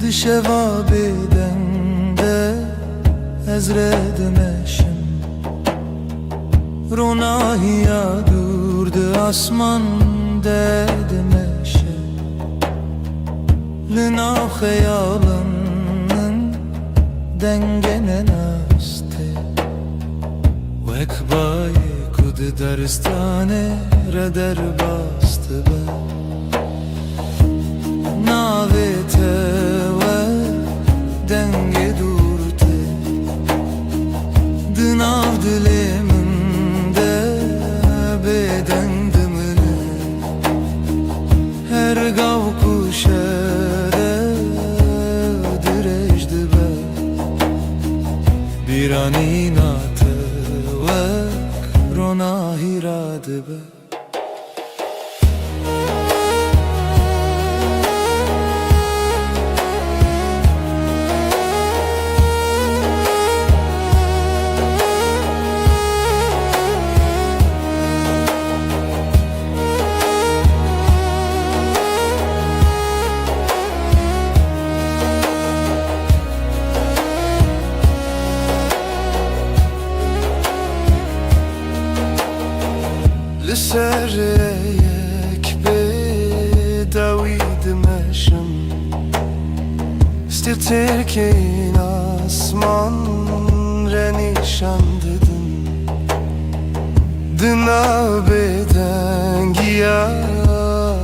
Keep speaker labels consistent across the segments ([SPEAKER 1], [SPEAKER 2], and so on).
[SPEAKER 1] Dışeva bedende ezredemeşim Ronahiya durdu asman dedemeşe Lina hayalının dengene naste Vekbayi kudu daristane reder bastı be Navete ve denge durte Dınav diliminde beden dımını Her gav kuşere direjdi be Bir an inatı ve ronahiradı be Sereyek bedaviydim eşim Stirterken asman renişan dedin Dına beden giya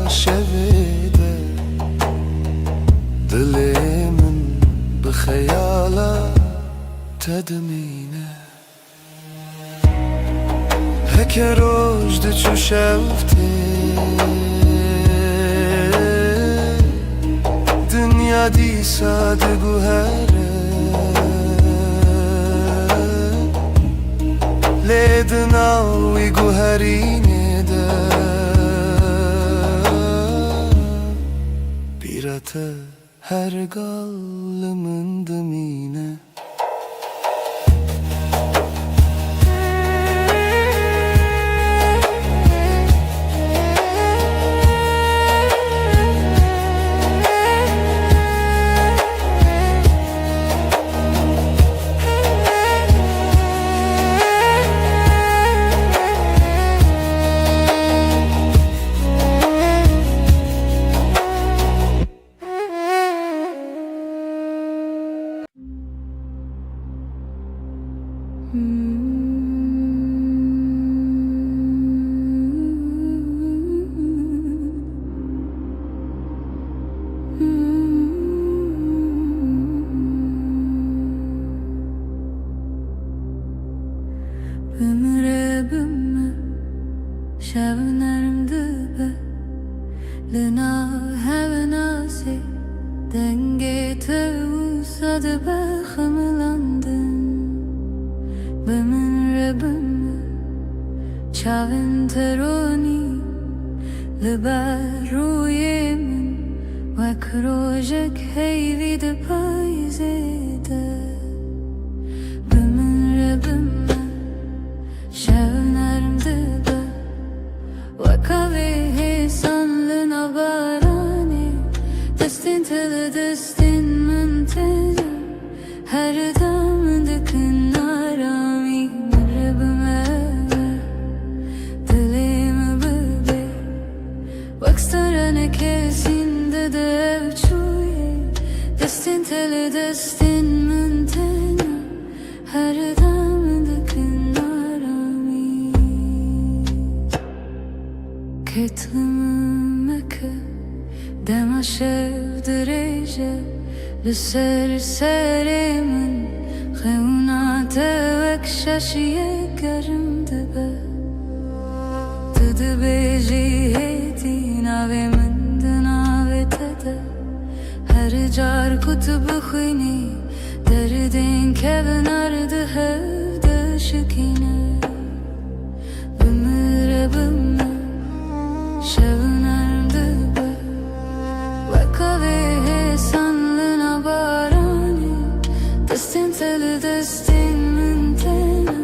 [SPEAKER 1] şevede Dilimin bixeyala tedmine Heke rojde çu şevte Dünya disa de guhere Lednavi guherine de Birate her gallımın dımine
[SPEAKER 2] Ömre bümme şevnerim dübe Lina hevenasi denge tevsadı be xımılandın Ömre bümme çavin teroni Liber ruyemin Vek rojek heyvi de payzede Ömre bümme Şevnerim dübe Vakavi hesanlı nabarani Destin tili destin müntezi Her damdıkın arami Mırrabıme Dilimi bıbe Vakstarane kesinde de evçuye Destin tili destin müntezi Her damdıkın Ketlimeke dema şevdireje Lüser serimin Xevna tevek şaşiye gerim dibe Tıdı beji heti navemin dınave tede Her car kutubu khini Derdin kevin ardı hevde şikine Bümüre bümme Şevnerim dübe Vakavi hesanlı nabarani Destin teli destin müntene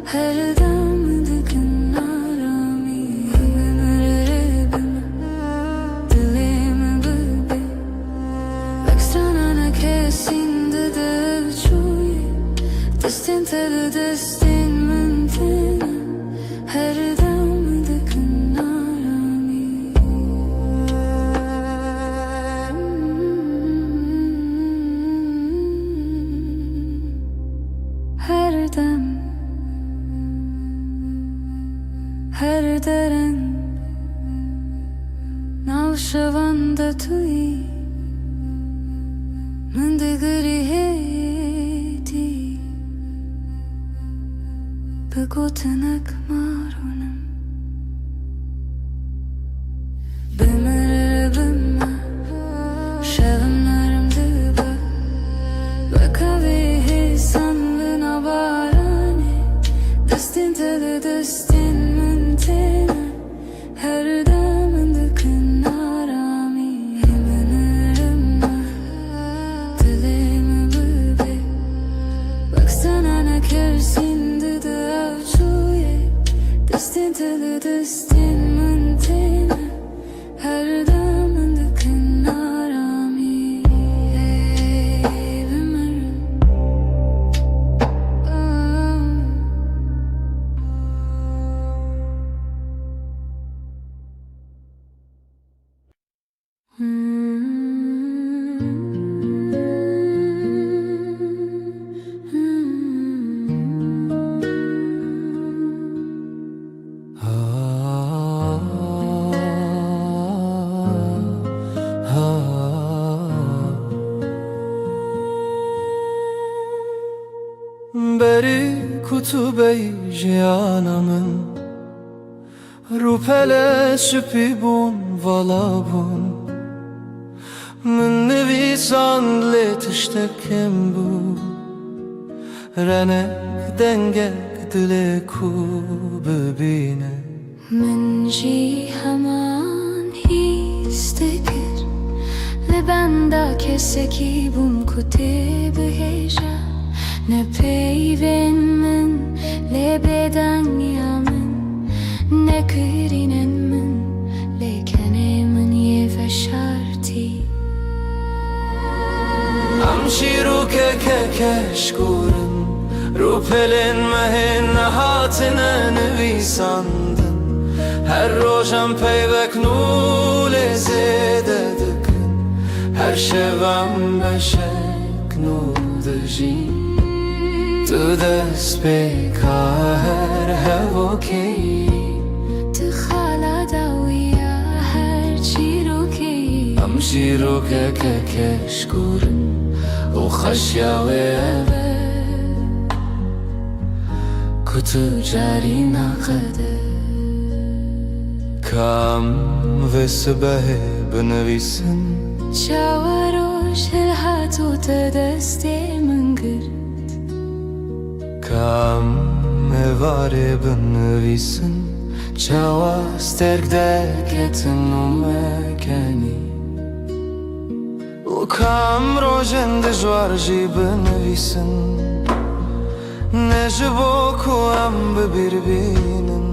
[SPEAKER 2] Her damdıkın arami Ömüre bümme Dilimi bıbe Vekstrana شوند توی من دگری هیتی بگوتنک مارونم بمرر بما شغمlarım dıba Bakavi sanlın abarani Destin tele destin mentena Her damın dıkın arami Hemenırım dilimi bıbe Baksana ne kersin dıdı avçuye Destin tele destin mentena Her damın dıkın arami Hemenırım
[SPEAKER 1] بری کتوبه جیانمın روپله سپی بون والا بون من نویسان لیتشتکم بو رنک دنگه دل کو ببینه
[SPEAKER 2] من جی hemen histekir Ve ben de keseki bum kutebe heja Ne peyven min le beden yamin Ne kirinen min le kenemin ye ve şarti
[SPEAKER 1] امشیرو که کشکورن رو پلن مهن نهاتنه نویساندن هر روشم پیوک نول زیده دکن هر شبم بشک نول دجی تو دست بکا هر هوکی
[SPEAKER 2] Tıkhala da uya her çiroki
[SPEAKER 1] امشیرو که کشکورن و خشیاوه کتو جاری نقده کام و سبه بنویسن
[SPEAKER 2] Çavaroş el hatu te deste mıngır
[SPEAKER 1] کام واره بنویسن چاوا سترک درکتن و مکنی و کام روژن دجوار جی بنویسن نجبو کو ام ببیر بینن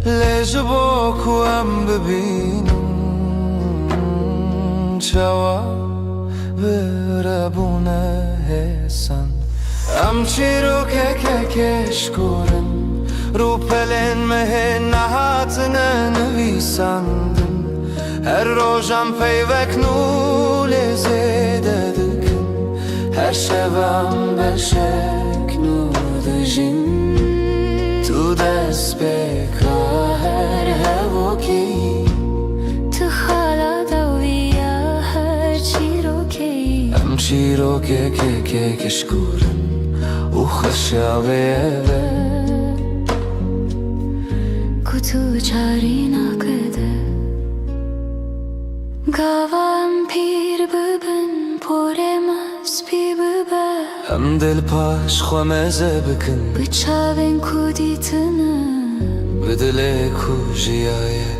[SPEAKER 1] لجبو کو ام ببینن چاوا بربونه هسن امچیرو که کشکورن رو پلن مهن نهاتنه نویساندن هر روژم پیوک نول زیده دکن هر شبم بشک نول دجین تو دست بکا هر هوکی
[SPEAKER 2] Tıkhala da uya her çiroki
[SPEAKER 1] امچیرو که کشکورن و خشیاوه
[SPEAKER 2] Kutu çari nakede Gavam pir bibin Poremaz pi bibe
[SPEAKER 1] هم دل پاش خومزه بکن
[SPEAKER 2] Bıçavin kuditini
[SPEAKER 1] بدل کو جیایه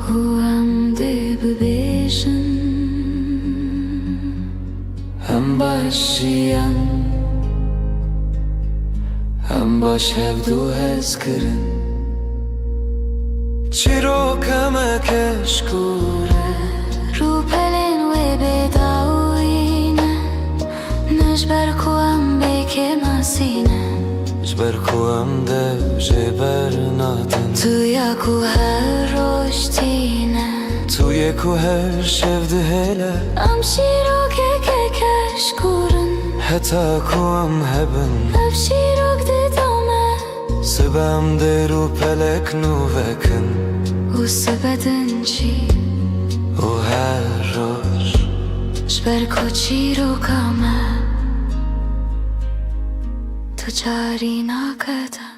[SPEAKER 2] Huam de bibejin
[SPEAKER 1] هم باشیان هم باش هفدو هز کرن چیرو کمه کشکوره
[SPEAKER 2] Rupelen ve bedawine Nejber kuam beke masine
[SPEAKER 1] جبر کو هم دو جبر نادن
[SPEAKER 2] Tuya ku her roştine
[SPEAKER 1] توی کو هر شفد هله
[SPEAKER 2] Am şirok keşkurun
[SPEAKER 1] حتی کو هم هبن
[SPEAKER 2] Ev şirok de dame
[SPEAKER 1] سبم درو پلک نو وکن
[SPEAKER 2] U سبدن چی
[SPEAKER 1] و هر روز
[SPEAKER 2] جبر کچی رو کامه تو جاری نکدن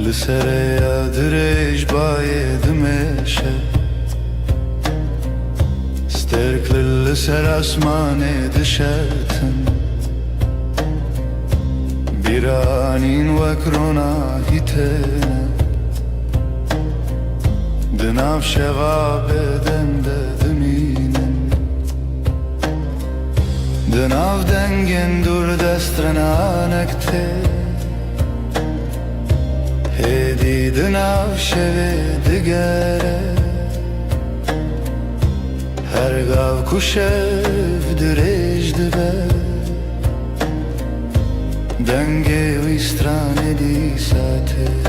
[SPEAKER 3] لسر یادرش باید میشه استرکل لسر آسمان دشتن بیرانین وکرونا هیتن دناف شغاب دمینن دناف دنگن دور دسترنانکته هدی دناف شوه دگره هرگاو کشف درش دبه دنگه ویسترانه دی ساته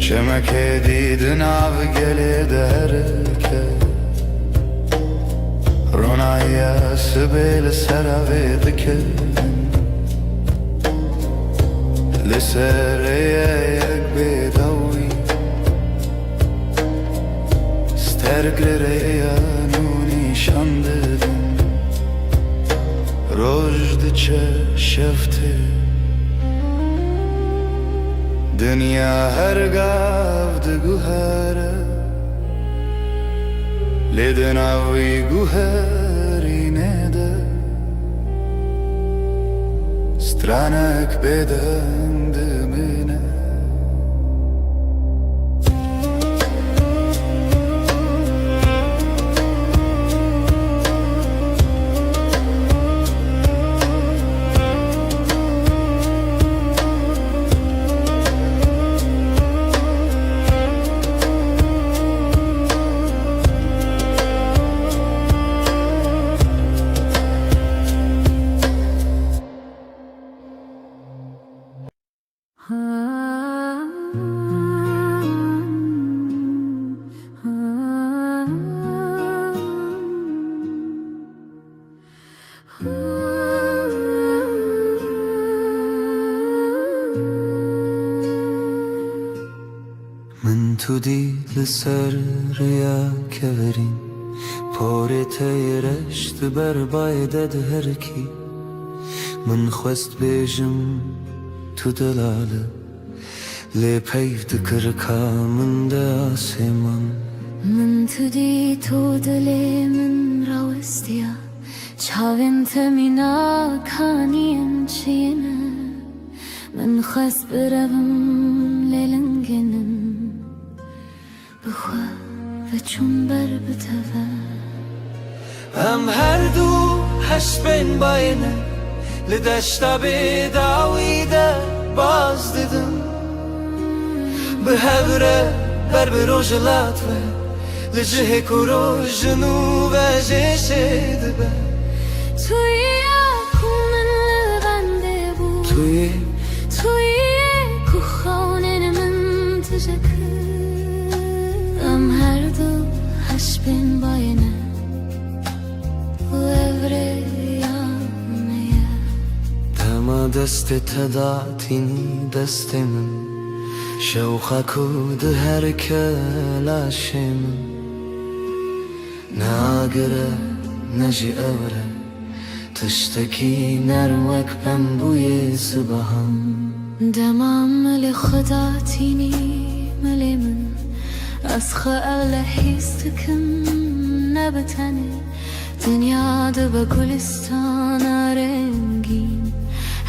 [SPEAKER 3] چمکه دیدن آب گله درکه رونایی سبیل سراوی دکه لسر یک بیداوی سترگل نونی شانددن رجد چه شفته دنیا هرگاه دگوهره لیدناوی گوهری نده سترانک بدن دمینه
[SPEAKER 1] من تو دی لسر ریا کورین پاره تیرشت بر بایدد هرکی من خواست بیجم تو دلاله لی پیف دکر کامن ده آسمان
[SPEAKER 2] من تو دی تو دلی من راوستیا چاوین تمینا کانیم چینه من خواست بروم لیلنگنم بخوا و چون بر بتوه
[SPEAKER 1] هم هر دو هشت بین باینه لدشتا بیداویده باز دیدم به هوره بر بروژ لاتوه لجه کرو جنو و جشه دبه
[SPEAKER 2] توی اکومن لبنده بود
[SPEAKER 1] توی
[SPEAKER 2] که خانه من تجکر حسبن باینه وevre yanmaya
[SPEAKER 1] دما دست تداتینی دست من شوقك ودهر كلاشم ناقرة نجي أورا تشتكي نروك بنبوي صبحم
[SPEAKER 2] دمام لخداتيني ملي من أسخى أغلى حيستكم نبتني dünyada Gülistan rengin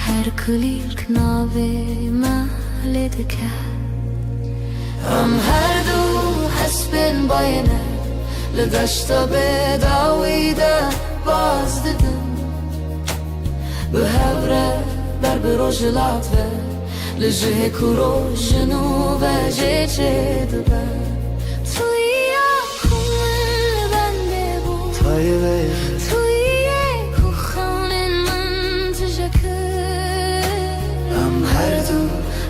[SPEAKER 2] her kılırk nave mahledike am her du hasbin bayne لدشتا بداوی ده باز دیدم به هوره بر بروجلات و لجه کروجنو و جیچه دبه توی اکومن بنده بود توی اکوخانن من تجکر
[SPEAKER 1] ام هر دو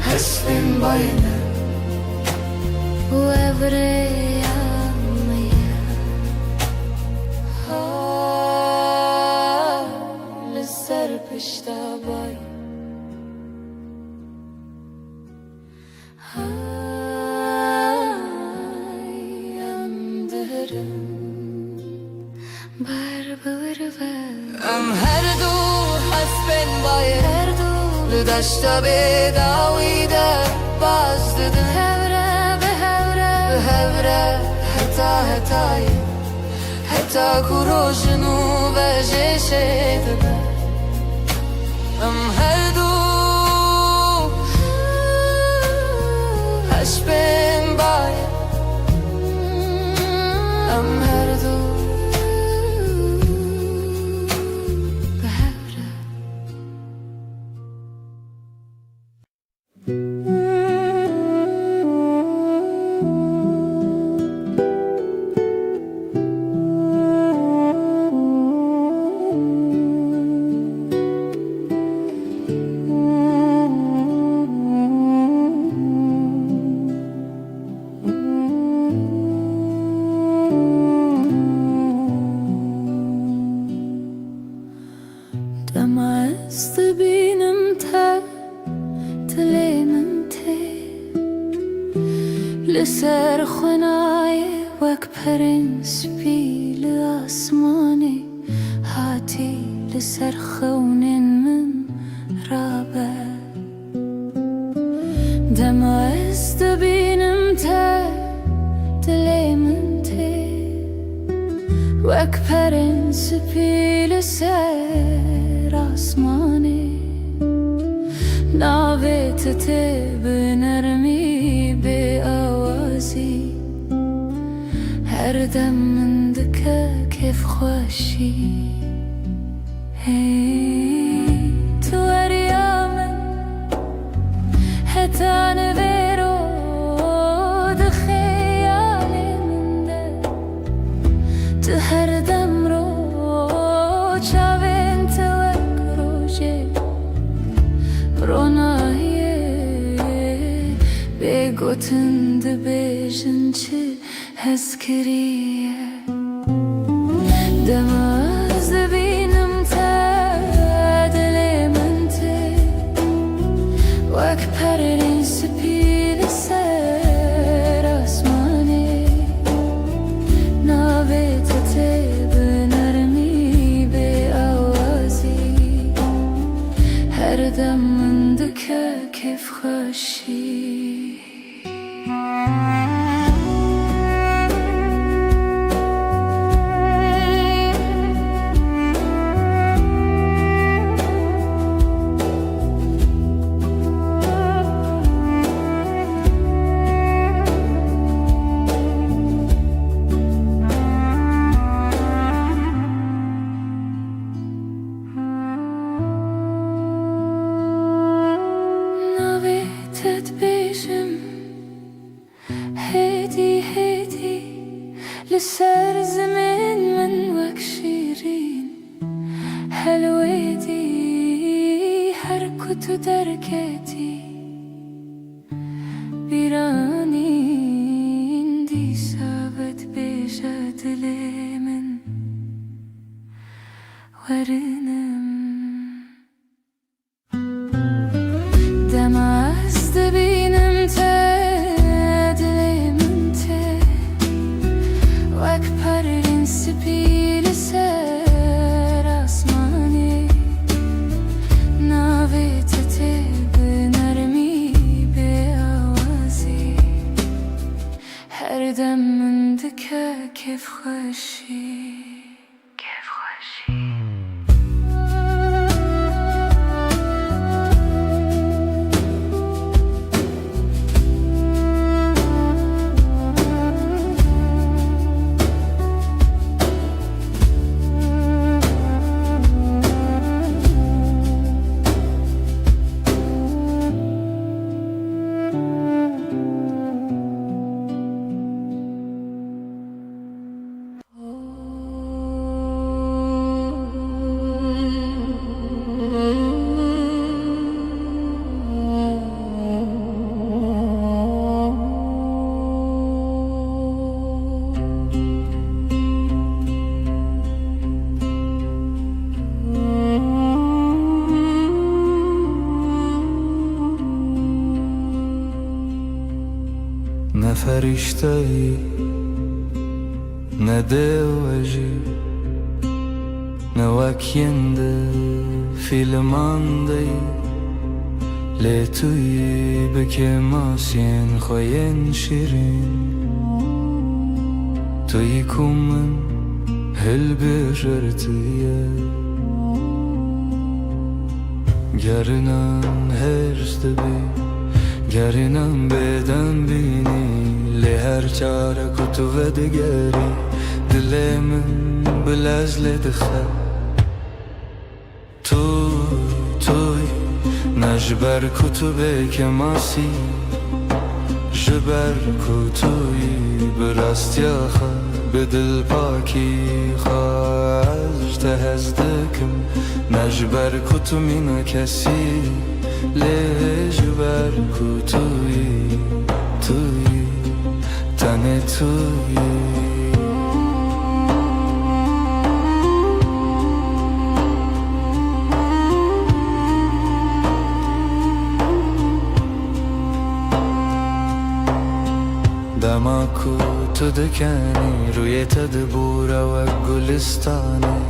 [SPEAKER 1] حسبین باینه
[SPEAKER 2] و evre پشتا بای ام دهرم بر بروه ام هر دو حسبن بای هر دو لدشتا بداوی ده باز ددن هوره به هوره حتی کروجنو و جیشه دبه ام هر دو حسبن بای ام هر دو به هوره دمست بینم تا تلیمم تی لسر خنای وک پرنس بیل آسمانی هاتی لسر خونن من رابه دمست بینم تا تلیمم تی وک پرنس بیل سر آسمانی ناویت ته به نرمی به آوازی هر دم من دکه کیف خوشی هی تو اریامن حتی نویرو دخیال من ده تو هر دم رو چاوین توک روشه رونایه بگوتن ده بیشن چه هز کریه دماز بینم تا دل من ته وک پرین سپیل سر آسمانه ناویت ته به نرمی به آوازی هر دم من دکه کیف خوشی لسر زمن من وك شيرين حلوتي حركة دركتي بيراني اندي سابت بيشات هر دم من دکه کیف خوشی
[SPEAKER 1] نه فرشته‌ای نه دێوەژی نه وەکیندە فیلماندەی لێ توی بکێ ماسیێن خۆیێن شیرین توی کو من هەلبێژەرتیە گەرنان هێرس دەبی گەرنان بێدەن بینی لێ هەر چارەک و تو vediگەری dilê min bi lez lê dixe Toy ne ji ber ku tu bêke masî ji ber ku tu yî bi rastiya xwe bi dilpakî xwe ez te hez dikim ne ji ber ku tu mîne kesî lê ji ber ku tu yî tenê tu yî دما کو تو دکنی روی تدبور و گلستانی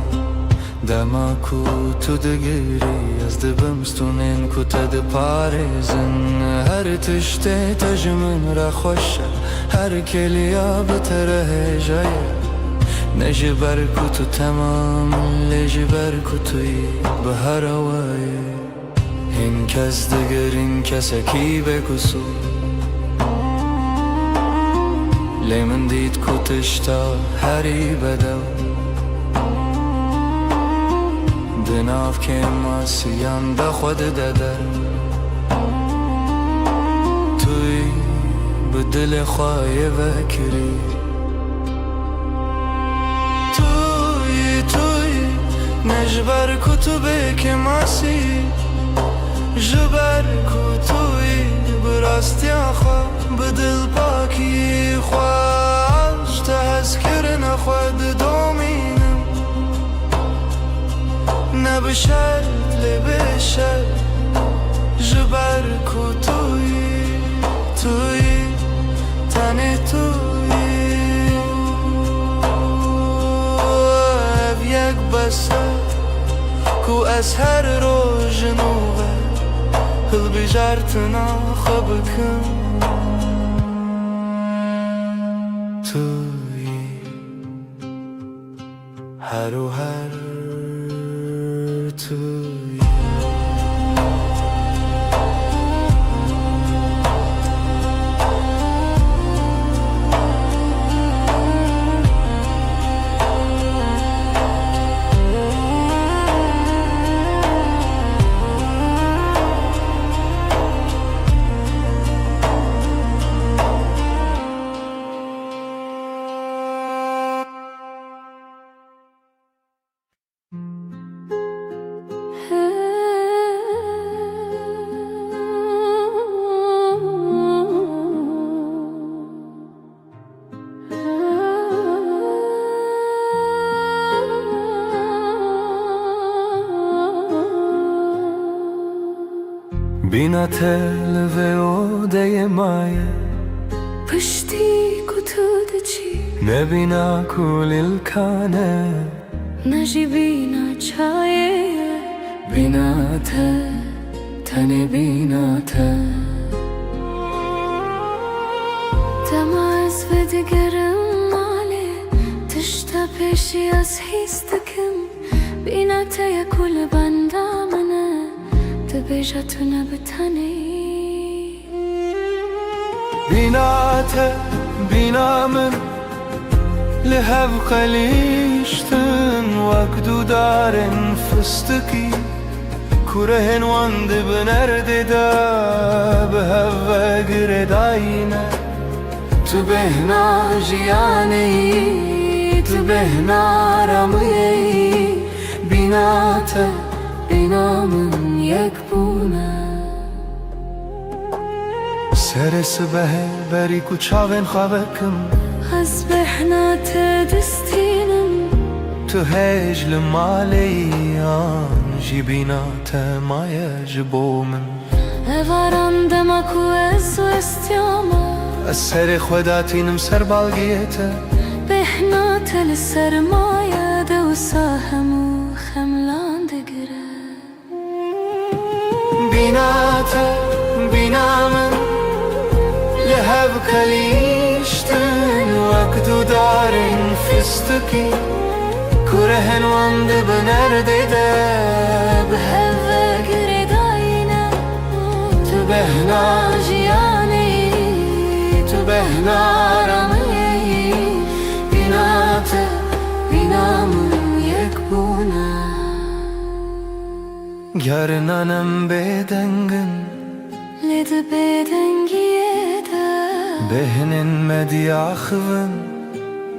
[SPEAKER 1] دما کو تو دگیری از دبمستونین کو تد پارزن هر تشته تجمن را خوشه هر کلیا بتره جای نجبر کو تو تمام لجبر کو توی به هر وای این کس دگر این کسکی بکسو لێ من دیت کو تشتا هەری بەدەو دناف کێماسیان دەخۆد دەدەر توی bi dilê xwe vekirî توی ne ji ber ku tu bêke masî ji ber ku tu yî bi rastiya xwe bi dilpakî xwe ez te hezkirina xwe didomînim ne bi şert lê bê şert ji ber ku tu yî tenê tu yî ev yek bese ku ez her roj nû ve hilbijartina xwe bikim توی هر و هر توی بینا تل و اوده مایه
[SPEAKER 2] پشتی کتو دچی
[SPEAKER 1] نبینا کولیل کانه
[SPEAKER 2] نجی بینا چایه
[SPEAKER 1] بینا تنی بینا
[SPEAKER 2] دم از دگرم ماله تشتا پیشی از هیستکم بیناته کل بندا منه تبیجتونه بتنی
[SPEAKER 1] بیناته بینامن لهب قلیشتن وقدو دارن فستکی كرهن واند بنرد دا بهوا قرداينا تبهنا جياني تبهنا رمي بيناتا بينا من يكبونا سرس به بري كوچاوين خوابكم
[SPEAKER 2] أصبحنا تدستينم
[SPEAKER 1] تهج لماليان جيبينا ما يجبو من
[SPEAKER 2] افاران دمكو اسو استياما
[SPEAKER 1] السر خوداتينم سر بالقيته
[SPEAKER 2] بحنا تل سرمايا دو ساهم وخملان دقره
[SPEAKER 1] بيناته بينامن لهب كليشتن وقدو دارن فستكي كرهن واند بنرد دا
[SPEAKER 2] بهوا قرداينا
[SPEAKER 1] تبهنا
[SPEAKER 2] جياني
[SPEAKER 1] تبهنا
[SPEAKER 2] رمي
[SPEAKER 1] بيناته
[SPEAKER 2] بينا من يكبونا
[SPEAKER 1] Yarınanım bedengin
[SPEAKER 2] لد بدنگيدا
[SPEAKER 1] Behnin medyahvın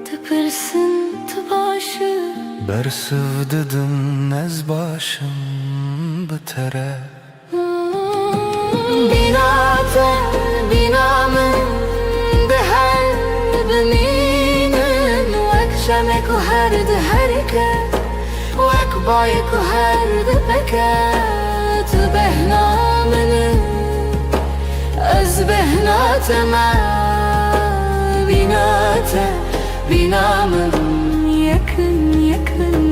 [SPEAKER 2] تبرسن تباشر
[SPEAKER 1] Bersivdidin ez başım bitere
[SPEAKER 2] بيناتا بينامن بهر بنينن واكشمك وهرد هركة واكبايك وهرد بكا تبهنا من أزبهناتا ما بيناتا بينامن يكن يكن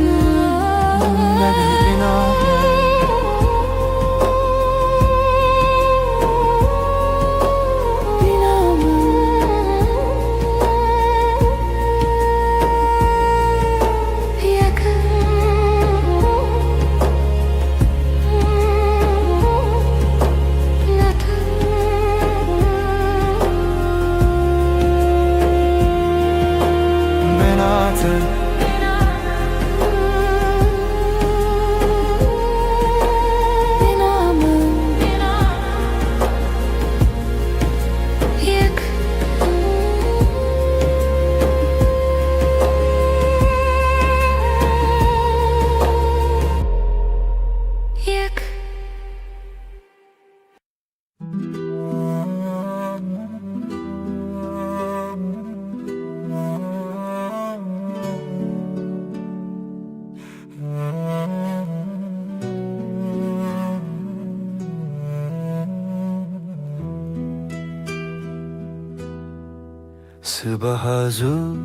[SPEAKER 1] Sıbahazu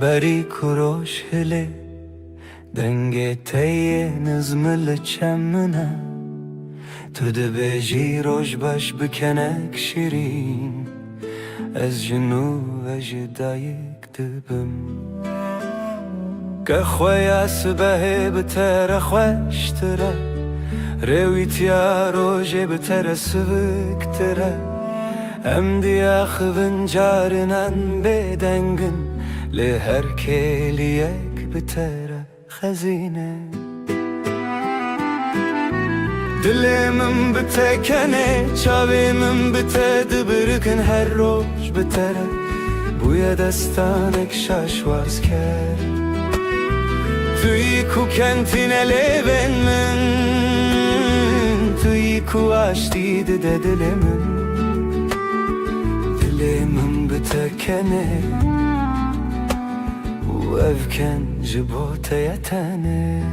[SPEAKER 1] beri kuroş hele Denge teye nızmılı çemmine Tüde beji roj baş bükenek şirin Ez jinu ve jidayik dibim Kexwaya sıbahe bitere xweştere Rewitya roje bitere sıvıktere Em diyaxvın carinan bedengin Le her keliyek bitere xezine Dilimin bitekene Çavimin bite dibirkin her roj bitere Buya destanek şaşvaz ker Tüy ku kentine leven min Tüy ku aştiydi de dilimin Dilimin bitekene U evken jibote yetene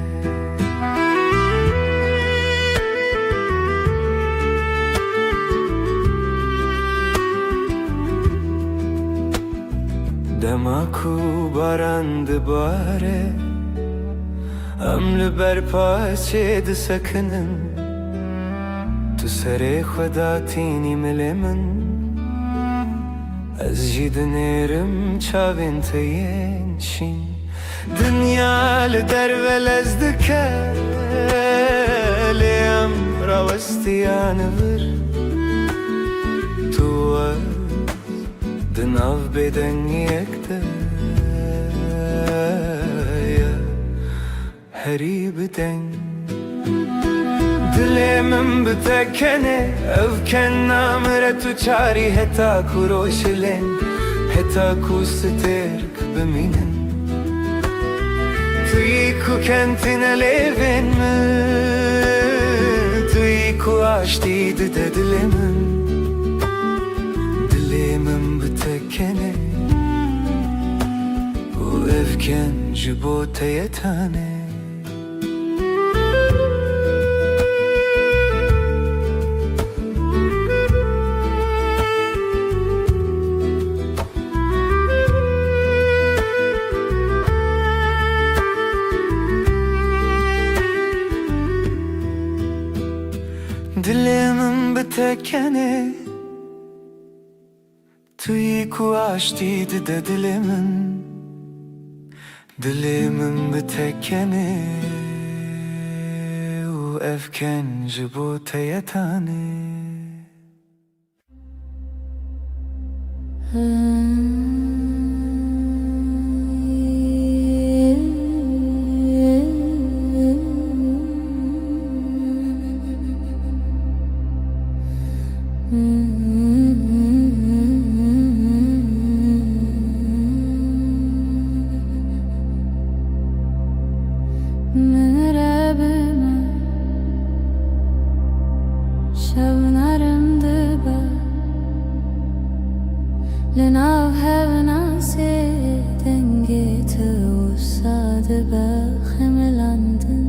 [SPEAKER 1] Demaku barandı bare Amlı berpaçe de sakının Tu sere khoda tini milimin از جدنرم چاوین تینشین دنیا لدر ولزدکه لیم راوستیان ور تو دناف بدن یکده هری بدن دلمم بتکنه او کن نامرت و چاری هتا کروشلن هتا کوسترک بمینن توی کو کنتین لیون توی کو آشتی ده دلمم بتکنه و او کن جبو تیتانه دلمم بتکنه توی کو آشتی ده دلمم بتکنه و افکن جبو تیتانه
[SPEAKER 2] لناو هفنا سيدنگي توساد بخملاندن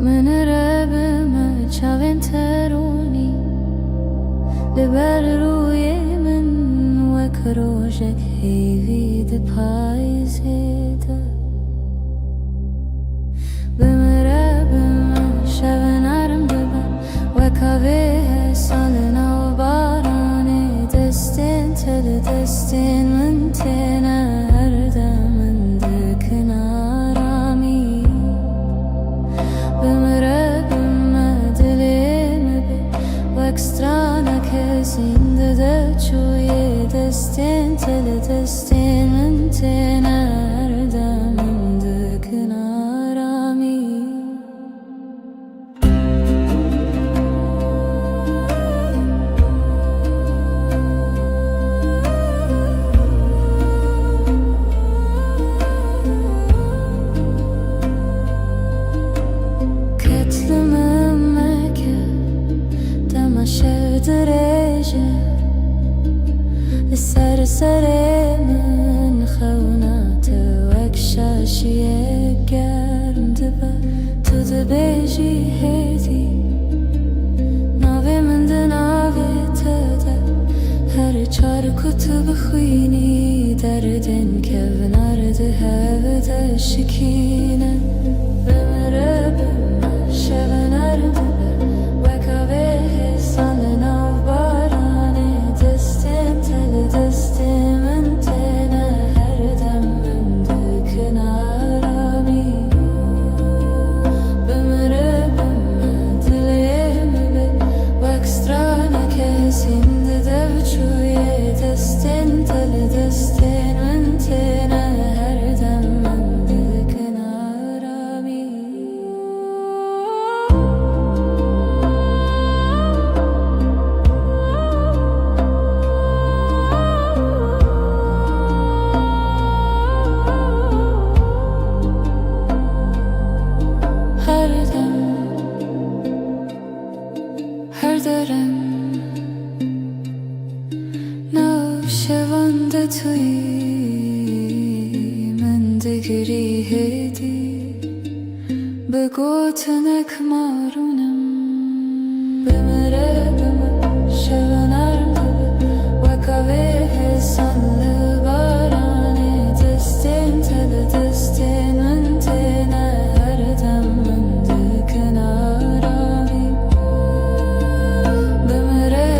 [SPEAKER 2] من ربما چاوين تروني لبر روی من وكروجك هيفي دپايزيده بمربما شبنارم دبا وكاوه سالنا دستین من تینا هر دمن دکن آرامی بمربم دلیم بی و اکسترانا کسین ده چوی دستین من تینا هر دمن دکن آرامی سر من خونات وک شاشیه گرم دبا تو دبیجی هیدی ناوی من ده ناوی تده هر چار کتب خوینی دردن که ونارده هوده شکینه بمربم شبنار دبا وکاوه حسان ناو بارانه دستین دستین من تینا هر دم من دکن آرامی بمربم دلیم بی و اکسترانا کسین ده بچوی دستین من تینا هر دم من دکن آرامی هر دارم نوشوانده توی من دگری هدی بگو تنک مارونم بمره شبنارم وکاوه حسان لبارانه دستین من تینا هر دم من دکن آرامی بمره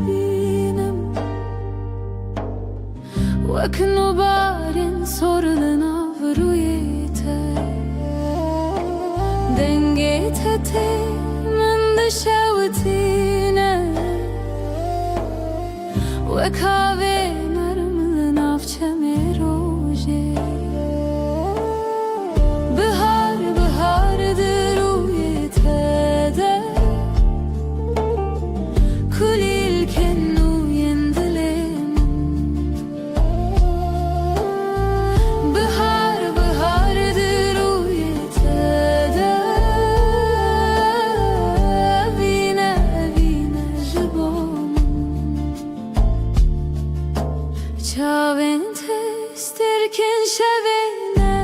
[SPEAKER 2] بینم وەک نوبارên sorulun avroyê dengê te tê min dişewitîne wek havê nerm li nav çemê rojê bihar bihardir rûyê te de kulîlkên nûyên dilê min bihar bihardir rûyê te de evîne evîne ji bo min çavên te stêrkin şevê ne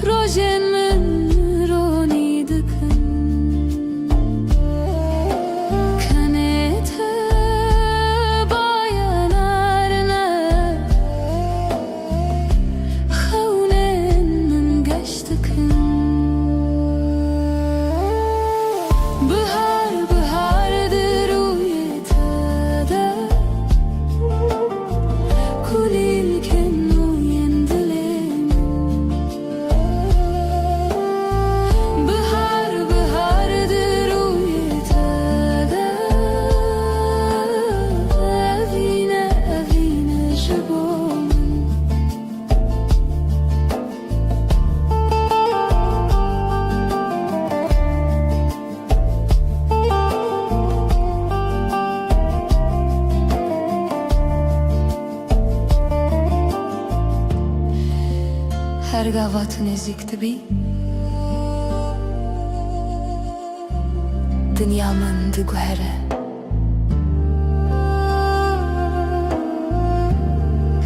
[SPEAKER 2] rojên min ronî dikin kenê te bayanar ne xewnên min geş dikin bihar bihardir rûyê te de kulîlkên nûyên dilê min bihar bihardir rûyê te de evîne evîne ji bo min her gava tu nêzik dibî dinya min diguhere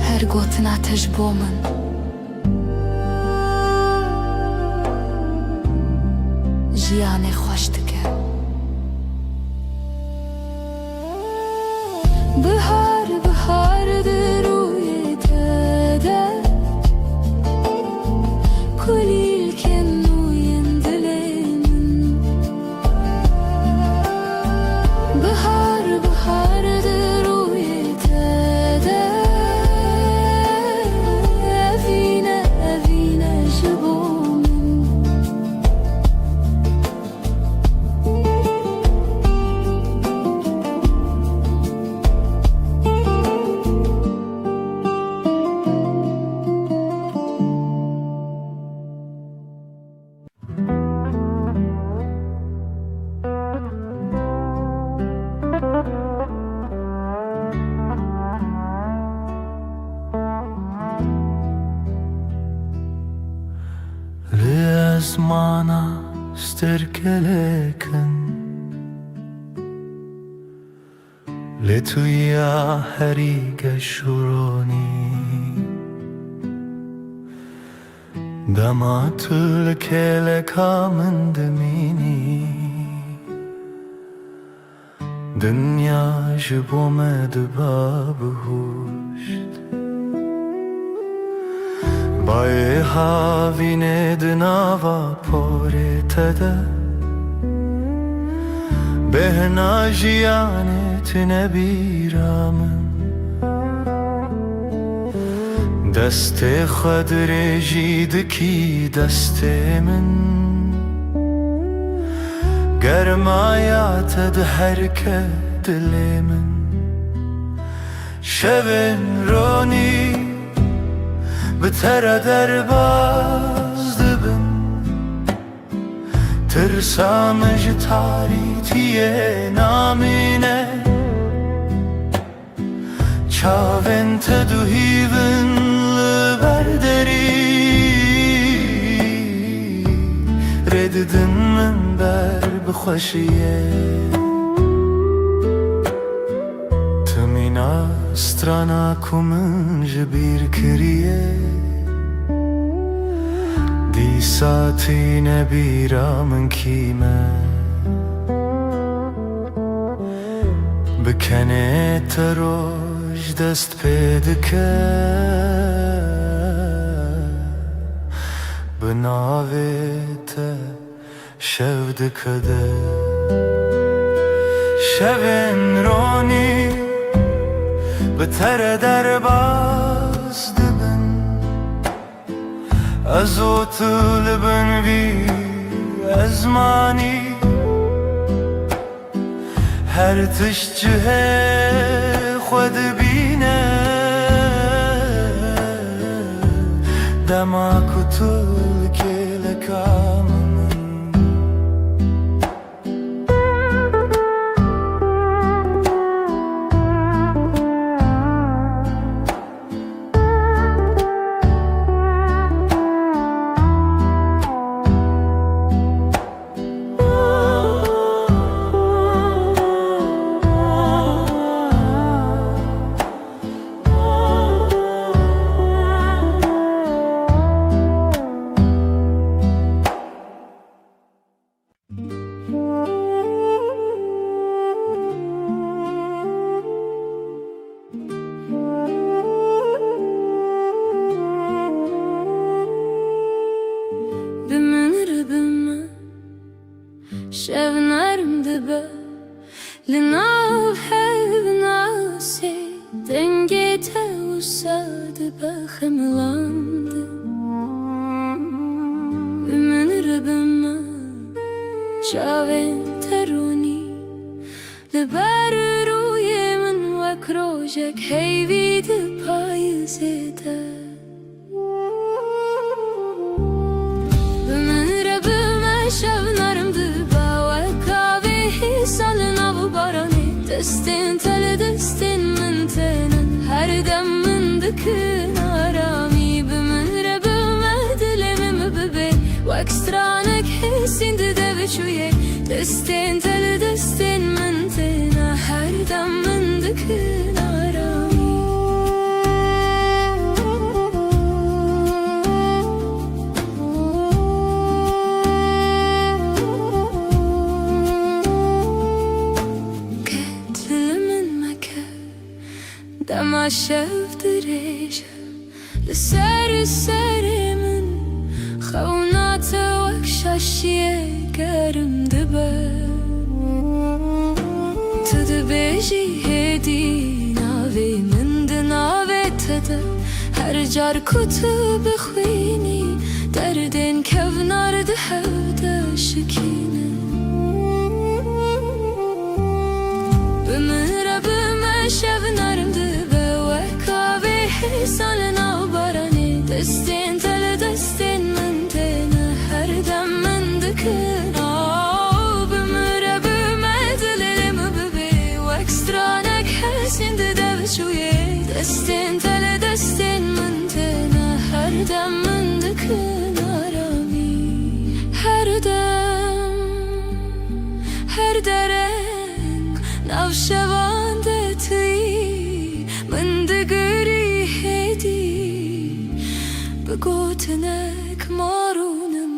[SPEAKER 2] her gotina te ji bo min jiyanê xweş dike bihar bihardir rûyê te de kulîlkên nûyên dilê min bihar bihardir rûyê te de evîne evîne ji bo min
[SPEAKER 1] li esmana sterkelekin li tu ya herî geşûronî dema tu li kêleka min dimînî dinya ji bo me diba bihuşt bayê havînê di nava porê te de bêhna jiyanê tune bîra min destê xwe dirêjî dikî destê min germaya te diherke dilê min şevên ronî bi te re derbas dibin tirsa me ji tarîtiyê namîne çavên te duhîvin li ber derî rê didin min ber bi xweşiyê tu mîna strana ku min ji bîr kiriye dîsa tîne bîra min kîme bi kenê te roj dest pê dike bi navê te şev dike de شبن رونی به تر در باز دبن از او طلبن بی ازمانی هر تشجه خود بینه دما کتل که لکامن
[SPEAKER 2] شبنرم دبه لناو هبناسي دنگي توساد بخملاند بمن ربما شاوين تروني لبر روی من وكروجك هيفيد پایزده بمن ربما شبنرم دبه salına bu barani destin tele destin mentenen her demmin dikın arami bimin rebime dilemim bebe vakstranek hissindi de şuye destin tele destin mentena her demmin dikın arami دما شفت ريشة لسر سرمن خونات وكشاشية كرم دبا تدبيجي هدي ناوي من دناوي تدا هر جار كتب خويني دردين كفنار دهودا شكينة بمن ربما شبنارم salına barani destin tele destin mentena her dem mendikin bümüre bümedilerim bebe vakstranek hesindi dev şuye destin tele destin mentena her dem mendikin arami her dem her derek navşevan deti mendigiri بگوتنک مارونم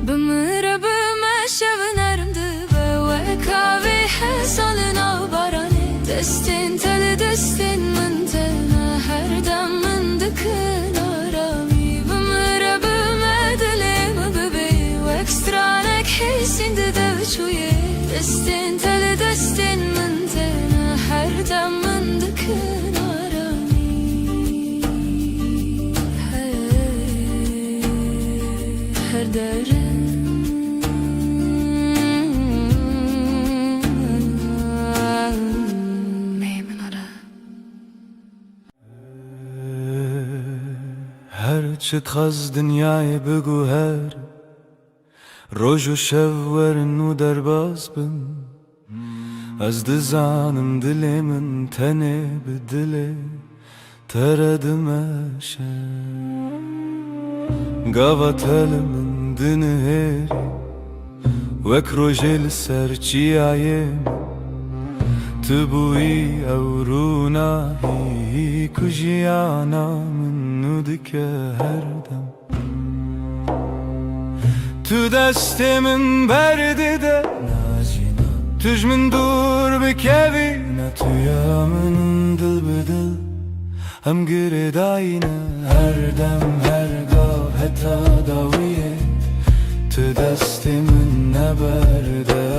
[SPEAKER 2] بمره بمه شبنرم دبه وکاوی حسالنا بارانه دستین تل دستین من تنه هر دم من دکن آرامی بمره بمه دلم ببی وکسترانک حسین دده بچویه دستین تل دستین من تنه هر دم من دکن
[SPEAKER 1] هرچه تخز دنیای بگو هر روز و شب ورن و در باز بن از دزانم دل من تنه به دل تردمشه قواتلمن دنهري وكروجل سرچيايم تبوي اورونا هي كجيانا من نودك هردم تو دست من برده ده تج من دور بكبي نتويا من دل بدل هم گرداینه هر دم هر گاه تا داویه تو دست من نبرده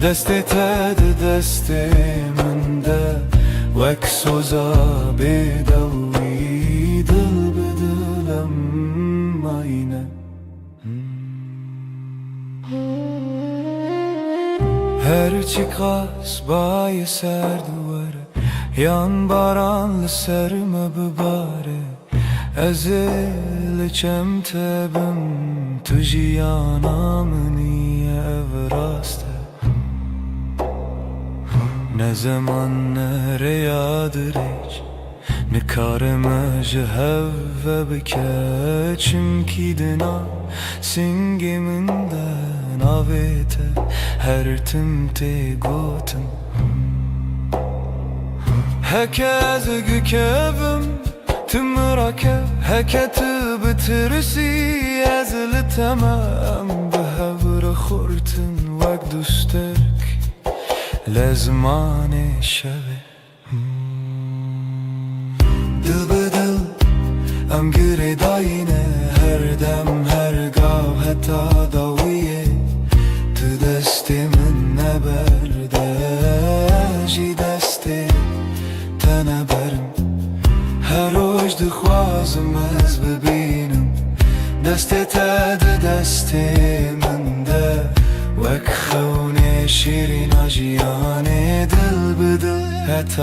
[SPEAKER 1] دستی تد دستی من ده وک سوزا بدوی دل بدلم آینه هرچی قاس بای سر دواره yan baranlı serme bibare Ezil çem tebim Tujiyana niye evraste Ne zaman nereyadır hiç Ne kareme jehevve bike Çimki dina singiminden avete Her timte gotin Hekez gükevim tımrake Heketi bitirisi ezli temem Behevre khurtin vek dusterk Lezmane şeve Dil bedil em gire dayine Her dem her gav heta daviye Tu destimin neberde Ji desti تنبرم هر روز دخوازم از ببینم دست تد دست من ده وک خونه شیرین آجیانه دل بدل حتی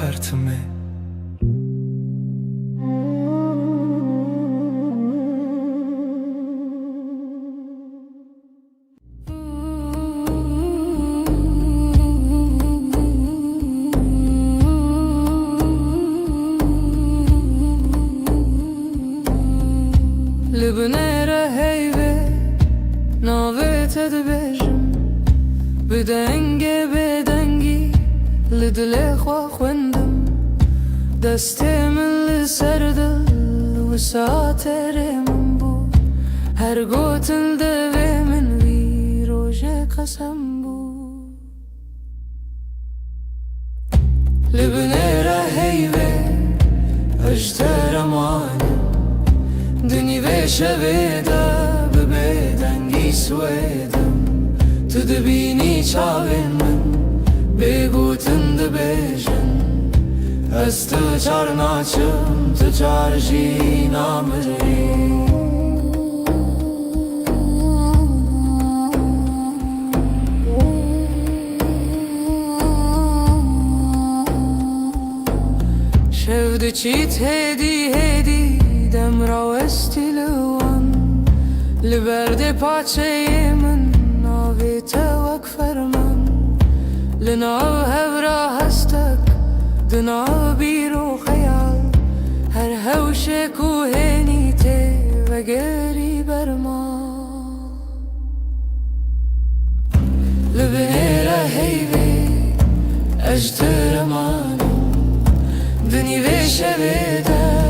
[SPEAKER 1] هرتمه
[SPEAKER 2] لبنيره هيبه ناويت دبجم بدنگه بدنگی لدل خوا خوندم دسته من لسردل و ساتر من بو هر گوتل دوه من وی روژ قسم بو لبنيره هيبه اجتر مانم دنی به شویده به بدنگی سویدم تو دبینی چاوین من بگوتن دبیجن از تو چار ناچم تو چار جینا مری شود چیت هدی هدی دم را استیلوان لبرد پاچه من ناوی توک فرمن لناو هورا هستک دناو بیرو خیال هر هوش کوهنی ته و گری برما لبنیره هیوی اجتر مانم دنی ویشه بیده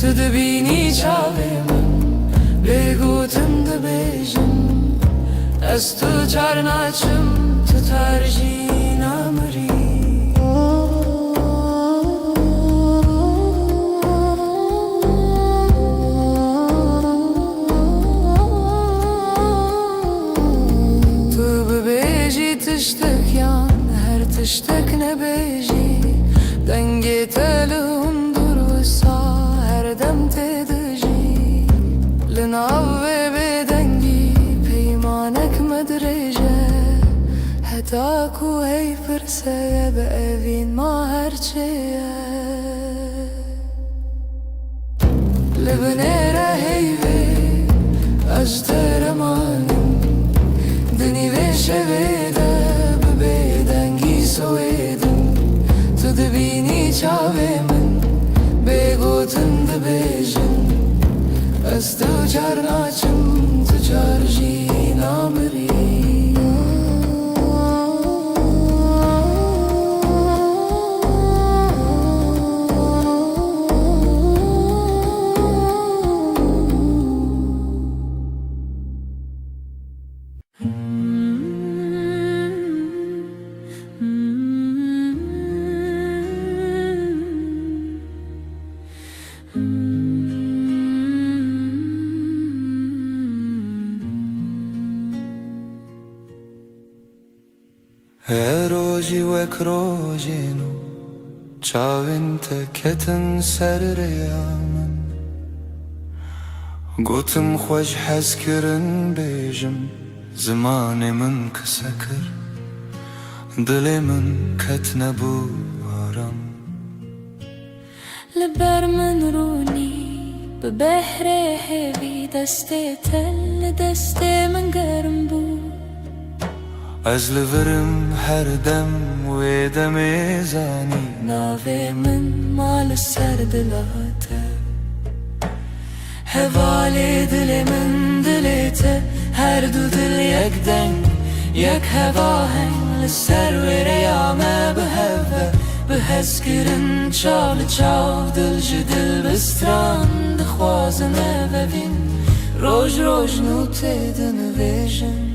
[SPEAKER 2] تو دبینی چاوی من بگوتن دبیجن از تو چار ناچم تو ترجی نامری تو ببیجی تشتک یان هر تشتک نبیجی دنگی تلون هر دم تدجی لناوه بدنگی پیمانک مدرجه حتی کو هی فرسه بأوین ما هرچیه لبنیره هیوه اجتر مانم دنی به شویده ببدنگی سویدم تو دبینی چاوه من بگوتن دبیجن از تو چار ناچم تو چار جینا مری
[SPEAKER 1] وەک ڕۆژێن و چاوێن تەکەتن سەر ڕێیا من گوتم خۆش حەزکردن بێژم زمانێ من قسە کرد دلێ من کەت نەبوو ئارام
[SPEAKER 2] لەبەر من ڕوونی بە بەهرێ هێوی دەستێتە لە دەستێ من گەرم بوو
[SPEAKER 1] ئەز لەڤرم هەردەم وێ دەمێزانی
[SPEAKER 2] ناوێ من مالە سەر دلاتە هەڤالێ دلێ من دلێتە هەردوو دل یەک دەنگ یەک هەڤاهەنگ لەسەر وێرەیامە بەهەڤە بەهەزکردن چاو لە چاو دل ji dil بستران دخوازم ئەڤەڤین ڕۆژ ڕۆژن و تێدەنوێژم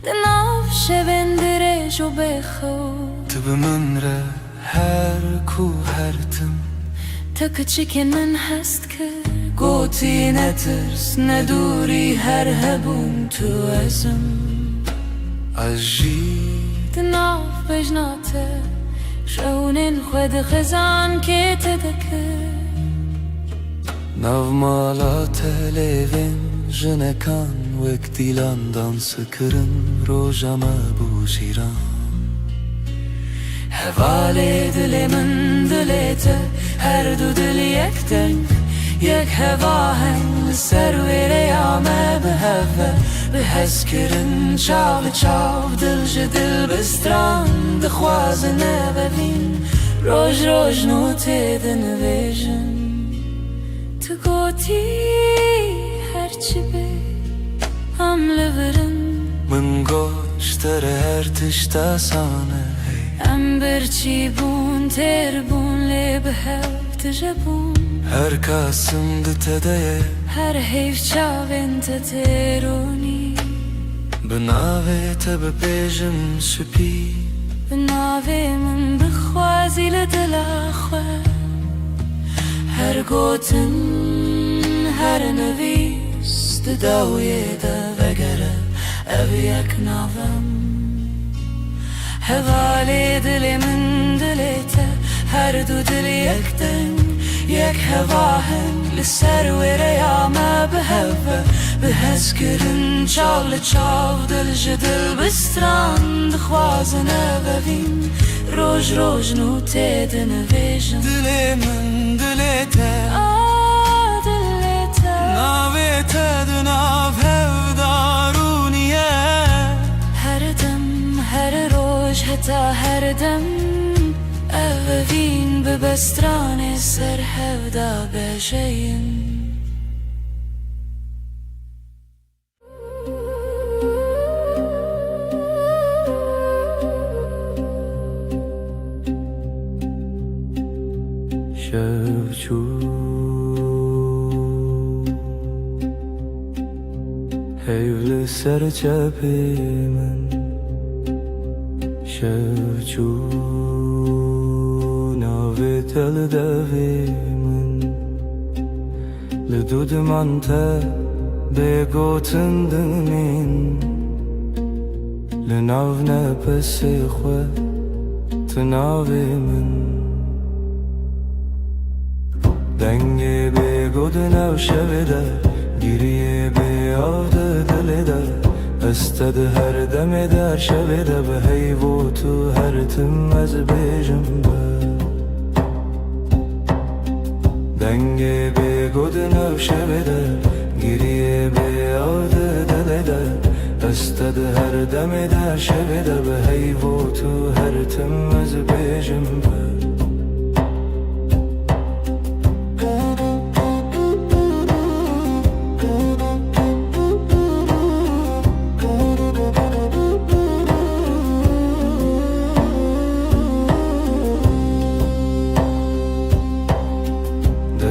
[SPEAKER 2] دناو شەوێن درێژ و بێخەو
[SPEAKER 1] Tu bi min re her ku hertim
[SPEAKER 2] تە کچکێن من هەست کرد گوتی نەترس نەدووری هەر هەبووم تو ئەزم
[SPEAKER 1] Ez jî
[SPEAKER 2] دناو بەژناتە شەونên xwe dixezan kê te dikir
[SPEAKER 1] nav mala te lêvên jinekan wek dîlan dansı kirin roja me bû şîran
[SPEAKER 2] hevalê dilê min dilê te her du dil yek deng yek hevaheng li ser wêreya me biheve bihezkirin çav li çav dil ji dil bistran dixwazin evevîn roj roj nû tê dinivêjin tu gotî herçi bê em li virin
[SPEAKER 1] min goş te re her tişta sane
[SPEAKER 2] em birçî bûn têr bûn lê bihev tije bûn
[SPEAKER 1] her kasim di te de ye
[SPEAKER 2] her heyv çavên te têronî
[SPEAKER 1] bi navê te bipêjim spî
[SPEAKER 2] bi navê min bixwazî li dila xwe her gotin her nivîs di dawiyê de vegere ev yek navem hevalê dilê min dilê te her du dil yek deng yek hevaheng li ser wêreya me biheve bihezkirin çav li çav dil ji dil bistran dixwazin evevîn roj roj nû tê dinivêjin
[SPEAKER 1] dilê min dilê te
[SPEAKER 2] dilê te
[SPEAKER 1] navê te di nav hevdarûniye
[SPEAKER 2] her dem her roj heta her dem evevîn bi bestranê ser hevda bejeyîn
[SPEAKER 1] şevçû hevli ser çepê min şevçû navê te li devê min li du diman te bêgotin dimên li nav nefesê xwe tu navê min dengê bêgodin ew şevê de giriye bêavde dilê de ez te di her demê de şevê de bi heyv û tu her tim ez bêjim be dengê bêgodin ew şevê de giriye bêavde dilê de ez te di her demê de şevê de bi heyv û tu her tim ez bêjim be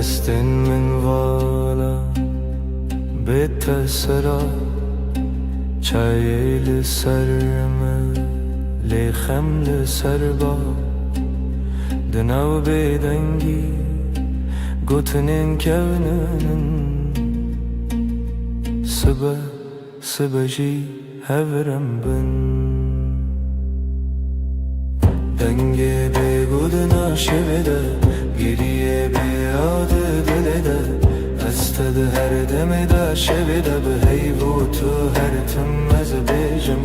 [SPEAKER 1] destên min vala bê te sera çayê li ser me lê xem li ser ba di nav bêdengî gotinên kevninin sibe sibe jî hevrem bin دنگه بگودنا شبده گریه بیاده دلده استد هر دم دا شبده به هیو تو هر تم از بیجم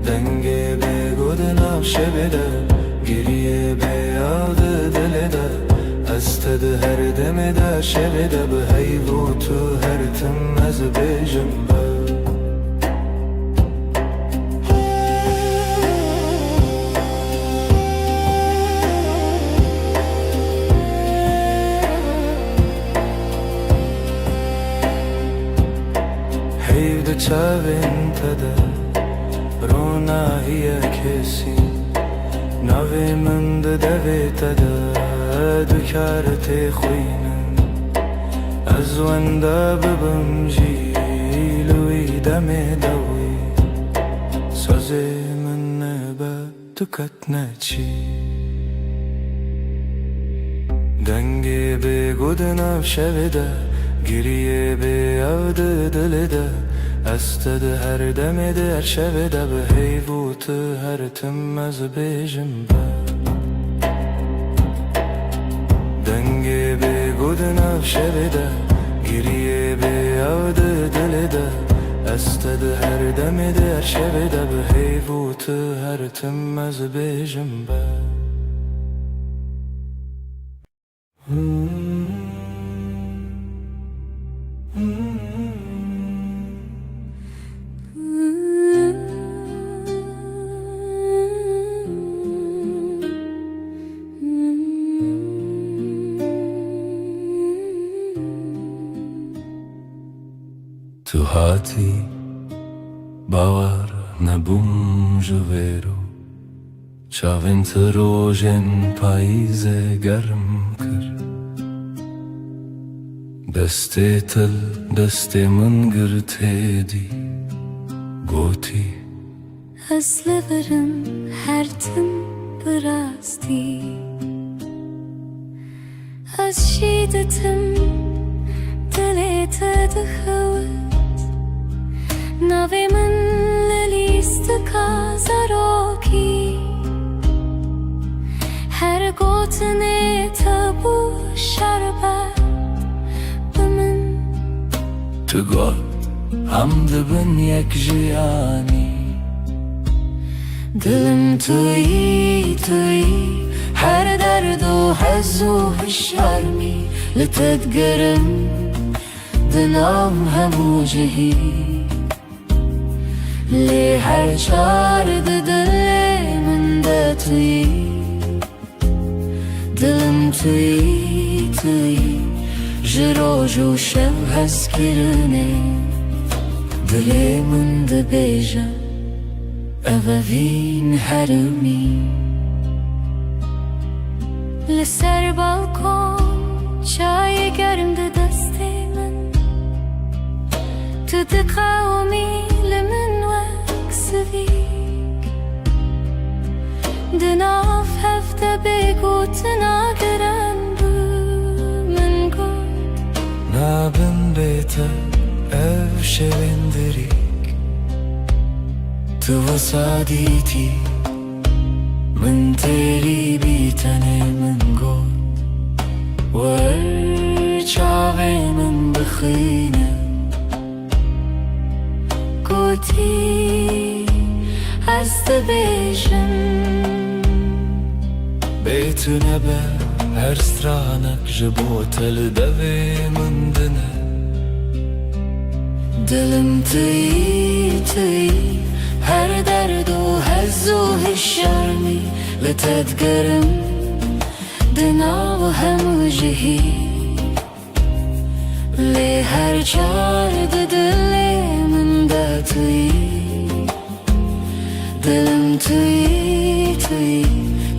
[SPEAKER 1] دنگه بگودنا شبده گریه بیاده دلده استد هر دم دا شبده به هیو تو هر تم از بیجم هيدا چاوين تدا رونا هي كسي ناوي من دوي تدا دكارتي خوينن از وندا ببم جيلوي دمي دوي سوزي من نبا دكتنا چي دنگي بگودنا شبدا گریه بیاده دلده استد هر دم در شبده به هیوت هر تم از بیجم دنگه بگودنا شبده گریه بیاده دلده استد هر دم در شبده به هیوت هر تم از بیجم تو هاتی باور نبوم جویرو چاوین تروژن پاییز گرم کر دسته تل دسته من گرته دی گوتی
[SPEAKER 4] از لبرم هر تم براستی از شیدتم دلیت دخوت ناوی من للیست کازاروکی هر گوتنه تبو شربت بمن
[SPEAKER 1] تو گل هم دبن یک جیانی
[SPEAKER 2] دلم توی هر درد و حز و هشارمی لتدگرم دنام همو جهی لی هر چار دل من دا توی دلم توی جروج و شب هست کرنه دل من دا بیجا اووین حرمی
[SPEAKER 4] لسر بالکن چای گرم ده دست من تو دقاومی لمن وکسویک دناف هفته بگو تناگرم بو من گود
[SPEAKER 1] نابن بیتا او شوندریک تو وصادیتی من تیری بیتنه من گود ورچاوی من بخینه
[SPEAKER 4] گوتی از دبیجم
[SPEAKER 1] بیتو نبه هر سترانک جبو تل دوی من دنه
[SPEAKER 2] دلم توی هر درد و حز و هشارمی لتدگرم دنا و همو جهی لی هر چار دل من دا توی دلم توی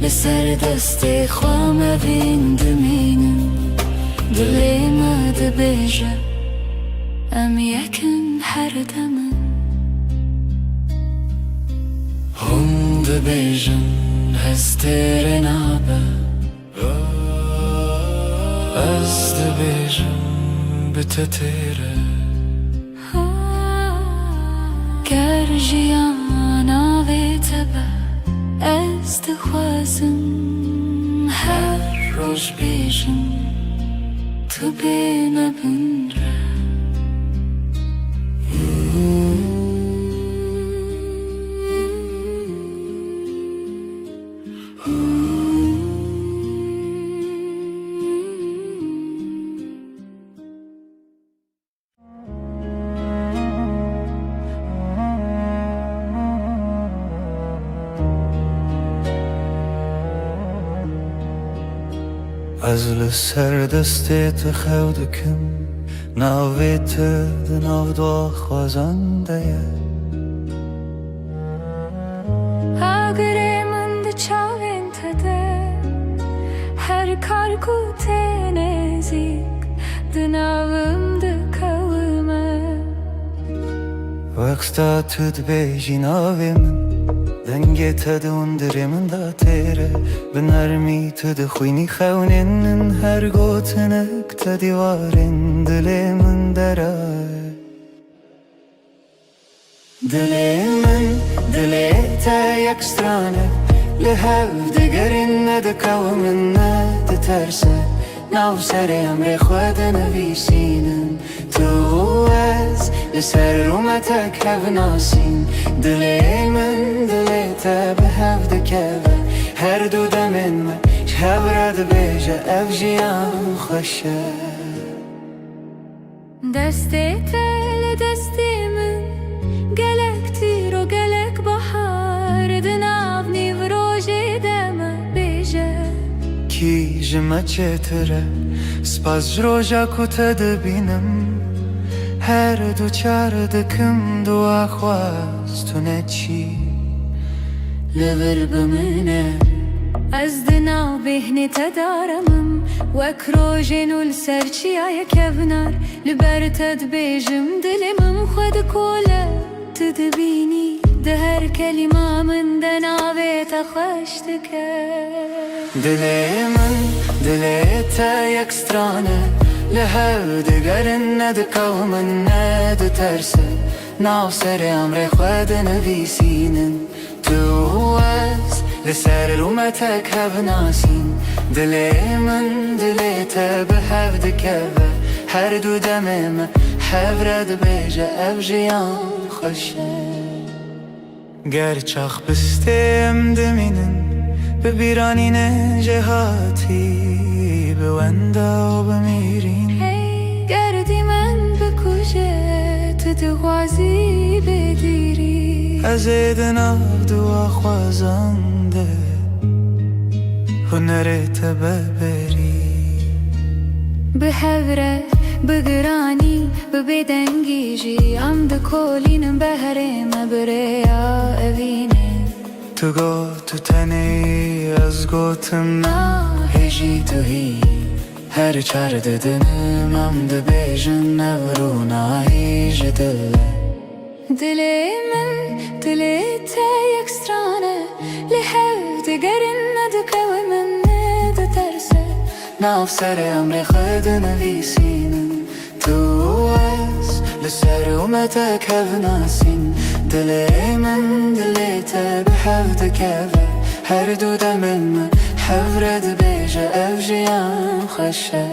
[SPEAKER 2] لسر دست خوام بین دمینم دلی ما دبیجه ام یکن هر دمم
[SPEAKER 1] هم دبیجن هستر نابه از دبیجن بتتیره
[SPEAKER 4] گر جیانا خوازم هر روز بیشم تو بینه بندره
[SPEAKER 1] از لسر دستت خودکم ناویت دناو دو خوازنده
[SPEAKER 4] اگر من ده چاوین تده هر کار کو تنزیک دناوم ده کلمه
[SPEAKER 1] وقتا تد بیجی ناوی من دنگی تد اندری من دا تیره بنرمی تد خوینی خونین هر گوتنک تدی وارین دلی من دره دلی من دلی تا یک سترانه لحف دگرین ندکاو من ندترسه ناو سر امر خود نویسینن تو از لسر رومتک هف ناسین دلی من دلی تا به هف دکوه هر دو دمین من شب رد بیجه اف جیان خوشه
[SPEAKER 4] دستی تل دستی من گلک تیر و گلک بحار دناو نیو روژی دمه بیجه
[SPEAKER 1] کی جمع چتره سپاس جروجا کتا دبینم هر دو چار دکم دو خواستونه چی
[SPEAKER 4] لبر بمنه از دناو بهنی تدارمم وک روژین و لسر چیای کبنار لبر تد بیجم دلمم خود کوله تدبینی ده هر کلمه من دناوی تخشتکه
[SPEAKER 1] دلی من دلی تا یک سترانه لحف دگرن ندکاو من ندترسه ناو سر امر خود نویسینن تو از لسر رومتک هف ناسین دلی من دلی تا به هف دکوه هر دو دمم هف رد بیجه اف جیان خوشه گر چاخ بستیم دمینن ببیرانین جهاتی بوندا و بمیرین
[SPEAKER 4] هی گردی من بکوشه تو دغوازی بدیری
[SPEAKER 1] از ایدنا دو خوازنده هنرت ببری
[SPEAKER 4] به هوره بگرانی ببیدنگیجی ام ده کولینم بهره مبریا اوینه
[SPEAKER 1] تو گو تو تنی از گوتم هجی تو هی هر چار ددنم ام ده بیجن نورو نایج دله
[SPEAKER 4] دلی من دلی تا یک سترانه لحف دگرن ندکوه من ندترسه
[SPEAKER 1] ناو سر امر خود نویسینن تو از لسر اومتک هف ناسین دلی من دلی تا به هف دکوه هر دو دمن من هف رد بیجه اف جیان خوشه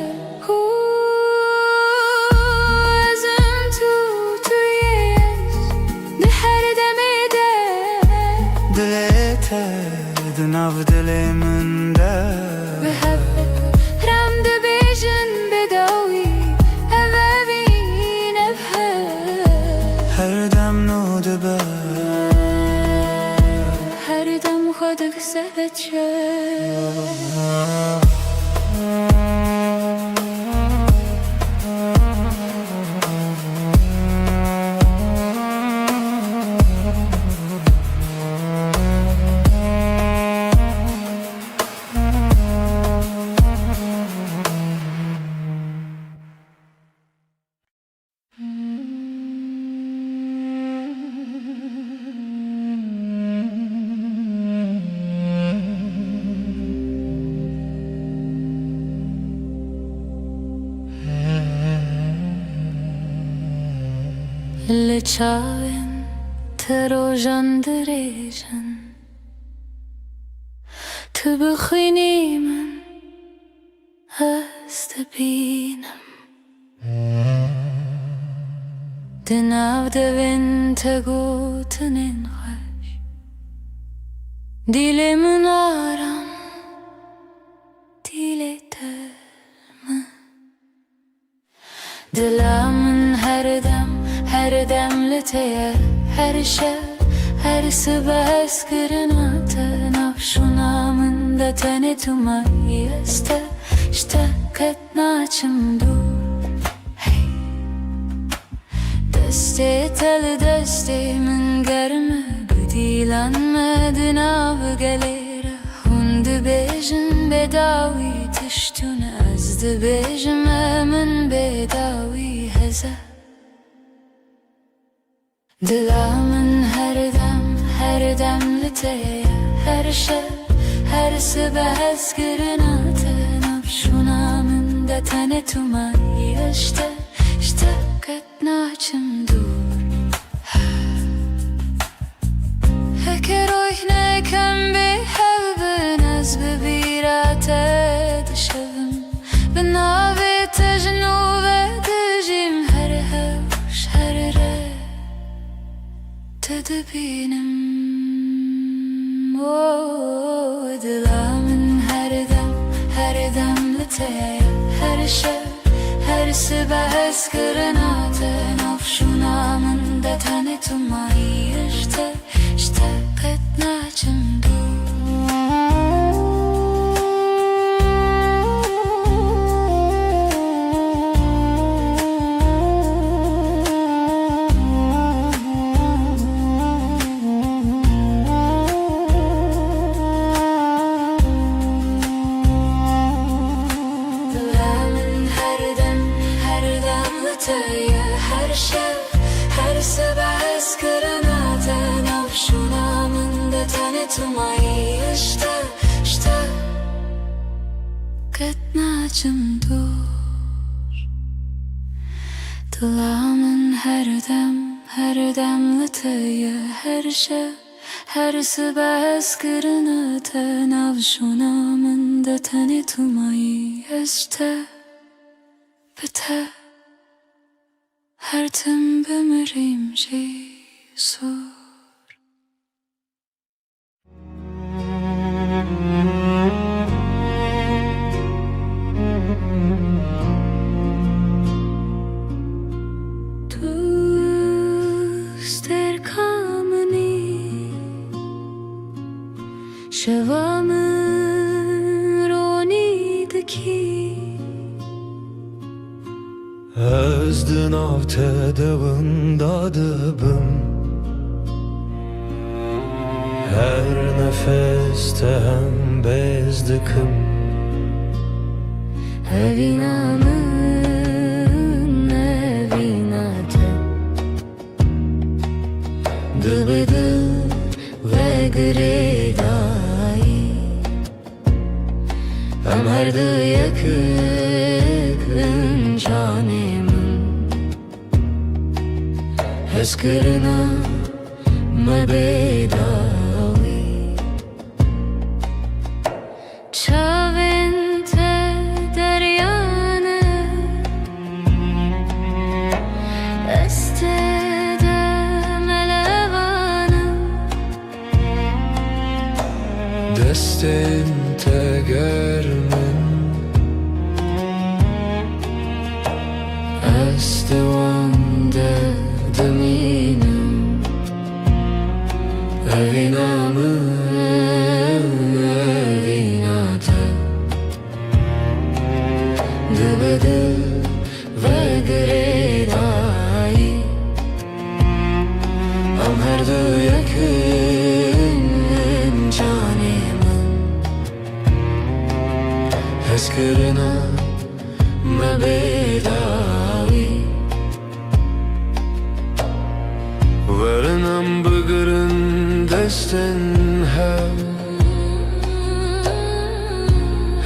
[SPEAKER 4] ازم تویش ده هر دمیده
[SPEAKER 1] دلی تا دناو دلی من ده
[SPEAKER 4] به هف رم ده بیجن بداوی اوابین
[SPEAKER 1] هر دم نو دبه
[SPEAKER 4] هر دم خودک سهچه لچاوین تروژان دریجن
[SPEAKER 2] تبخيني من استبينم دناو devin tegutinin hoş Dilimin aram diletermi Dilamın her dem liteye her şey her sıbah skırınatı nafşunamın da tanıtıma yeste İşte naçım dur Deste tel deste min germe Gdilanmedin av gelere Hundu bejin bedavi tiştun Azdı bejim emin bedavi heze Dilamın her dem liteye her şey her sıbah skırınatı nafşunamın da tanıtıma işte naçım dur Heker oyne kem bi hevbin az bebirate dışavım Benavi tejnu ve dejim her hevş her re Tedbinim Dilamın her dem liteye her şey her sıbah skırınatı nafşunamın da tanıtıma işte naçım her şey her sabah skırınatı nafşunamın da tanıtıma işte naçım dur Dilamın her dem liteye her şey her sabah skırınatı nafşunamın da tanıtıma işte biter Her tim bemirim Jesus Tuster kameni Şevamın ronidaki
[SPEAKER 1] Özdün av tedavında dıbım Her nefeste hem bezdıkım
[SPEAKER 2] Evinamın evinate Dıbıdı ve gredayı Hem her dı yakın canımın Heskırına mebedavi Çavente deryanı Estede melevanı
[SPEAKER 1] Destin tegermen Estevande deminim Evinamın evinate Dıbıdı ve gredayı Am her dı yakın canımın Heskırına mebedavi Varınam bıgırın destin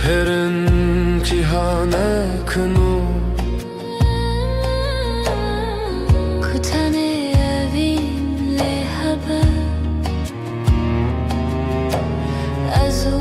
[SPEAKER 1] Herin cihane kınu
[SPEAKER 2] Kutane evinle haber Azu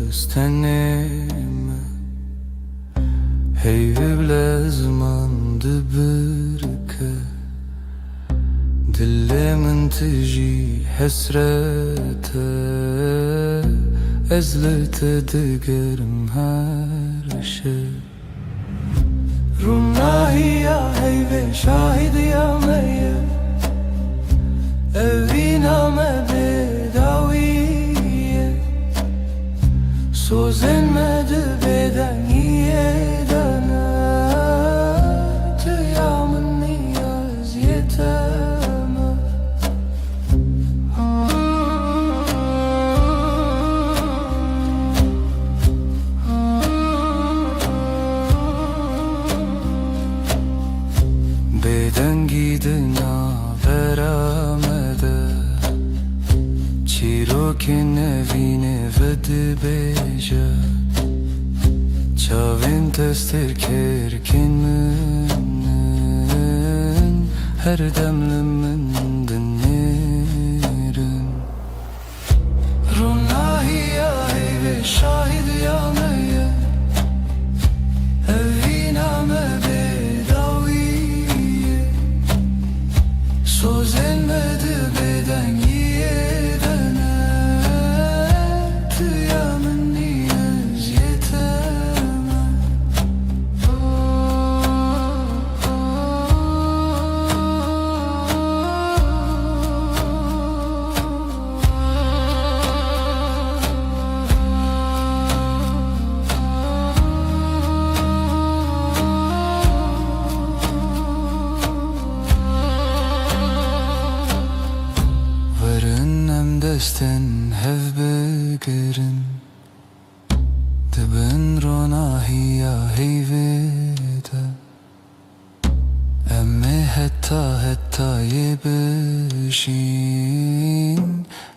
[SPEAKER 1] استنم هی بلازمان دبركه دل من تجي حسرته أزلت دقرم هرشه رمناهي يا هيبي شاهد يا مية أبينا ما بداوية سوزن ما دبدانية دانا تيا مني أزيتها Gidina veramede Çirokin evine vedbeja Çavin testir kerkin münnen Her demlimin dinlerim Runahi ya ve şahid ya meye Evina me Sözlenmedi beden yedene Tüyamın niyaz yeteme Desten hev begerin Dibin ronahiya heyvede Emme hetta yebişin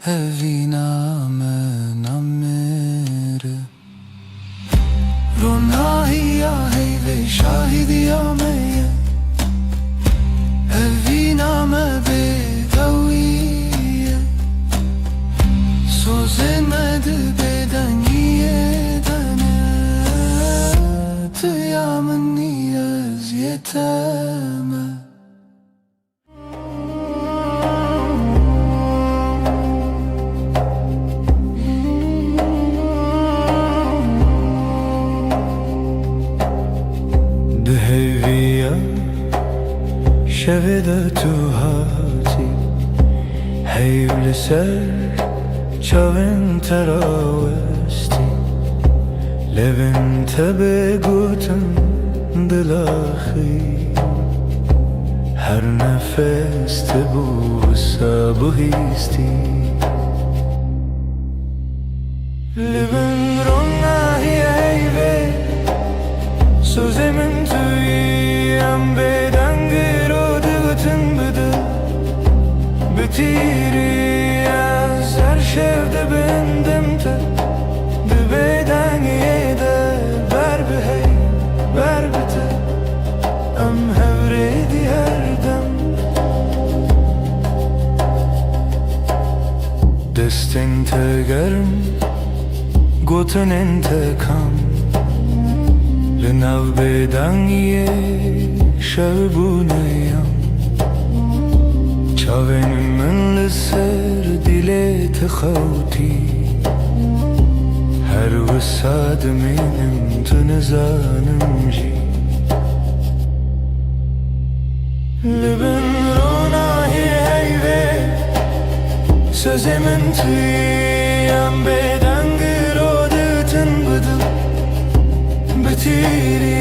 [SPEAKER 1] Evina men amere Ronahiya heyve şahidi ya meye Evina me bedavi Sözlenmedi beden yedene Tüyamın niyaz yeteme Deheviya şevede tuhati Heyvliser Çavin teravesti Levin tebe guten dilahi Her nefeste bu sabuhisti Levin ronahi eyve Sözemin tüyem beden girodu guten bıdı Bitiri Şevde bendimte Dibeden yede Ber bihey Ber bite Em hevredi herdem Destin tegerim Gotun intekam Linav beden ye Şevbuneyam Çavenim من لسر دلت خوتي هر وساد منم تنزانم جي لبن روناهي هيوه Sözümün tüyem beden girodutun budu Bitiri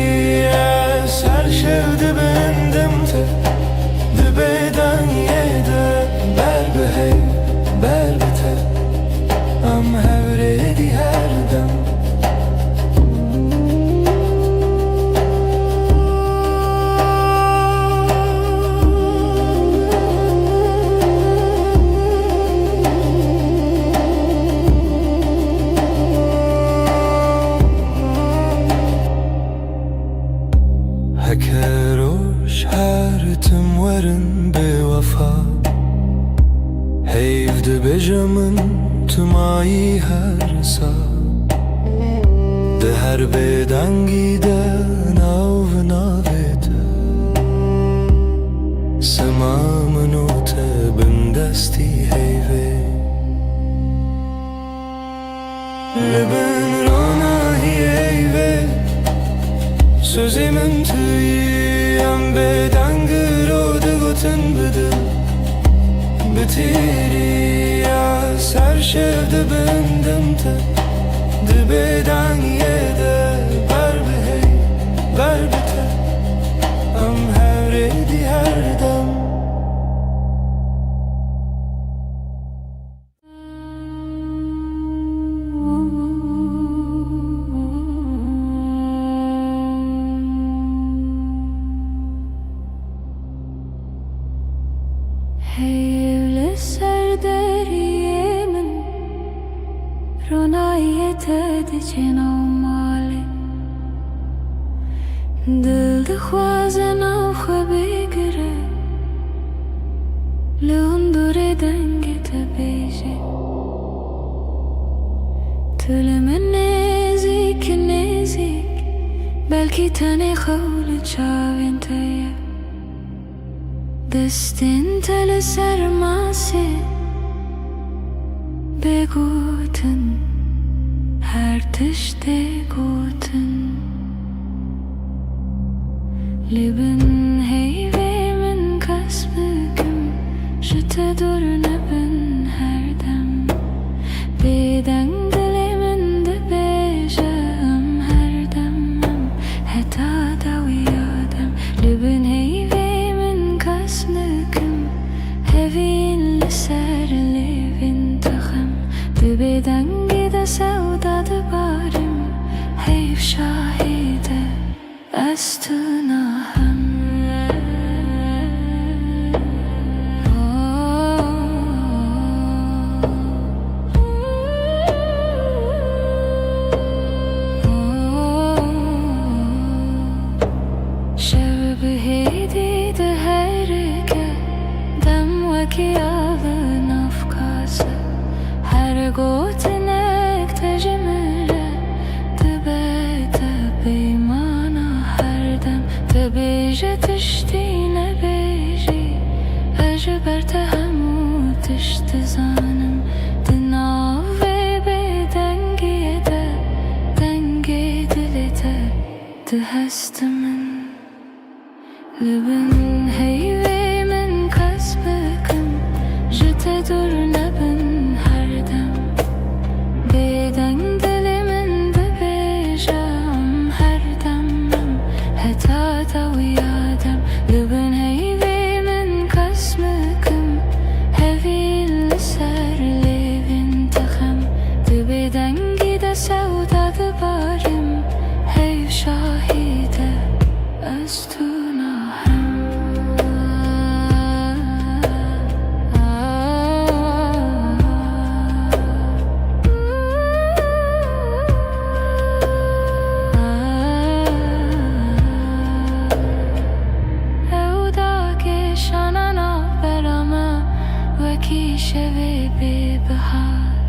[SPEAKER 1] eser şevdi bendimte Dibeden yede Ber bihey ber bite Am hevredi herdem Her bedengide nav navete Semamın ote bindesti heyve Leben rona heyve Sözümün tüyü em bedengir o de gotun bedel Bitiri ya serşevde bendim te Dibeden yede ber behey ber bite Am her edi her dem
[SPEAKER 4] Heyvli serderiyemin Ronayet edicin avmali Dil dixwazin av xwe bigire Li hundurê dengê te bêje Tu li min nêzik nêzik Belkî tenê xew li çavên te ye Destên te li ser masê Bêgotin her tiştê gotin Li bin heyvê min kes bikim Ji te dur nebin her dem Bêdeng dilê min dibêje em her dem heta dawiya dem Li bin heyvê min kes bikim Hevîn li ser lêvên te xem Di bêdengî de sewda dibarim Heyv şahîde ez tu nahem Şev bihêdî di herike Dem wekî avin afkase Her gotinek te ji min re Dibe te peymana her dem Dibêje tiştî nebêjî Ez ji ber te hemû tişt dizanim Di nav vê bêdengiyê de Dengê dilê te dihest min Li bin heyvê min kes bikim Ji te dur nebin her dem Bêdeng dilê min dibêje em her dem heta dawiya dem Li bin heyvê min kes bikim Hevîn li ser lêvên te xem Di bêdengî de sewda dibarim Heyv şahîde ez tu nahem bêbihar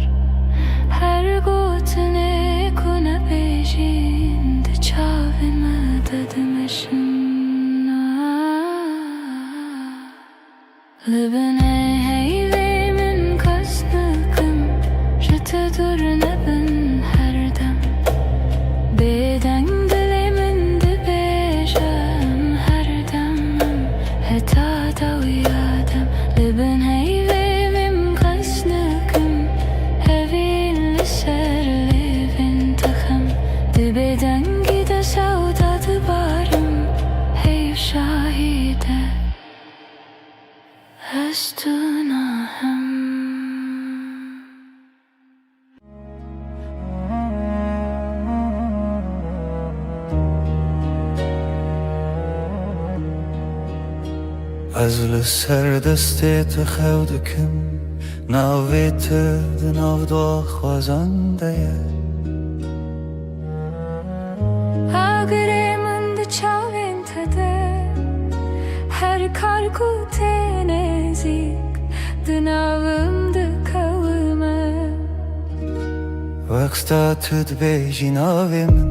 [SPEAKER 4] Her gotinê ku nebêjîn Di çavên me de dimeşin Li bin heyvê min kes bikim Ji te dur nebin her dem Bêdeng dilê min dibêje em her dem heta dawiya dem Li bin heyvê min kes bikim Hevîn li ser lêvên te xem Di bêdengî de sewda dibarim Heyv şahîde ez tu nahem
[SPEAKER 1] Ez li ser destê te xew dikim Navê te di nav daxwazan de ye
[SPEAKER 4] Agirê min di çavên te de Her kar ku tê nêzik Di navim dikewime
[SPEAKER 3] وقتا تد بیجی ناوی من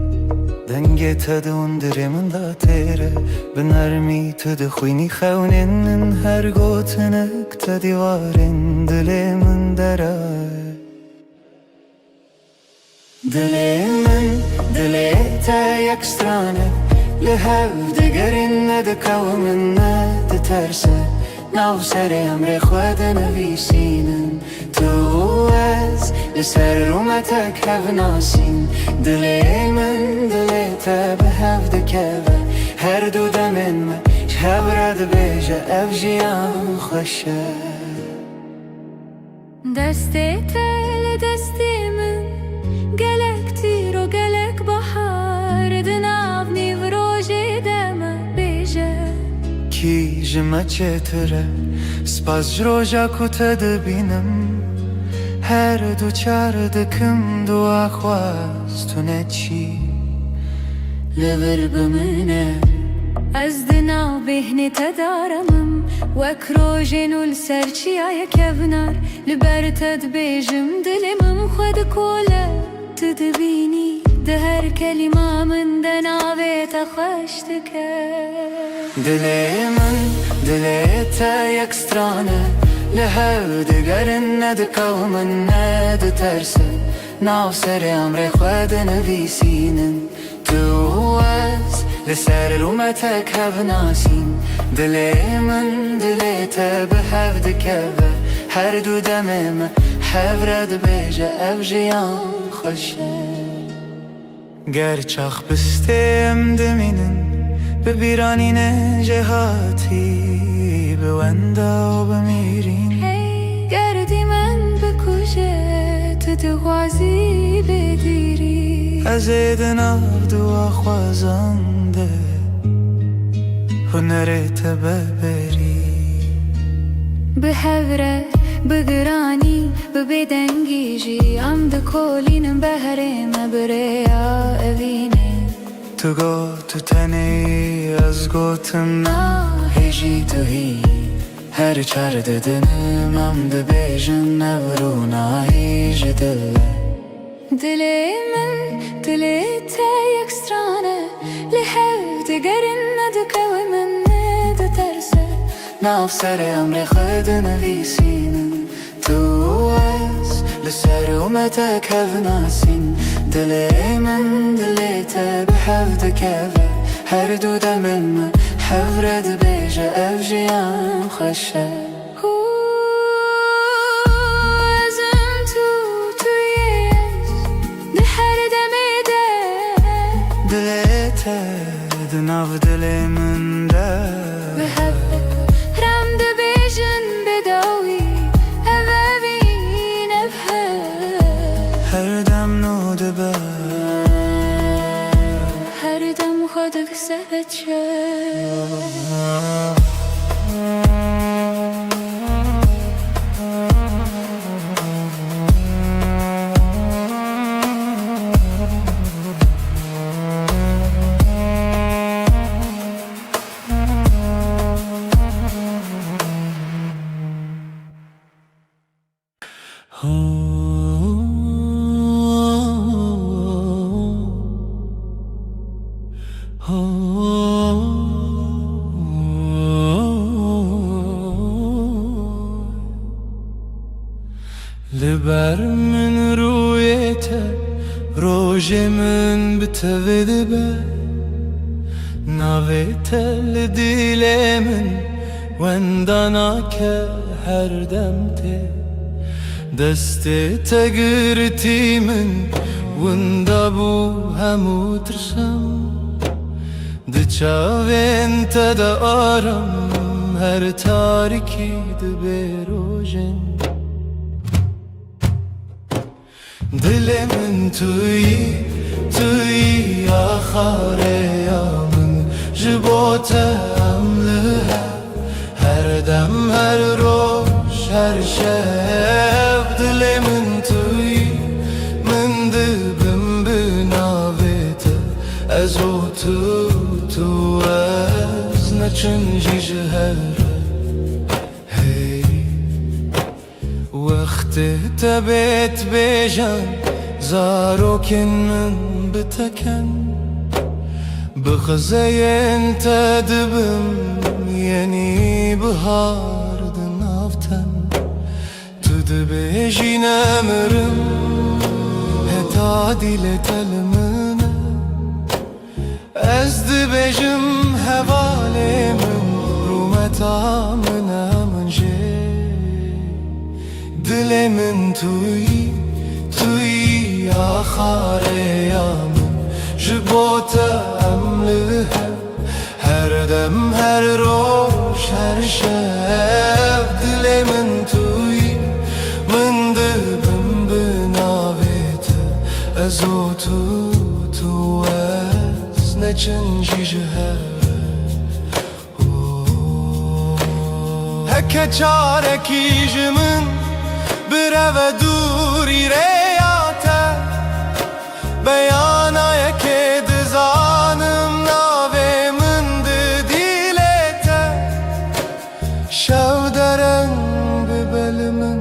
[SPEAKER 3] دنگی تد اندره من دا تیره بنرمی تد خوینی خونین هر گوتنک تدیوارین دل من درای دل من دل تا یک سترانه لهو دگرین ندکو من ندترسه ناو سر امر خود نویسینن تو از لسر رومتک هف ناسین دل من دل تا به هف دکوه هر دو دمن من شب رد بیجه اف جیان خوشه
[SPEAKER 4] دستی تل دستی من گلک تیر و گلک بحر دناو نیو روژی دم بیجه
[SPEAKER 3] کی جمع چتره سپاس جروجا کتا بینم هر دو چار دکم دو آخواست تو نچی
[SPEAKER 4] لور بمنه از دناو بهنی تدارمم وک روژین و لسرچی آیا کفنار لبر تد بیجم دلمم خود کوله تدبینی ده هر کلمه من دناوی تخشتکه
[SPEAKER 3] دل من دل تا یک سترانه لهو دگرن ندکو من ندترسه ناو سر امر خود نویسینن تو از لسر رومتک هف ناسین دل من دل تا به هف دکوه هر دو دمم هف رد بیجه اف جیان خوشه گر چاخ بستیم دمینن ببیرانین جهاتی بوندا و بمیرین
[SPEAKER 4] گردی من بکوشه تو دخوازی بدیری
[SPEAKER 3] از دناو دو خوازانده هنرت ببری
[SPEAKER 4] به هوره بگرانی ببدنگیجی ام دکولینم بهرم بریا اوینه
[SPEAKER 3] تو گو تو تنی از گوتم هیجی تو هی هر چار ددنم ام دبیجن نورو نایج دله
[SPEAKER 4] دل من دل تا یک سترانه لحو دگرن ندکو من ندترسه
[SPEAKER 3] ناف سر امر خود نویسینن تو از لسر اومتک هف ناسین دل من دل تا به هف دکوه هر دو دمن من هف رد بیجه اف جیان خوشه
[SPEAKER 4] ازم تویش ده هر دمی ده
[SPEAKER 3] دل تا دناف دل من ده
[SPEAKER 4] به هف رم ده بیجن بداوی اوین افه
[SPEAKER 3] هر دم نو دبه
[SPEAKER 4] هر دم خودک سبت شد
[SPEAKER 3] لبر من رویته روژ من بتویده به ناویته لدیل من وندانا که هر دم ته دسته تگرتی من وندا بو همو ترسم دچاوین تدا آرم هر تاریکی دبیروژن دل من توی آخاره یا من جبوتم لها هر دم هر روش هر شب دل من توی من دبم بناویت از او تو از نچنجی جهره هی وقت تبت بیجان
[SPEAKER 1] زاروكن من بتكن بخزين تدبم يني بهار دنافتن تدبيجي نمرم هتادي لتلمنا از دبيجم هوالي من رومتا منا من جي دل من توي توي آخر يامن جبوتا أملها هر دم هر روش هر شب دل من توي من دبم بناويت ازو تو از نچنجي جهر هكا چاركي جمن برا دوری ریاته بیانا یکی دزانم ناوی من دیلته شو درن ببل من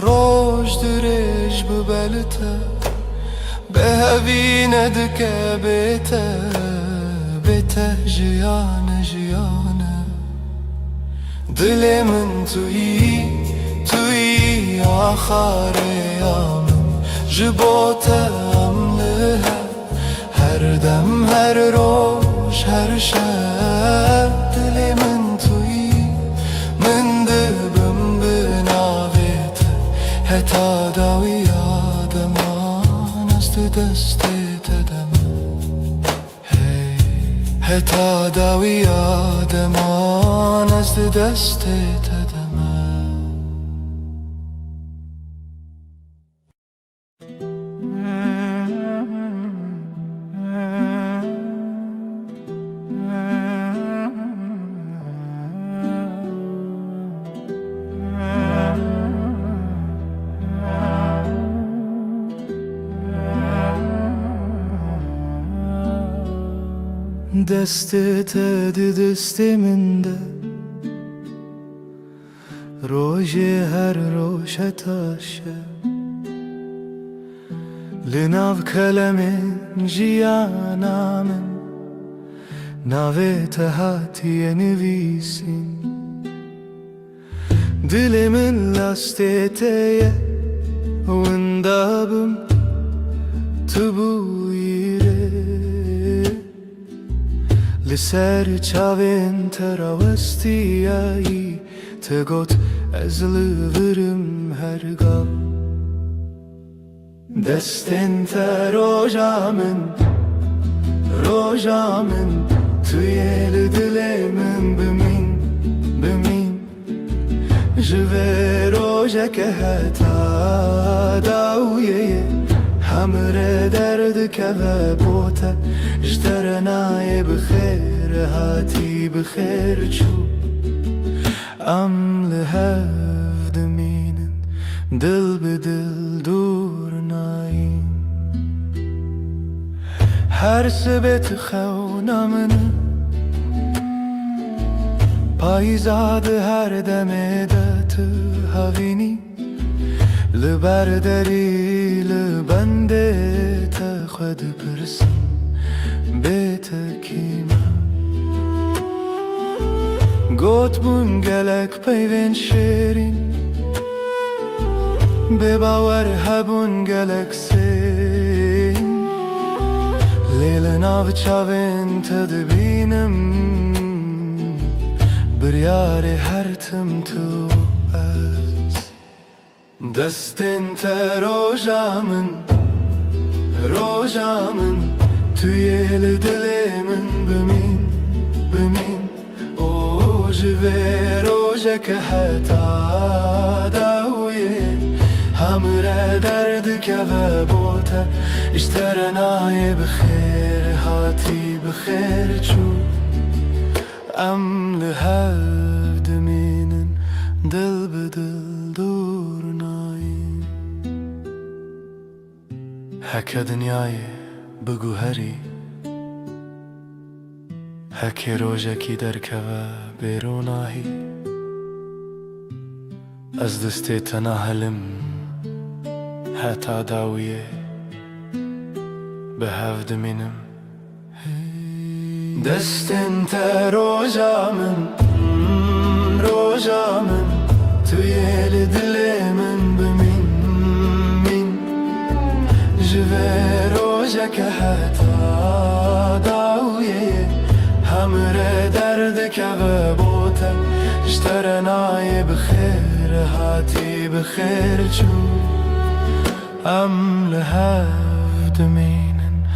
[SPEAKER 1] روش درش ببلته به هوینه دکه بیته جیانه جیانه دل من توی آخر یامن جبوتا أملها هر دم هر روش هر شب دل من توی من دبم بناویت هتا داوی آدمان است دست تدم هتا داوی آدمان است دست تدم دستت دست من ده روج هر روش تاشه لناو کلم جیانا من ناوی تهاتی نویسین دل من لاستیتیه وندابم تبویره لسر چاوین تراوستیایی تگوت از لورم هرگاه دستن تا روژا من توی دل من بمین جوه روژه که هتا داویه همره درد که و بوته جترنای بخیر هاتی بخیر چو ام لهف دمینن دل به دل دور نایم هر سبت خونا من پایزاد هر دمه دت هاوینی لبرداری لبنده تا خود پرسم بیت کیما گوت بون گلک پیوین شیرین به باور هبون گلک سین لیل ناو چاوین تدبینم بریار هر تم تو از دستن تا روژا من توی دل من بمین او جوه روژه که حتا داویه همره درد که و بوته اشترنای بخیر هاتی بخیر چو ام لهف دمینن دل به دل دور نایم هک دنیای بگو هری هک روژکی درکوه بیروناهی از دستی تناهلم حتی داویه به هفت منم دستن تا روزا من توی دل من بمین جوه روزا که حتی داویه همره درد که بوته اشترنای بخیر هاتی بخیر چون ام لهفت مینن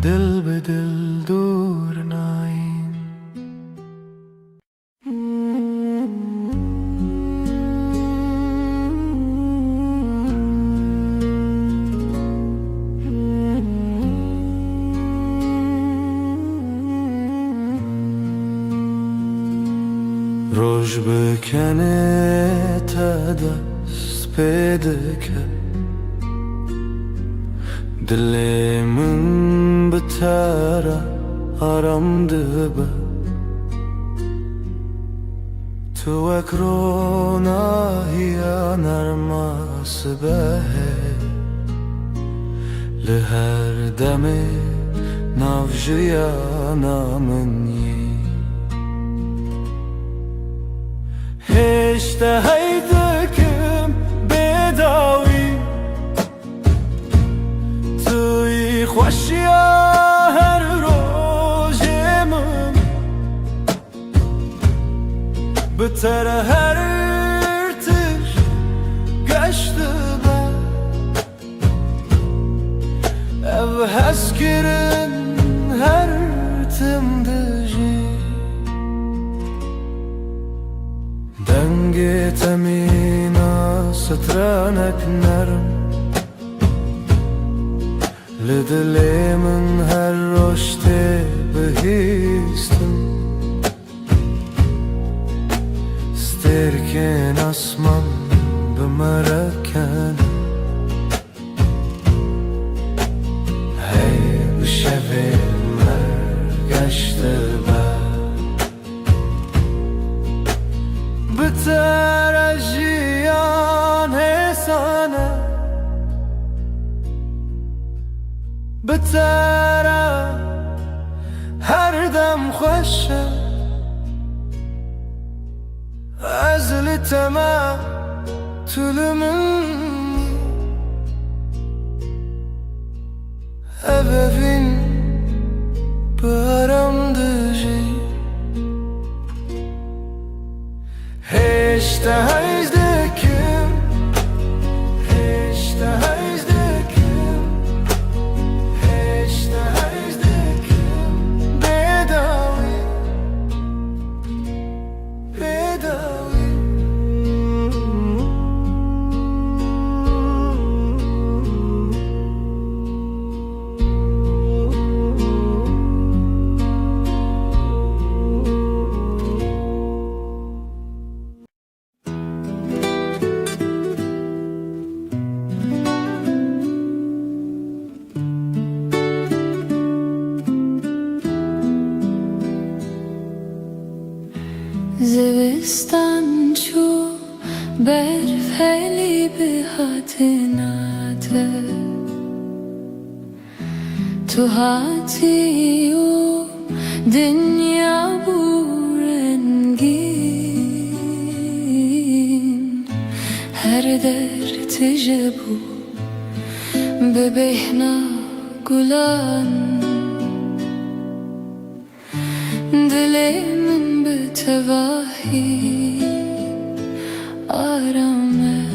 [SPEAKER 1] دل به دل دور ناین روش بکنه تا دست پیدا که دل من بتره آرام دبه تو اکرونا هیا نرماس به لهر دمه نافجیا نامنی هشته هیدکم بداوی توی خوشیا هر روزم بتر هر ارتش گشته با او هست کرن هر تم دجی دنگ تمینا سترانک نرم لدل من هر رشته بهیستم سترکن اسمان بمرکن هی بشوی مرگشته بتر اجیان حسانه بتره هر دم خوشه از لتما طول منی ببین برام دجی هشته هیزدکم هشته هیزدکم هشته هیزدکم بداوی بداوی
[SPEAKER 4] زوستان چو برف هلی به هاتناته تو هاتی و دنیا بورنگین هر در تجبو به بهنا گلان دل من به تواهی آرامه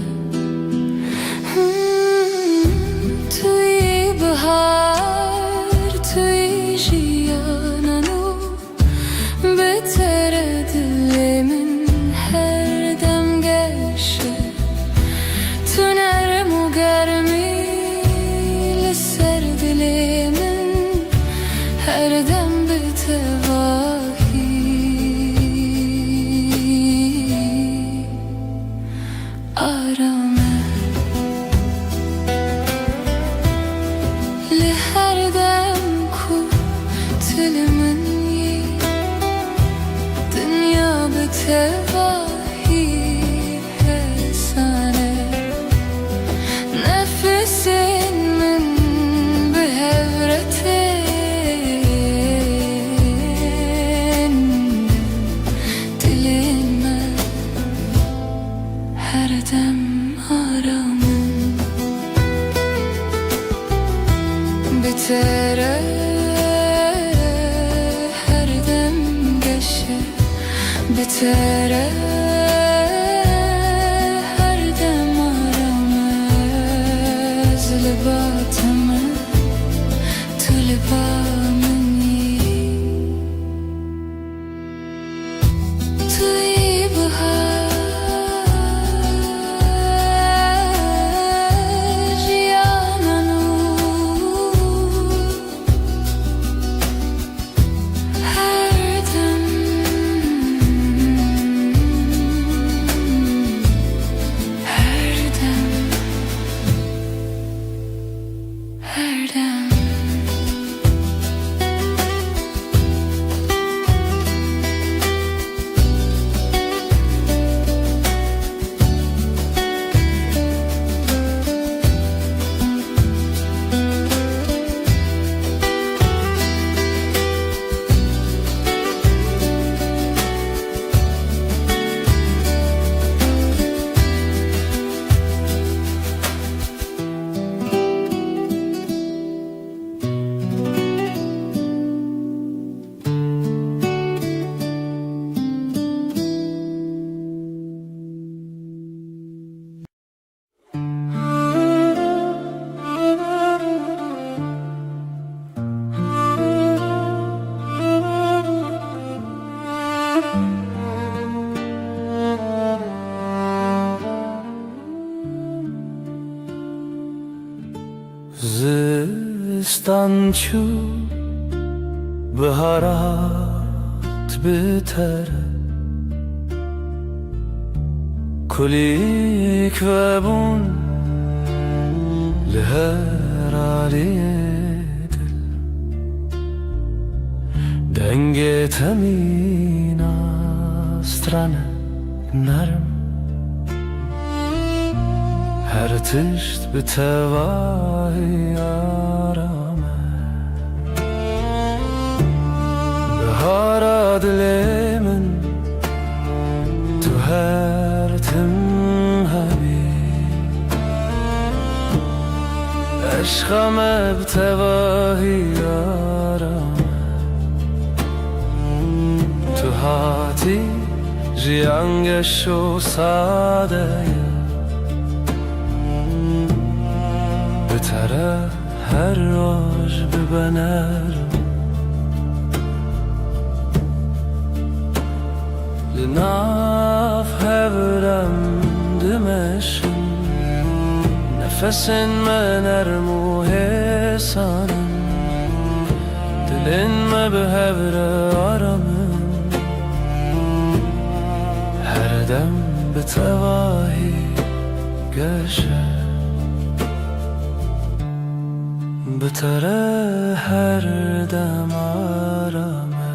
[SPEAKER 4] توی بهار توی جیانانو بهتره دل من هر دم گشه تو نرم و گرمی لسر دل من هر دم به تواهی آرامه لهر دم کو تل منی دنیا به تواهی حسانه نفس bitere her dem geçe bitere her dem aramaz libatımı tulibamını tuy bahar
[SPEAKER 1] زستان چو بهارات بتره کلیک و بون لهر علی دل دنگ تمین استرانه نرم هر تشت به تواهی آرامه بهار دل من تو هر تم حبیب عشقم به تواهی آرامه تو هاتی جیانگش و ساده بتره هر روز ببنرم لناف هبرم دمشم نفسن من ارمو حسانم دلن ما به هبر آرامم هر دم به تواهی گشه بتره هر دم آرامه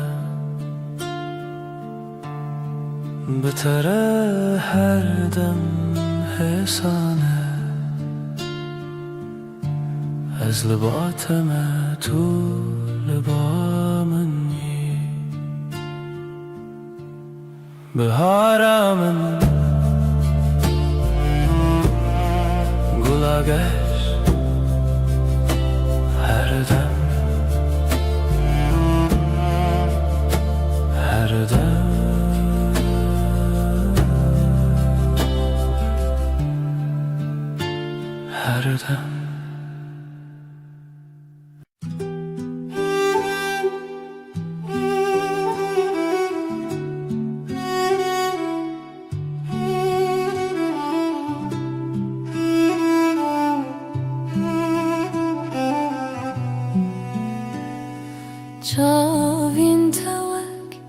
[SPEAKER 1] بتره هر دم حسانه از لباتم تو لبا منی بهارم گلاگش هر دم هر دم هر دم
[SPEAKER 4] چاوین توک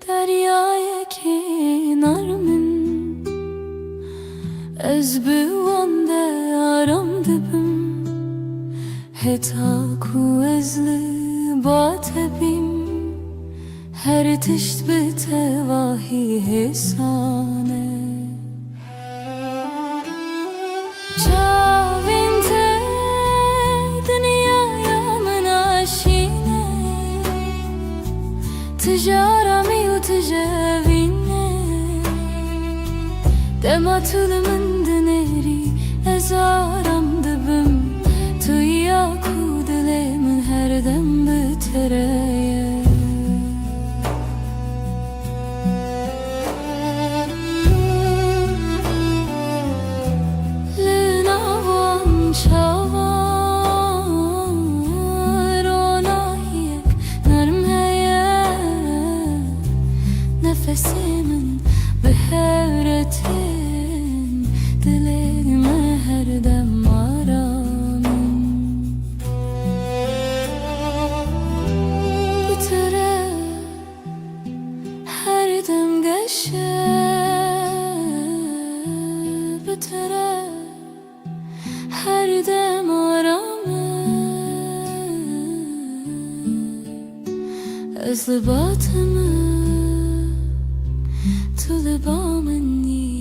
[SPEAKER 4] دریای کنار من از بوانده آرام دبم هتا کو از لبات بیم هر تشت به تواهی حسانه تجارمي وتجاويني دما من دنيري أزارم دبم تو ياكو دلي از لباتمه تو لبامنی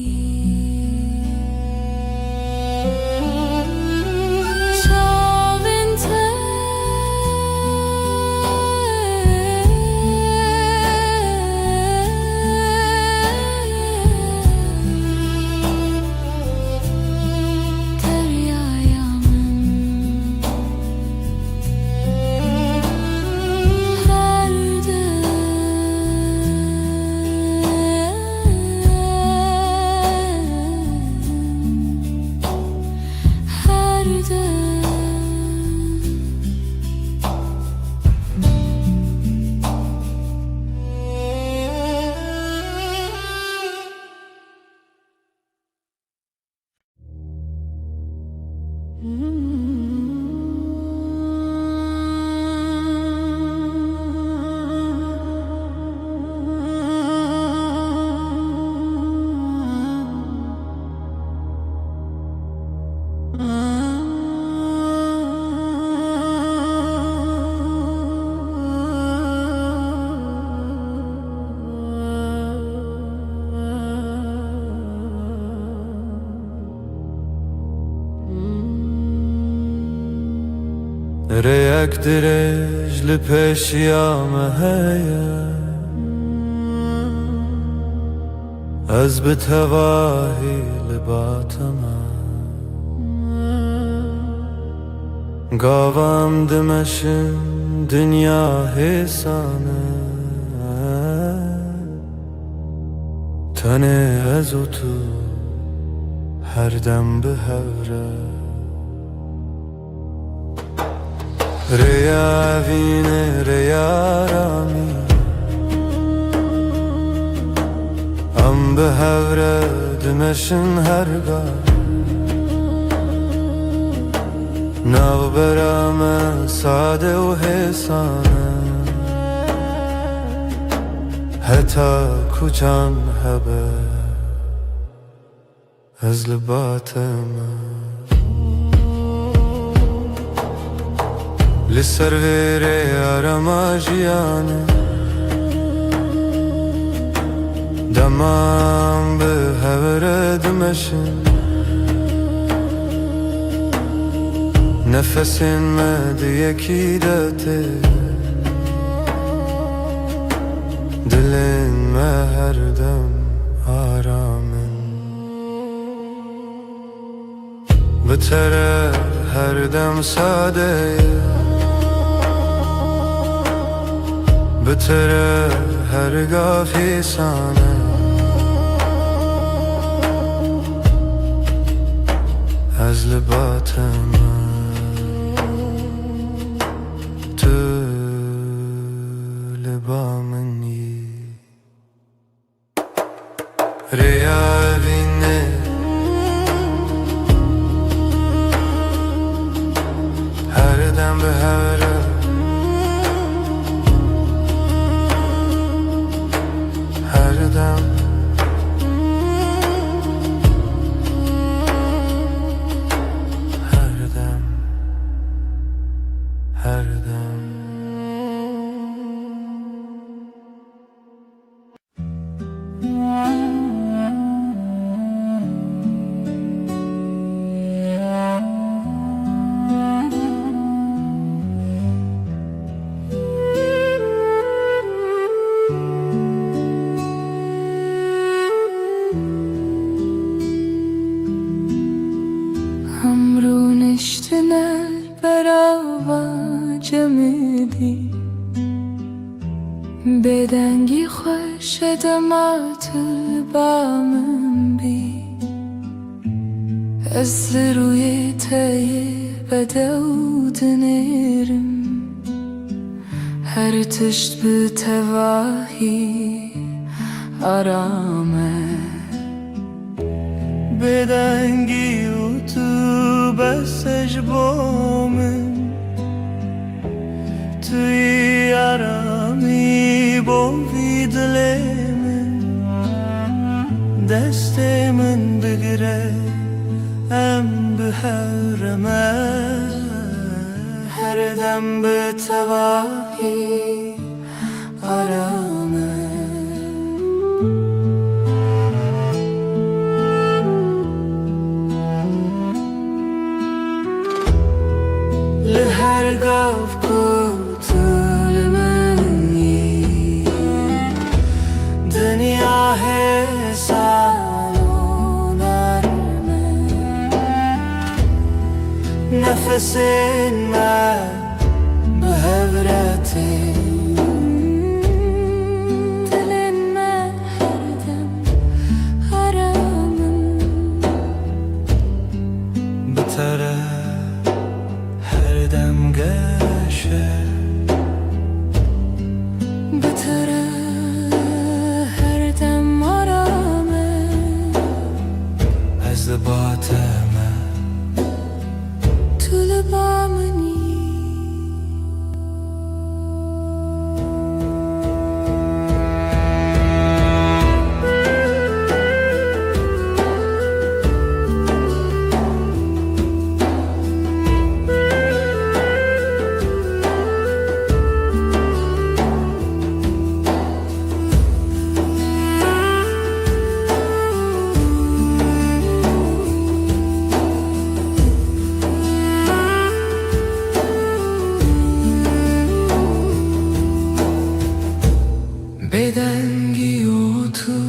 [SPEAKER 1] ريك درج لبش يا مهيا از بتواهي لباتما قاوام دمشن دنيا هيسانه تنه ازو تو هر دم به هوره ريا فيني ريا رامي ام بهوره دمشن هرگا ناو برام ساده و حسانه حتی کجان هبه از لباتم لسر ویره آرما جیانه دمام به هوره دمشن نفسین مدی یکی داته دلین ما هر دم آرامن بتره هر دم ساده بتره هرگاه فیسانه از لباتم تو لبامنی ریا بینه هر دم به هره هر دم هر دم هر دم
[SPEAKER 4] همرونشتنر برا جمدی بدنگی خوش دمات بامن بی از روی تای بدود نرم هر تشت به تواهی آرامه
[SPEAKER 3] بدنگی و تو بسش بامن توی آرامی بوی دل من دست من بگیره ام به هر دم به تواهی arame لهر قف قتل مني دنيا هسان نرمه نفس ما بهبرتي بتره هر دم گشه
[SPEAKER 4] بتره هر دم آرامه
[SPEAKER 1] از باطمه
[SPEAKER 4] تو لبامنی
[SPEAKER 2] Bedengi otu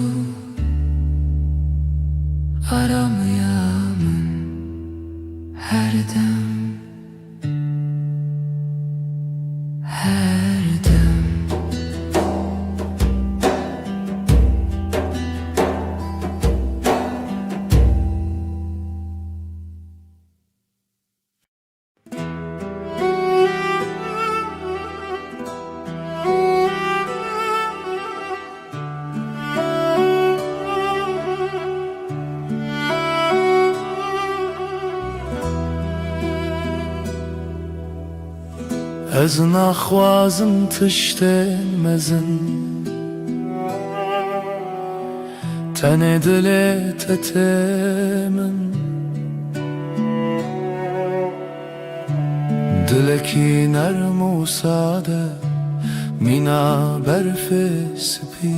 [SPEAKER 2] aramayamın her dem her dem
[SPEAKER 1] از نخوازم تشتن مزن تن دل تتمن دلکی نرم و ساده مینا برف سپی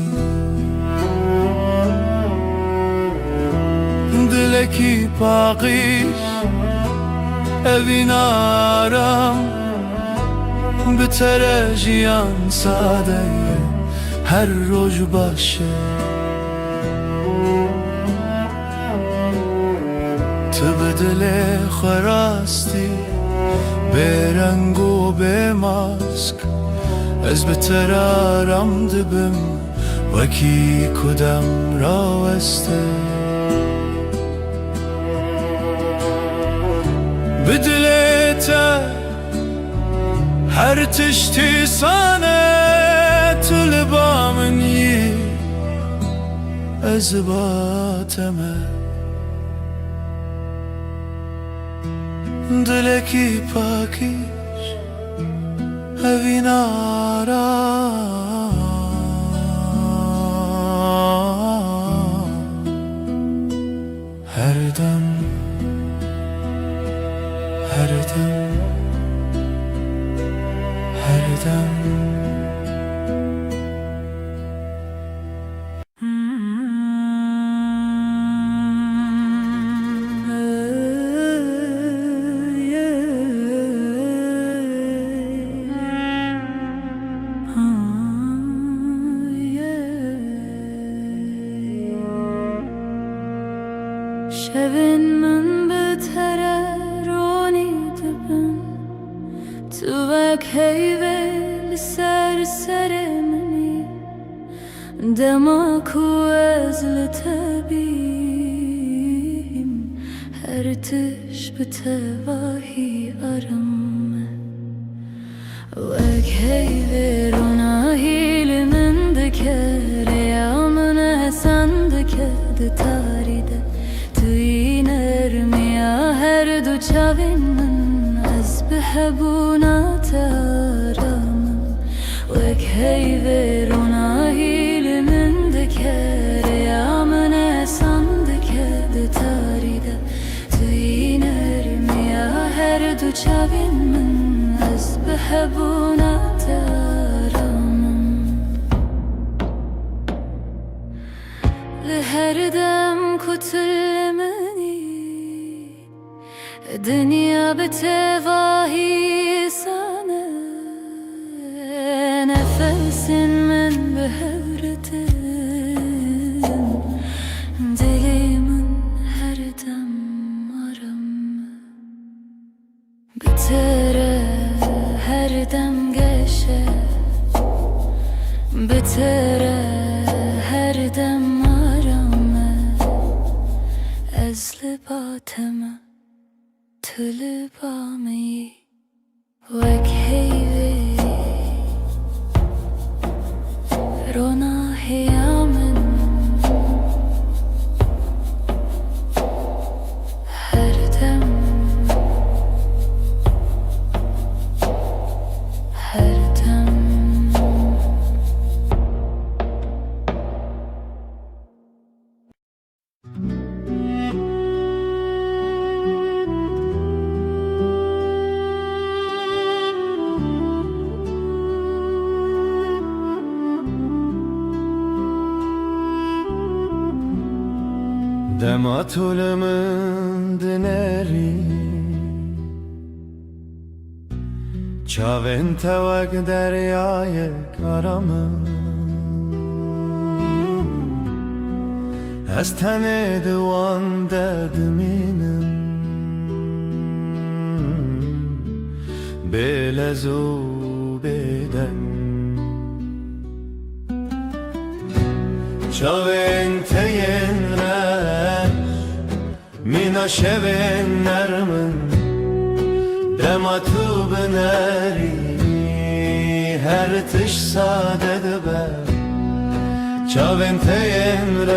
[SPEAKER 1] دلکی پاقیش evin aram بتره جیان ساده هر روز باشه تو به دل خراستی به رنگ و به ماسک از بتر آرام دبم وکی کدام را وسته به دلت هر تشتی سانه تو لبامنی از باطمه دلکی پاکیش evin aram her dem her dem her dem
[SPEAKER 4] شبن من بتره رونی دبن تو وک هیوه سر منی دما کو از لطبیم هر تش بتواهی آرامه وک هیوه روناهی لمن دکره یا من حسن دکده تاریده توی نرمیا هر دو چاوین من از بهبونات آرامم وک هیوه روناهی لمن دکره یا من حسن دکده تاریده توی نرمیا هر دو چاوین من از بهبونات آرامم كتلمني الدنيا بتواهي سنة نفس من بهورتن دلي من هردم مرم بتره هردم گشه بتره هردم مرم از لباتم تو لبامی وک هیوی رونا هیامن هردم هردم
[SPEAKER 3] دما طولمن دنری چاوین توک دریای کارمن از تن دوان دردمینم بلزو بدن چاوین تین مینا شوین نرمن دما تو بنری هر تش ساده دبر چاوین تین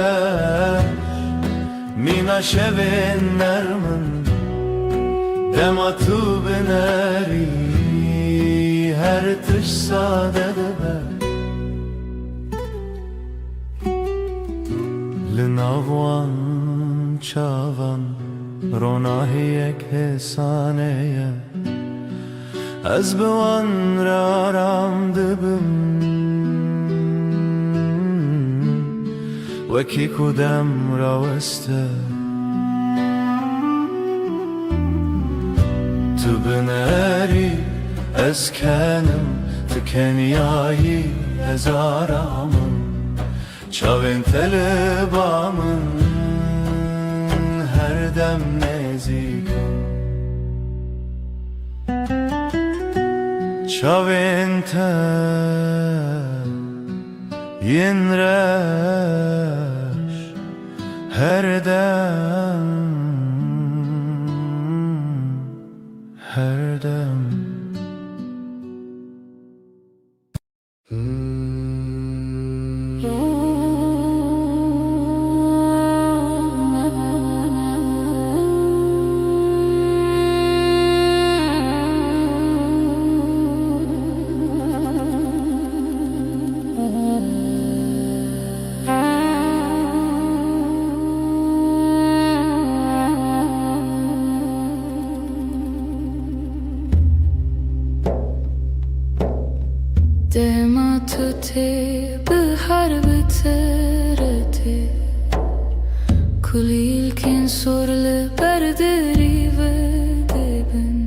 [SPEAKER 3] مینا شوین نرمن دما تو بنری هر تش ساده دبر لناوان چاوان روناهی یک حسانه از بوان را رام دبم وکی کدم را وسته تو بنری از کنم تو کنیایی هزارامم چاوین تلبامن هر دم نزیکم چاوین ین رش هر دم هر دم
[SPEAKER 4] دما تو تی به حرب ترتی کلیل کن سرل بردری و دبن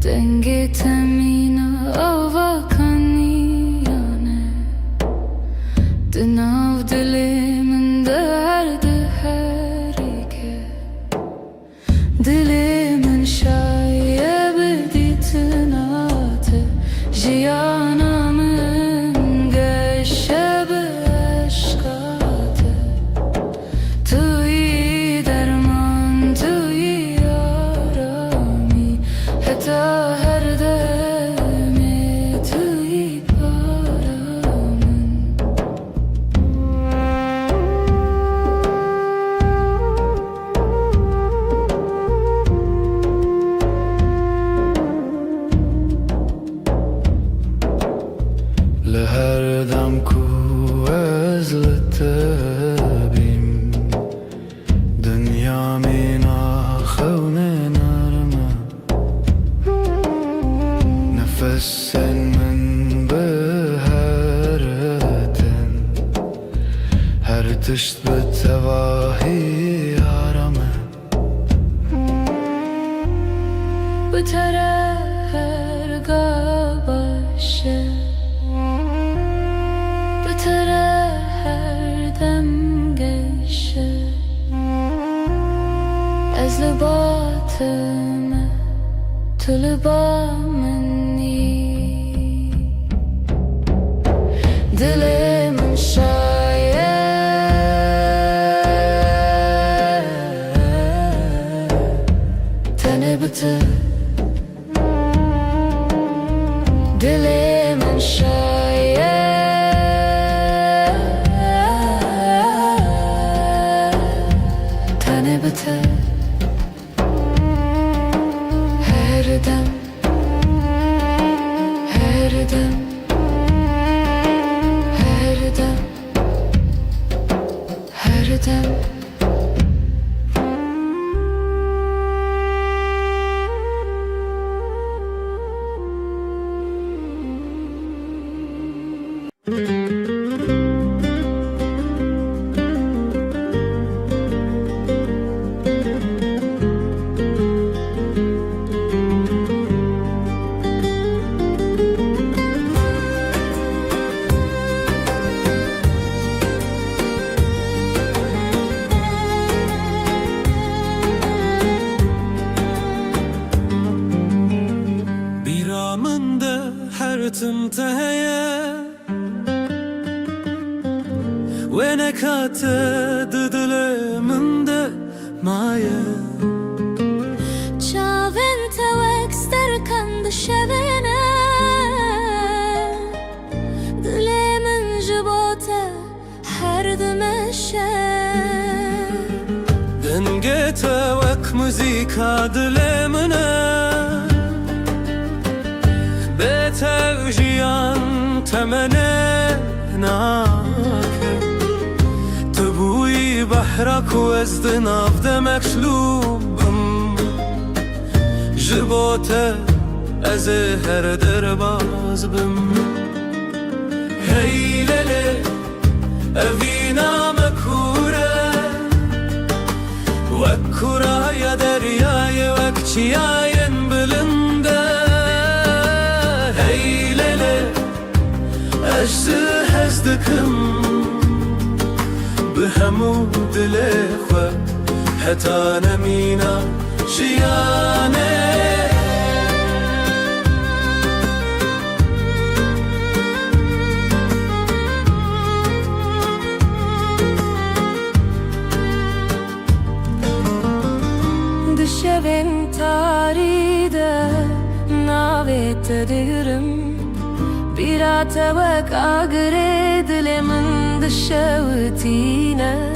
[SPEAKER 4] دنگ تمینا آوا کنیانه دناو دلی من درد هری که دلی من شایب دیتنات جیانمın گشه به عشقاته توی درمان توی آرامی حتی هر دمی توی بارامن
[SPEAKER 3] لهر دم کو از لطبیم دنیا مینا خون نرمه نفس من به هر
[SPEAKER 1] تشت بالتواهی آرامه
[SPEAKER 4] بتره هرگاه باشه بتره هر دم گشه از لباتم تو لبا منی دل من شاید تنه بته دل من شاید تنه بته هر دم هر دم هر دم هر دم
[SPEAKER 1] تنتهي وينك هتدل من ده معايا
[SPEAKER 4] چاوین توکستر کند شبینه دل من جبوته هر دمشه
[SPEAKER 1] دنگه توک موزیکا دل منه بتوجيان تمنى ناك تبوي بحرك وزدنا في دمك شلوبم جبوته ازهر درباز بم هي ليلة افينا مكورة وكورة يا درياي وكشياين بلنده أجزء هزدكم بهمود الإخوة حتى نمينا جياني
[SPEAKER 4] دشبن تاريده ناويت ديرم بيرات وك أقرد لمن دشوتينا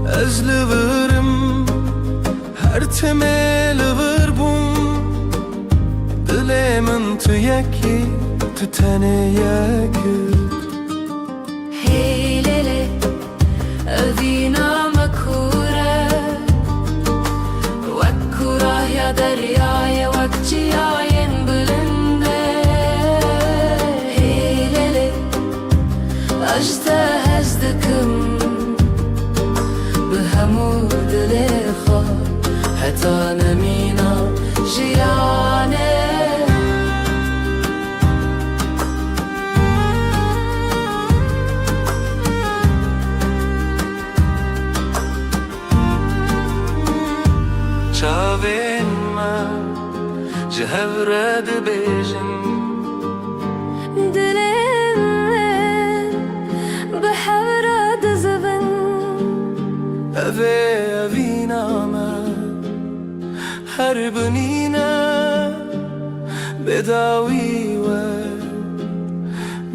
[SPEAKER 1] أزل ورم هر تميل وربم دل من تو يكي تو تنه يكي
[SPEAKER 4] هي ليلة أذينا مكورة وكورة يا درياي وكجياين أجزاء هزدكم بهمود الإخوة حتى نمينا جياني
[SPEAKER 1] چاوین ما جهورد بیجن أبي أبينا ما هربنينا بداوي و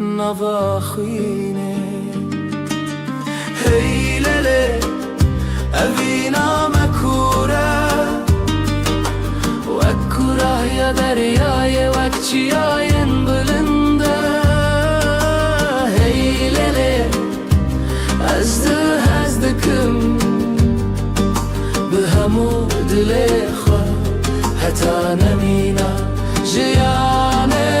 [SPEAKER 1] نواخيني هي ليلة أبينا مكورة وكورة يا درياي وكشياين بلنده هي ليلة هزدكم بهمود الإخوة حتى نمينا جياني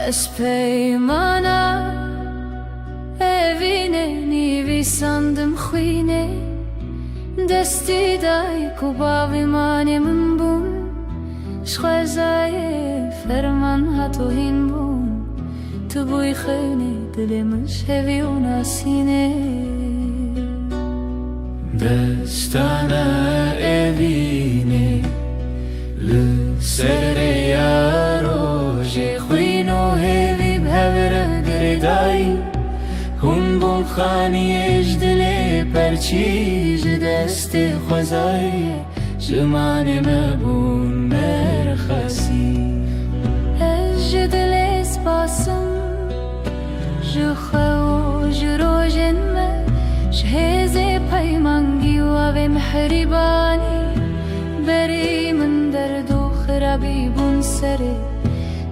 [SPEAKER 4] بس پیمانه evine nivisandım xwine desti daj ku bavimanim bun shkhazaye ferman hatohin bun tu buy khane dilimiz hevi unasine
[SPEAKER 3] Destana evine le sereya roje khwino hevi bhavra gredai Hun bol khani ejdle perchiz dest khazai Jmane mabun merkhasi
[SPEAKER 4] ejdle spasım jkhaw jrojen me shheze paymangi wa ve mehribani beri min derdo khrabi bun sare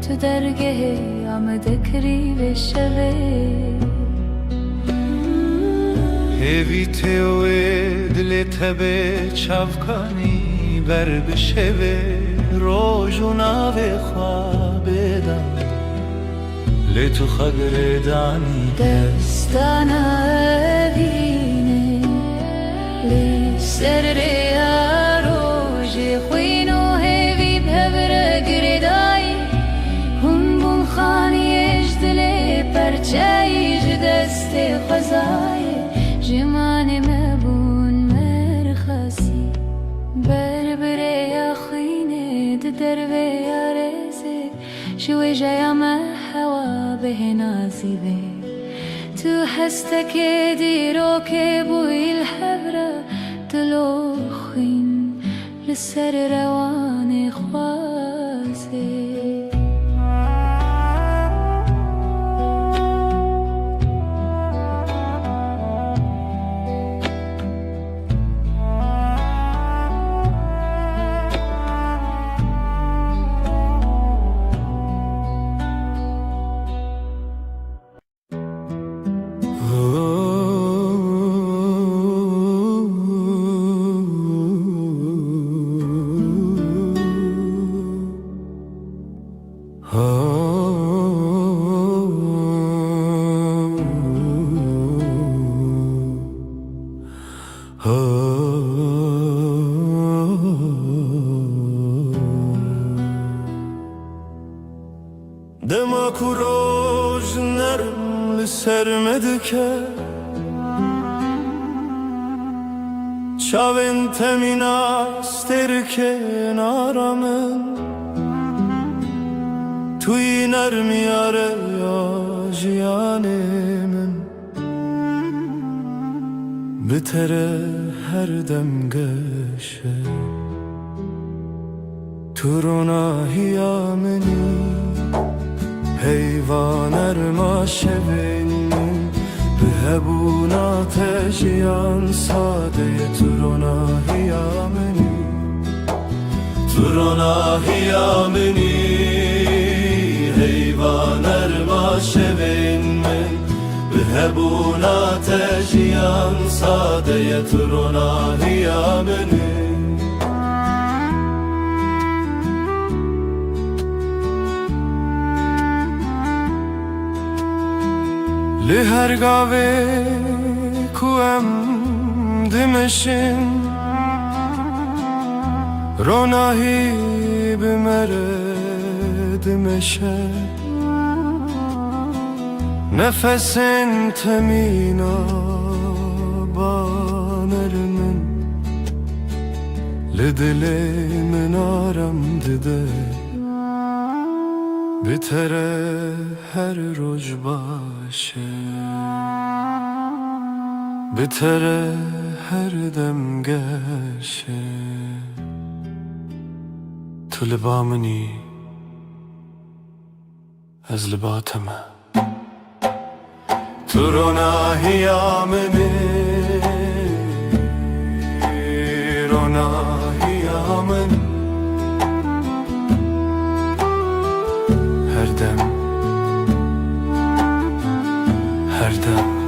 [SPEAKER 4] tu dergehe amdekri ve shave
[SPEAKER 1] Evi teoed le tebe chavkani ber bisheve rojuna ve khwabedam le tu khagredani
[SPEAKER 4] destana evine li serre aroje khwino hevi bhavra gredai hun bun khani ejdle perchay deste khazai Jmane mabun merkhasi berbere ya khine derve ya reze shwe jaya ma hawa behnazive tu hastak diro ke buil havra tlo khin لسر روان خواسه
[SPEAKER 1] Dema kuroj nerm li sermedike Çavin temina sterke naramın Tuy nerm yare ya jiyanemin Bitere her dem geşe Turuna hiyameni Heyvan erma şevin Behebuna tejiyan sadeye Turona hiyameni Turona hiyameni Heyvan erma şevin Behebuna tejiyan sadeye Turona hiyameni Li her gave kuem dimeşin Ronahi bimere dimeşe Nefesin temina banerimin Li dilimin aram dide Bitere her roj başı Bitere her dem geşe Tu libamini Ez libateme Turona hiyameni Rona hiyameni Her dem Her dem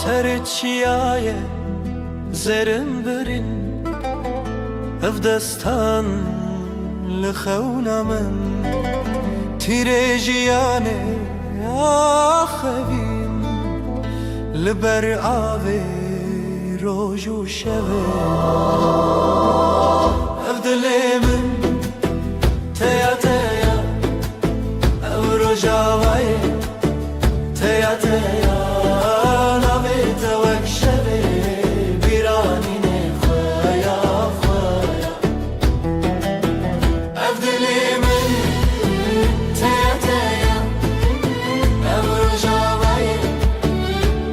[SPEAKER 3] سر چیای زرم برین اف دستان لخونا من تیره جیانه آخوین لبر آوه روز و شبه اف دلی من تیا تیا اف رجاوای تیا تیا نبیت وک شبه بیرانی نخوایا خوایا اف دلی من تیا تیا اف رجاوای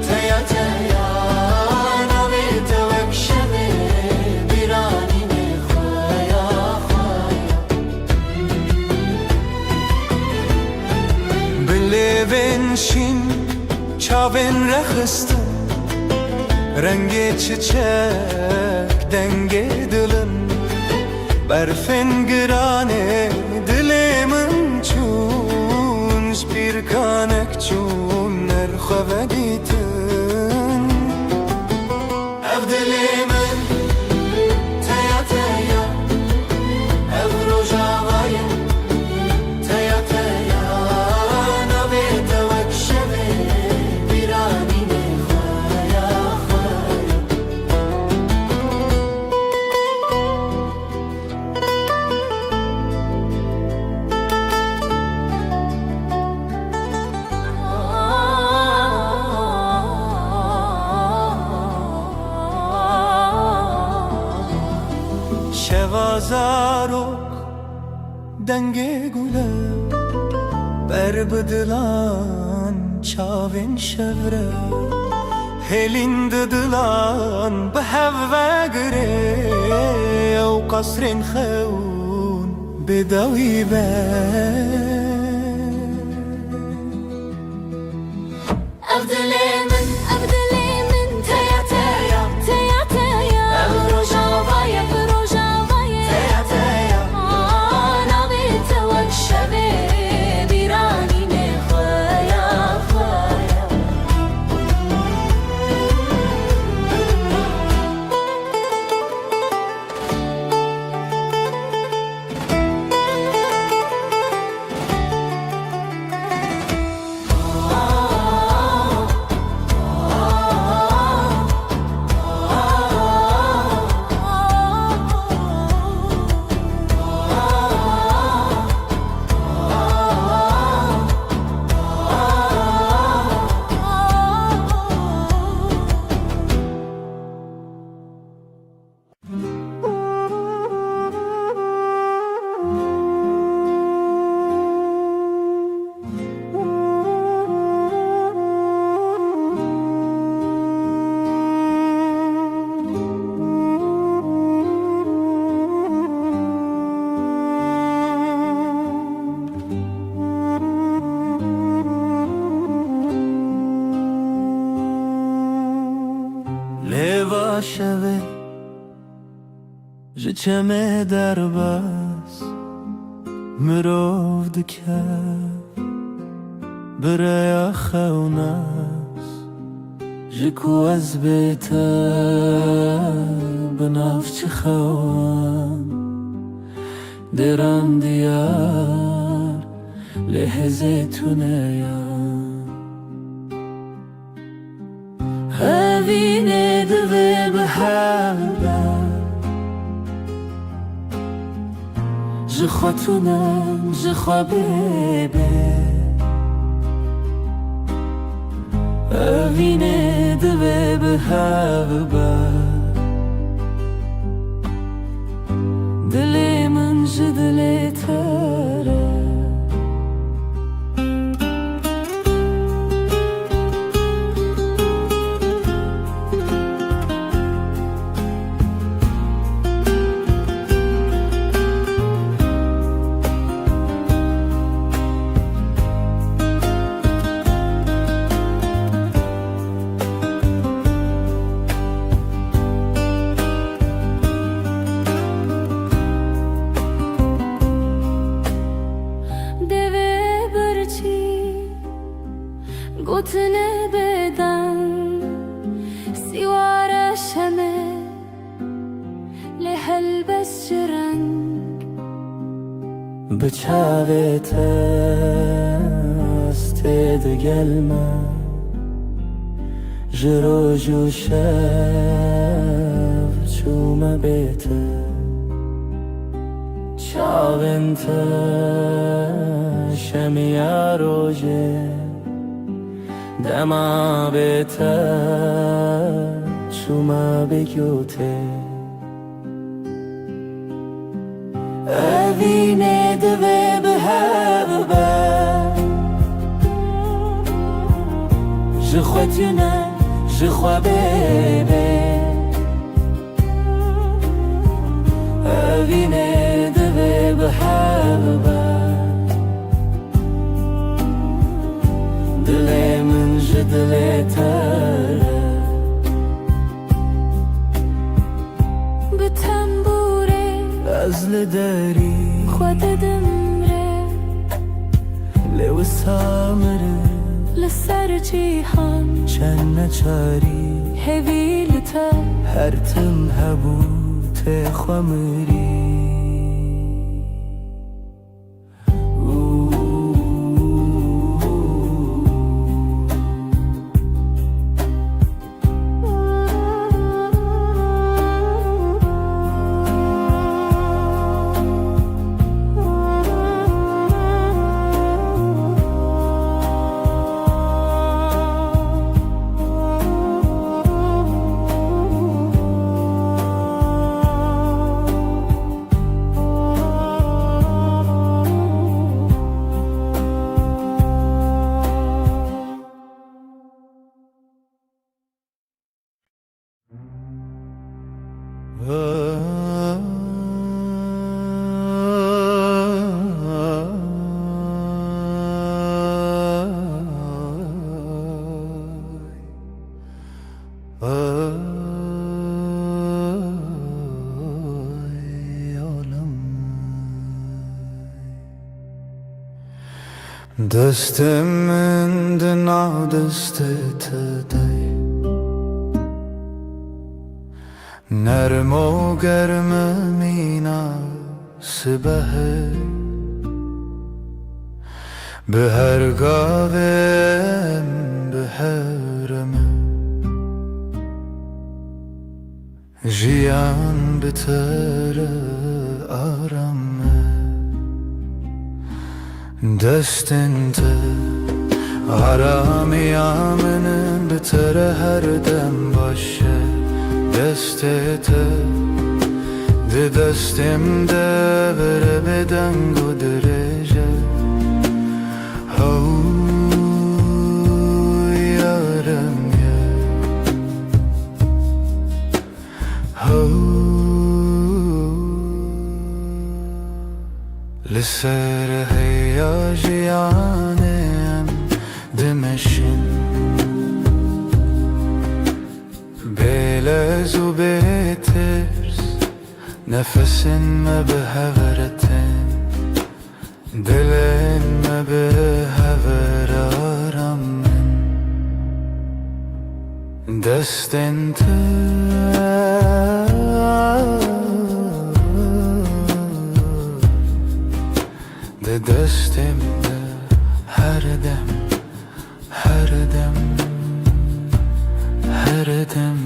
[SPEAKER 3] تیا تیا نبیت وک شبه بیرانی نخوایا خوایا بلیون شین چاوین رخستم رنگ çiçek denge dilim برفن گرانه دلمن چون bir kanek چون نرخو دیتن اف دلمن تیا تیا اف رجاوای تیا تیا نبیت وک شبه بیرانی نخوایا خوایا شوازارok denge gule berbedilan çavin şevre helin didilan beheve gire ev kasrin xeun bedawi be
[SPEAKER 4] أبدلي من تيا تيا تيا تيا رجاوية رجاوية
[SPEAKER 3] تیا تیا
[SPEAKER 4] نبيت وك شبه بيراني نخوايا خوايا
[SPEAKER 3] لوا شوه جچمه در بس مرو دکه برای خونس جکو از بیته بنافچ خوام درم دیار لحظه تونیم هاوینه دوه بحبه جخوتونم جخوابه هاوینه دوه بحبه دلی من جدلی تره çavet است دگلم جروج و شب چوم بیته چاونت شمیا روژه دما بیته چوم بگوته اوینه دوه به هبه جخوتونه جخوا ببه اوینه دوه به هبه دل من جدل تره
[SPEAKER 4] به تنبوره
[SPEAKER 3] از لداری
[SPEAKER 4] خود دمره
[SPEAKER 3] لو سامره
[SPEAKER 4] لسر جیهان
[SPEAKER 3] چند نچاری
[SPEAKER 4] هویلتا
[SPEAKER 3] هر تم هبوت خمری دستم من دنا دستت دی نرم و گرم مینا سبه به هر گاوم به هرمه جیان بتر آرامه دستنت آرامی آمنم بتر هر دم باشه دستت ده دستم ده بره به دنگ و درجه هو یارم یه هو لسر هیاجیانم دمشن بلز و بترس نفسن ما به هورتن دلن ما به هور آرامن دستن ده دستم ده هر دم هر دم هر دم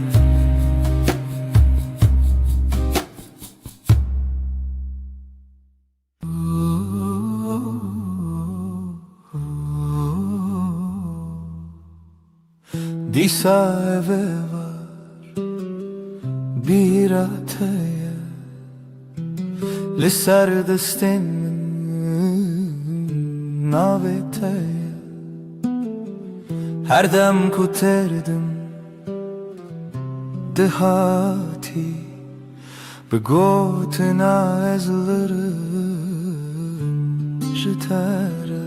[SPEAKER 3] دیسا eve var bir ataya لسر دستم navetaya her dem kuterdim dehati به گوتنا ezlerim jitara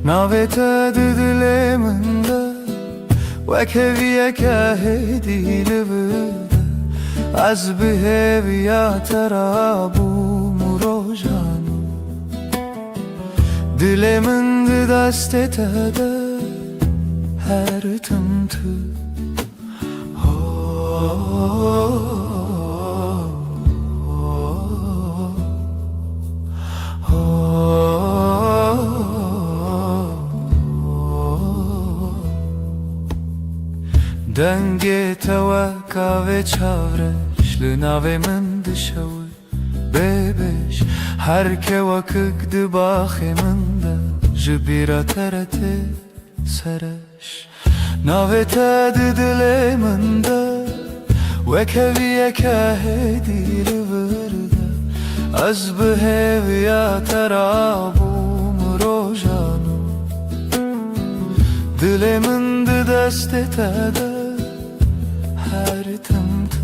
[SPEAKER 3] navete diliminde وكفيا كهدي لبدا از بهویا ترابو مروجانو دلمن دست تده هر تمتو
[SPEAKER 1] دنگ توکا و چاورش لناوی من دشوی ببش هر که وکک دباخی من ده جبیرا ترت سرش ناوی تد دل من ده وکوی که هدی لورده از بهویا ترابوم روزانو دل من ده دست تده هر تمت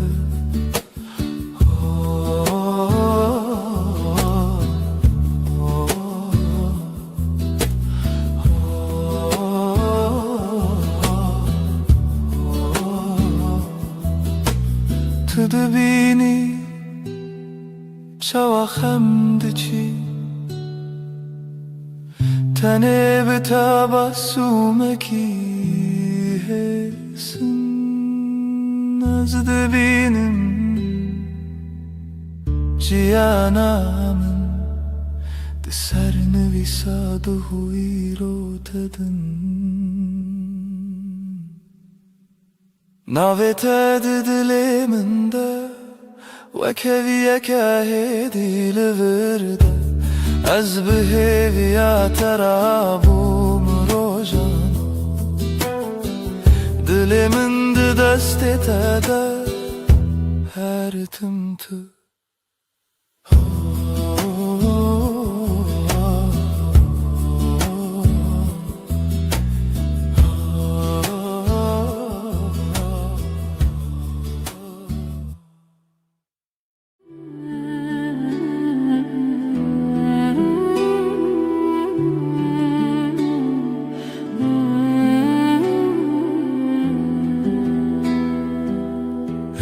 [SPEAKER 1] تو دبینی چوا خمد چی تنه به تبسمکی هسن از دبینم جیانامن ده سر نویساد و هوی رو تدن ناوی تد دل من ده وکوی که هدی لورده از بهویا ترابوم روزانو دل من ده دست تده هر تمتو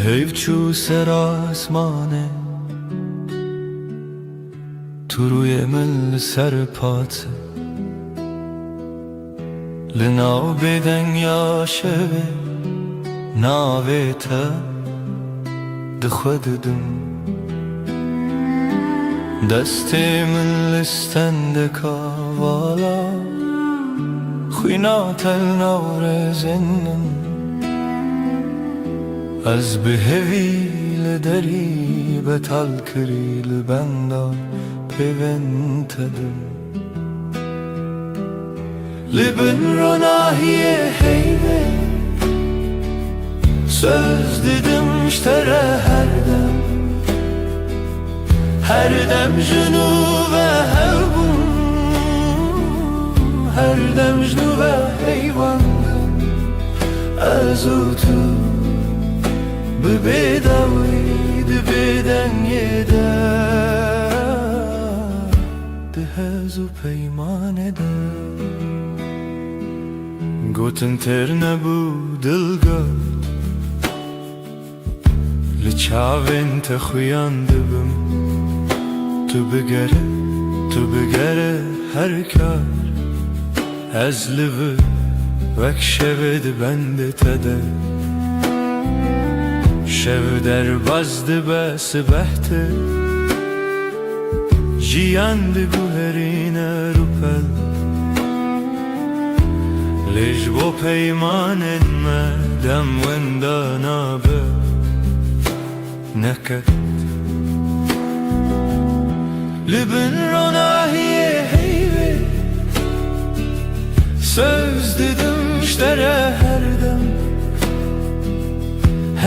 [SPEAKER 1] حیف چو سر آسمانه تو روی من سر پاته لناو بدن یا شبه ناوی تا ده خوددم دست من لستند کاوالا خوینا تل نور زنن از بهوی لدری بتال کری لبندا پیونتدم لبن رو ناهیه هیبه söz dedim iştere her dem junu ve hevbun her dem junu ve heyvandım azutu ببداوید بدن یده دهز و پیمانه ده گوتن تر نبو دلگرد لچاوین تخویانده بم تو بگره هر کار از لبه وک شود بنده تده شب در بازده بس بحته جیاند گوهرین روپل لیج با پیمانن مدم وندانا به نکت لبن رو ناهیه هیوه söz dedim iştere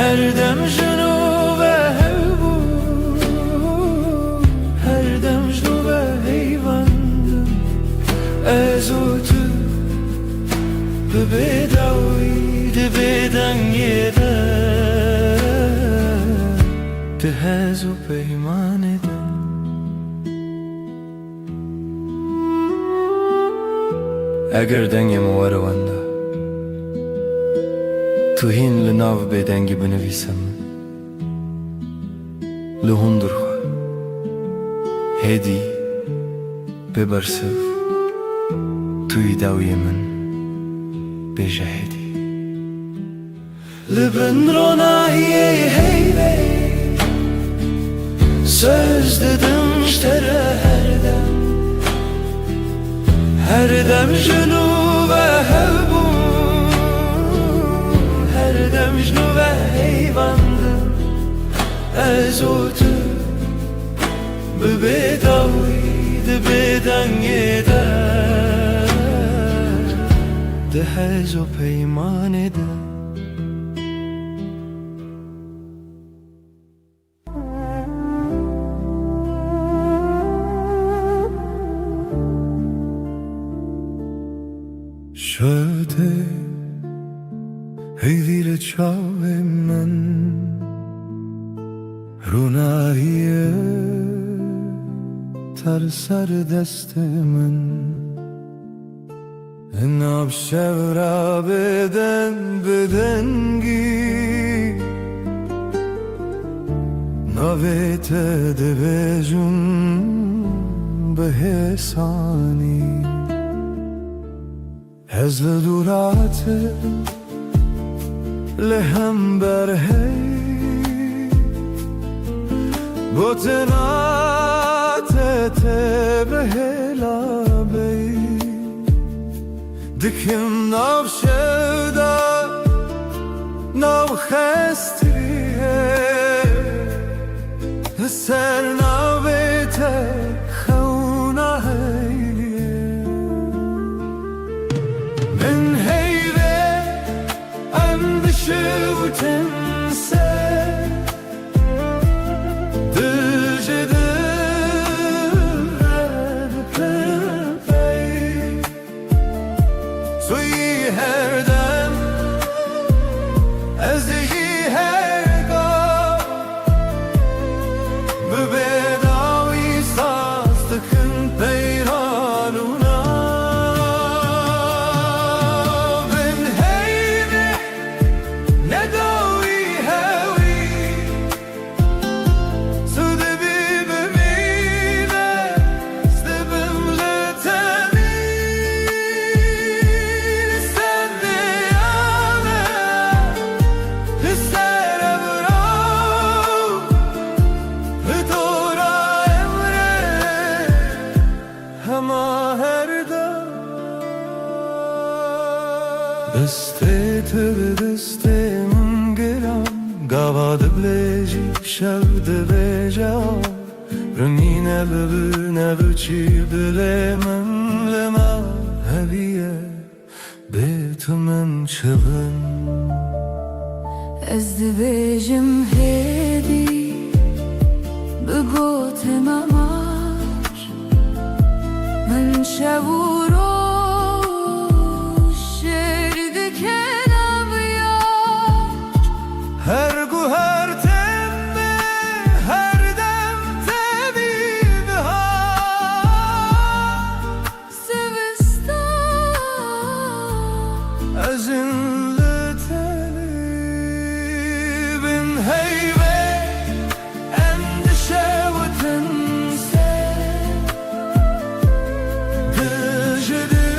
[SPEAKER 1] her dem junu ve hevbu her dem junu ve heyvandım ezotu bebedaviydi beden yede tehezu peyman eden eğer dengem var vanda توهین لناو بدنگی بنویسم لهندر خوا هدی ببرسف توی داوی من بجهدی لبن رو ناهیه هیبه söz dedim iştere her dem junu ve hevbun her dem
[SPEAKER 2] مجنو و حیواندم از او تو ببیداوی دبیدنگی ده هز و پیمان ده
[SPEAKER 1] شده هیدیل چاوه من روناییه تر سر دست من ناب شب را بدنگی نویت دبیجون به حسانی هزل دورات لهم برهی بوتنات تبهلا بی دکم ناو شودا ناو خستریه سر ناو بیت خونه من هیوه اندشو تنسه دسته به دسته من گرم گواد بلیجی شب دبیجا رنگینه ببینه چی دل من لما هویه بیت من چبن
[SPEAKER 4] از دبیجم هدی بگوت مماش من شورو
[SPEAKER 1] هر گو هر تمه هر دم تبیب ها سوستان از این لطلی بین هیوه اندشه و تنسه دجده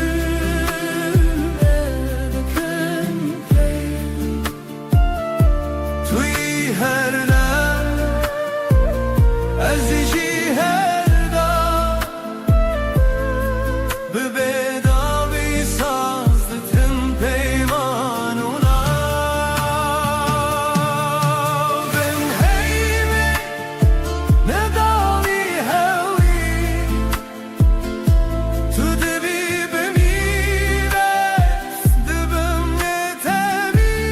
[SPEAKER 1] هر دم ازیجی هر دم به بداوی سازدتن پیمانونا بن هیمه نداوی هوی تو دبی بمیره دبم نتبی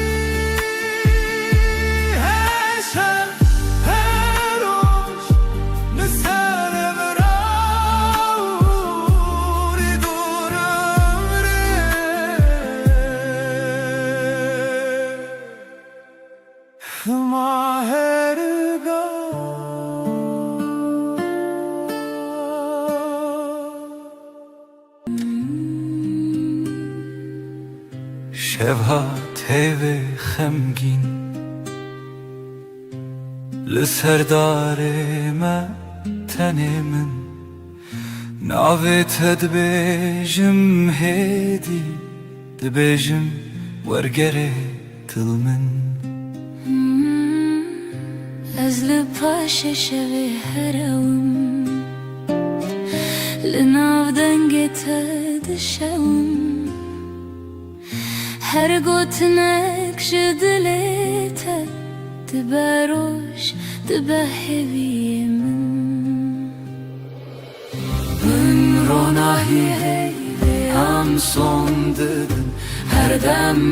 [SPEAKER 1] شبها تیوه خمگین لسردار ما تنه من ناویت دبیجم هیدی دبیجم ورگره تل من
[SPEAKER 4] از لپاش شوی هروم لناو دنگت دشوم هر گوتنک جدلته دبروش دبهوی
[SPEAKER 2] من روناهی هی هم son dedin Her dem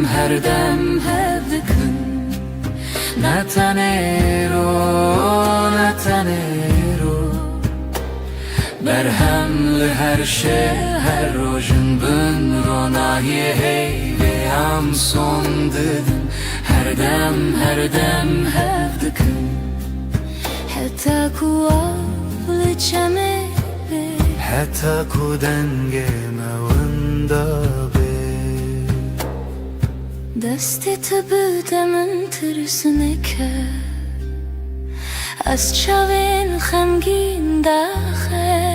[SPEAKER 2] hevdikın Netanero Berhemli her şey her rojun Bün ronahi hey ve ham son dedin Her dem hevdikın
[SPEAKER 4] حتى كوال چمه
[SPEAKER 1] حتی کودنگ موندا به
[SPEAKER 4] دستی تبوده من ترسنکه از چاوین خمگین داخه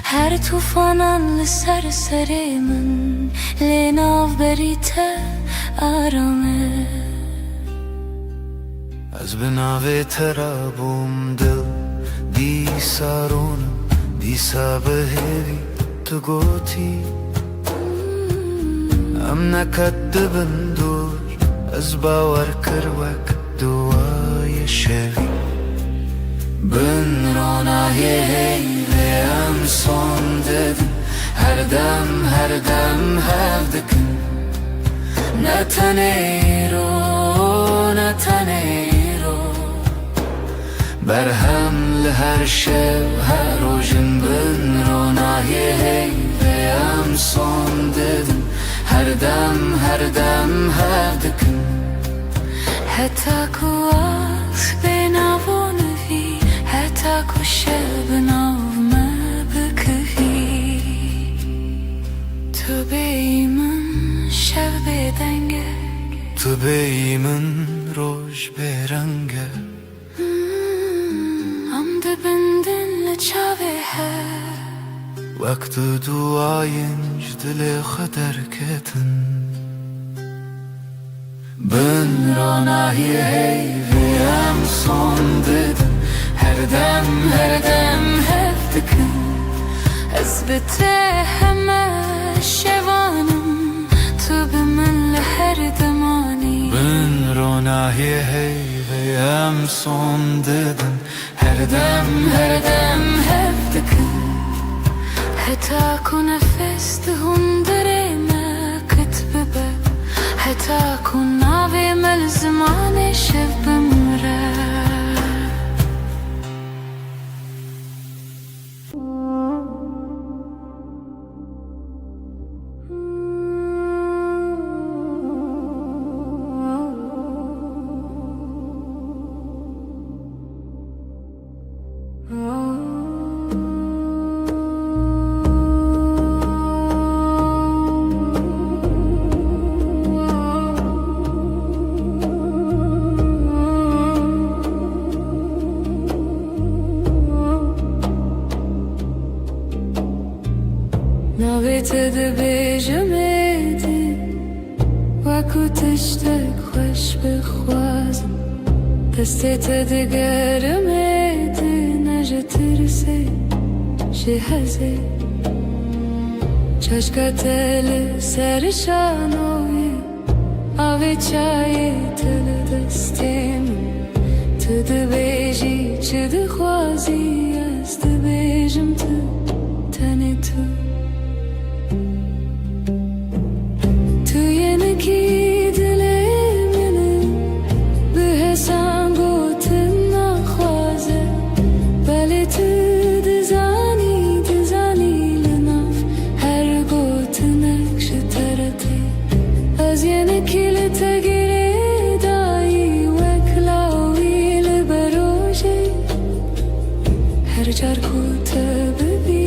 [SPEAKER 4] هر توفانان لسر سری من لیناو بریته آرامه
[SPEAKER 1] از بناوی ترابم دل دی سارونم دیسا بهوی تو گوتی ام نکدبن دور از باور کروک دوای شوی
[SPEAKER 2] بن روناهی هی ve ham son dedin Her dem hevdikın Netanero Berhemli her şev her rojun Bün ronahi hey ve ham son dedin Her dem hevdikın
[SPEAKER 4] حتى كواس بناونفي حتى كشل بناو ما بكفي تبيمن شب بدنگه
[SPEAKER 1] تو بیمن روش برنگه
[SPEAKER 4] عمد بندن لچاوه
[SPEAKER 1] وقت duayınc dile kadar ketin
[SPEAKER 2] Bün ronahi hey ve ham son dedin Her dem hevdikın
[SPEAKER 4] أثبته همه شوانم تو به من لهر دمانی
[SPEAKER 1] Bün ronahi hey ve hem son dedin Her dem
[SPEAKER 2] hevdikın
[SPEAKER 4] حتى كون نفست هندري ما كتبه حتى كون ناوي ملزمان شب مره ناویت دبیجمدی وکو تشتک خوش بخوازم دستت دگرمدی نجه ترسی جهازی چشکت سرشانوی آوی چای تل دستیم تو دبیجی چه دخوازی از دبیجم تو تنی تو هر جار کو تبی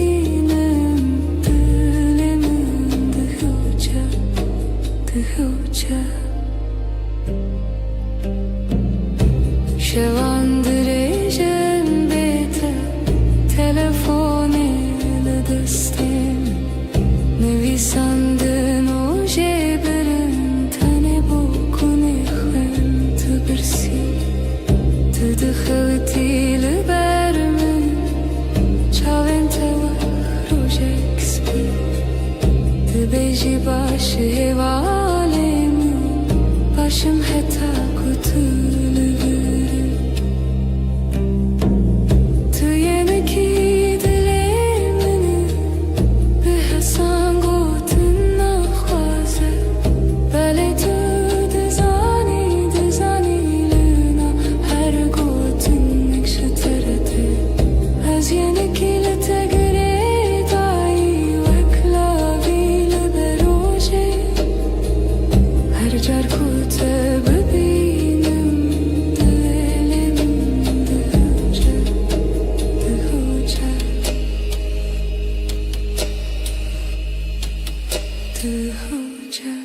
[SPEAKER 4] تهوجه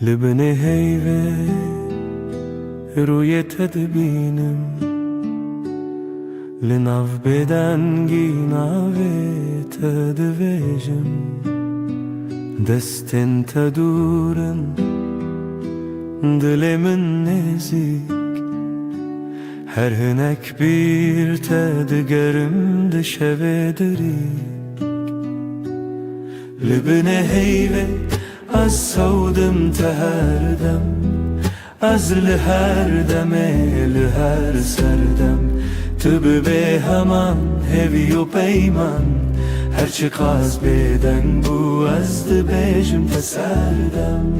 [SPEAKER 1] لبني هيبة روی تدبینم لناف بدنگی ناوی تدویجم دستن تدورن دلمن نزیک هر هنک bir تدگرم دشوه دریک لبني هيبة از سودم تهردم از لهر دمه لهر سردم تو به همان هوی و پیمان هرچی قاز بدن بو از دبیجم تسردم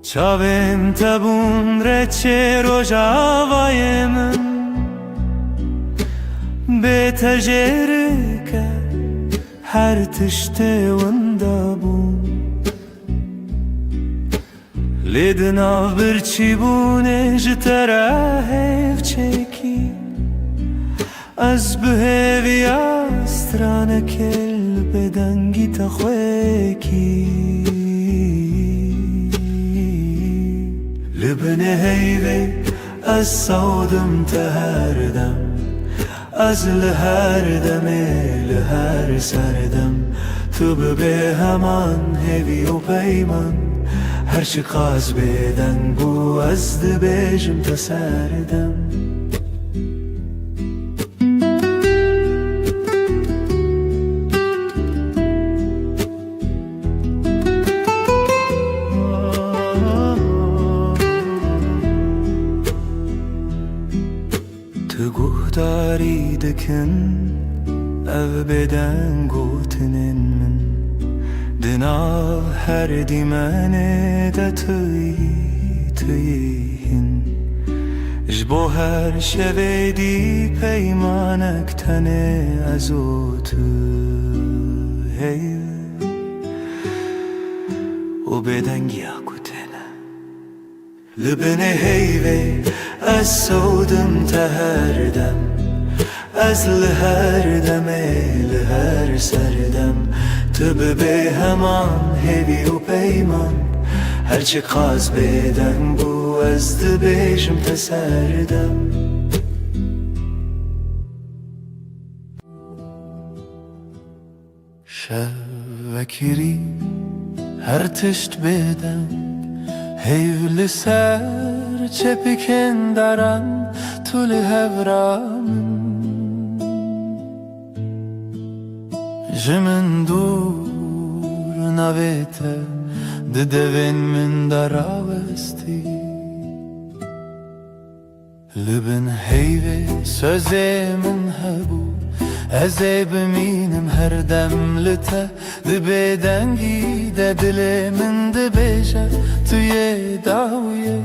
[SPEAKER 1] چاویم تبون رچه روژاوای من به تجره کرد هر تشته وندابون لیدنا برچی بونه جتره هف چکی از بهوی استرانه کل بدنگی تخویکی لبنه هیوه از سودم تهردم از لهر دمه لهر سردم تو به همان هوی و پیمان هرچی قاز بدن بو از دبیجم تسردم تو گهداری دکن او بدن گوتنن من دناو هر دیمانه دا تویهن جبو هر شوه دی پیمانک تنه ازو تو هیو و بدنگی اکوتنه لبنه هیوه از سودم تهردم از لهر دمه لهر سردم تو به همان هوی و پیمان هرچی قاز بدن بو از دبیجم تسردم شوکری هر تشت بدن هیو لسر چپکن دارم طول هورام جمن دور نویته ددوین من دراوستی لبن هیوه سوزه من هبو ازه بمینم هر دم لته دبیدنگی ده دل من دبیشه توی داویه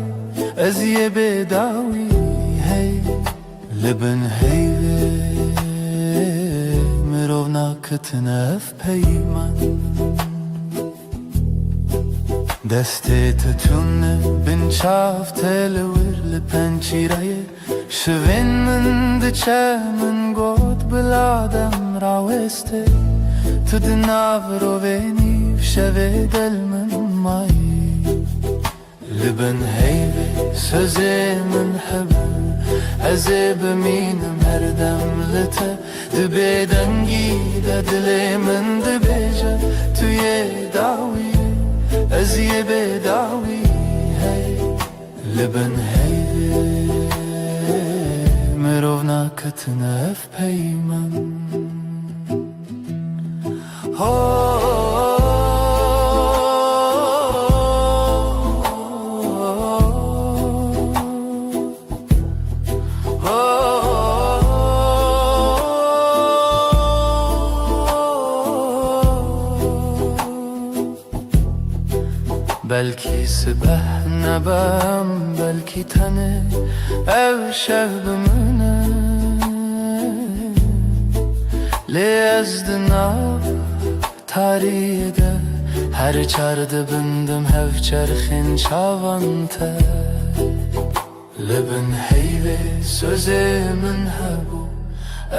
[SPEAKER 1] از یه بداوی هی لبن هیوه مرو ناکتنف پیمان دسته تتونه بن شاف تلور لپنچیره شوین من دچه من گود بلادم راوسته تو دناو رو وینی شوه دل من مایی لبن هیوه سوزه من حبه ازه بمینم هر دم لته دبیدنگی ده دل من دبیجه توی داوی از یه بداوی هی لبن هیوه مرو ناکتنف پیمان Belki sibeh nebem, belki tane ev şevbimine Lezdinav tarihide her çardı bindim hev çerxin çavante Libin heyve sözümün hebu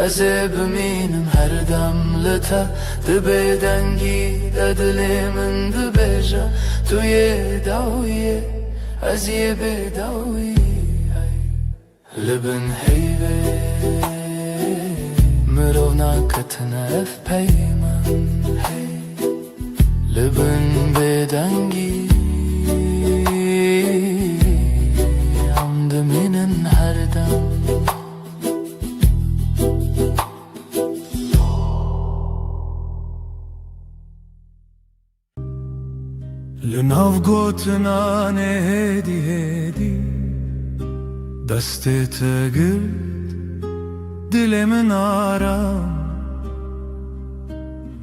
[SPEAKER 1] Eze biminim her demlete Dibe dengi dedilemin dibeja Tuye dawiye ez ye bedawiye Libin heyve Mirovna katına ef peyman hey Libin bedengi Amdiminin her dem
[SPEAKER 3] لناف گوتنا نه هدی هدی دستت گرد دل من آرام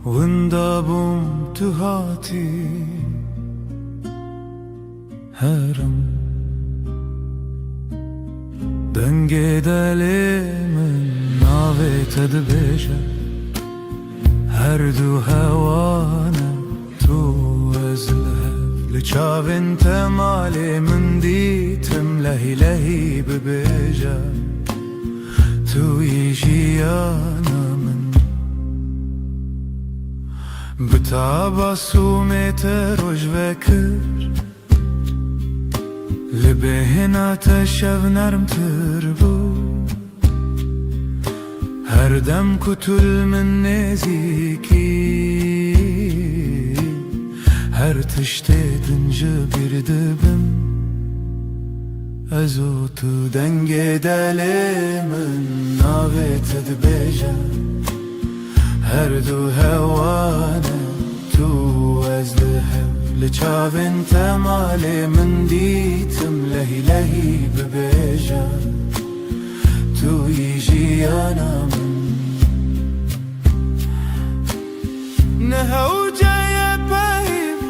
[SPEAKER 3] وندابم تو هاتی هرم دنگ دل من ناویت دبیجه هر دو هوانه تو ازله لچاوین تمالی من دیتم لهی لهی ببیجه توی جیانا من بتاباسومت روش وکر لبهنا تشو نرم تربو هر دم کتل من نزیکی Her tişte edince bir dibim Ez otu denge delimin Navet edbeje Her du hevane Tu ez lihev Liçavin temali min ditim Lehi lehi bebeje Tu yijiyana min Nehevceye peyim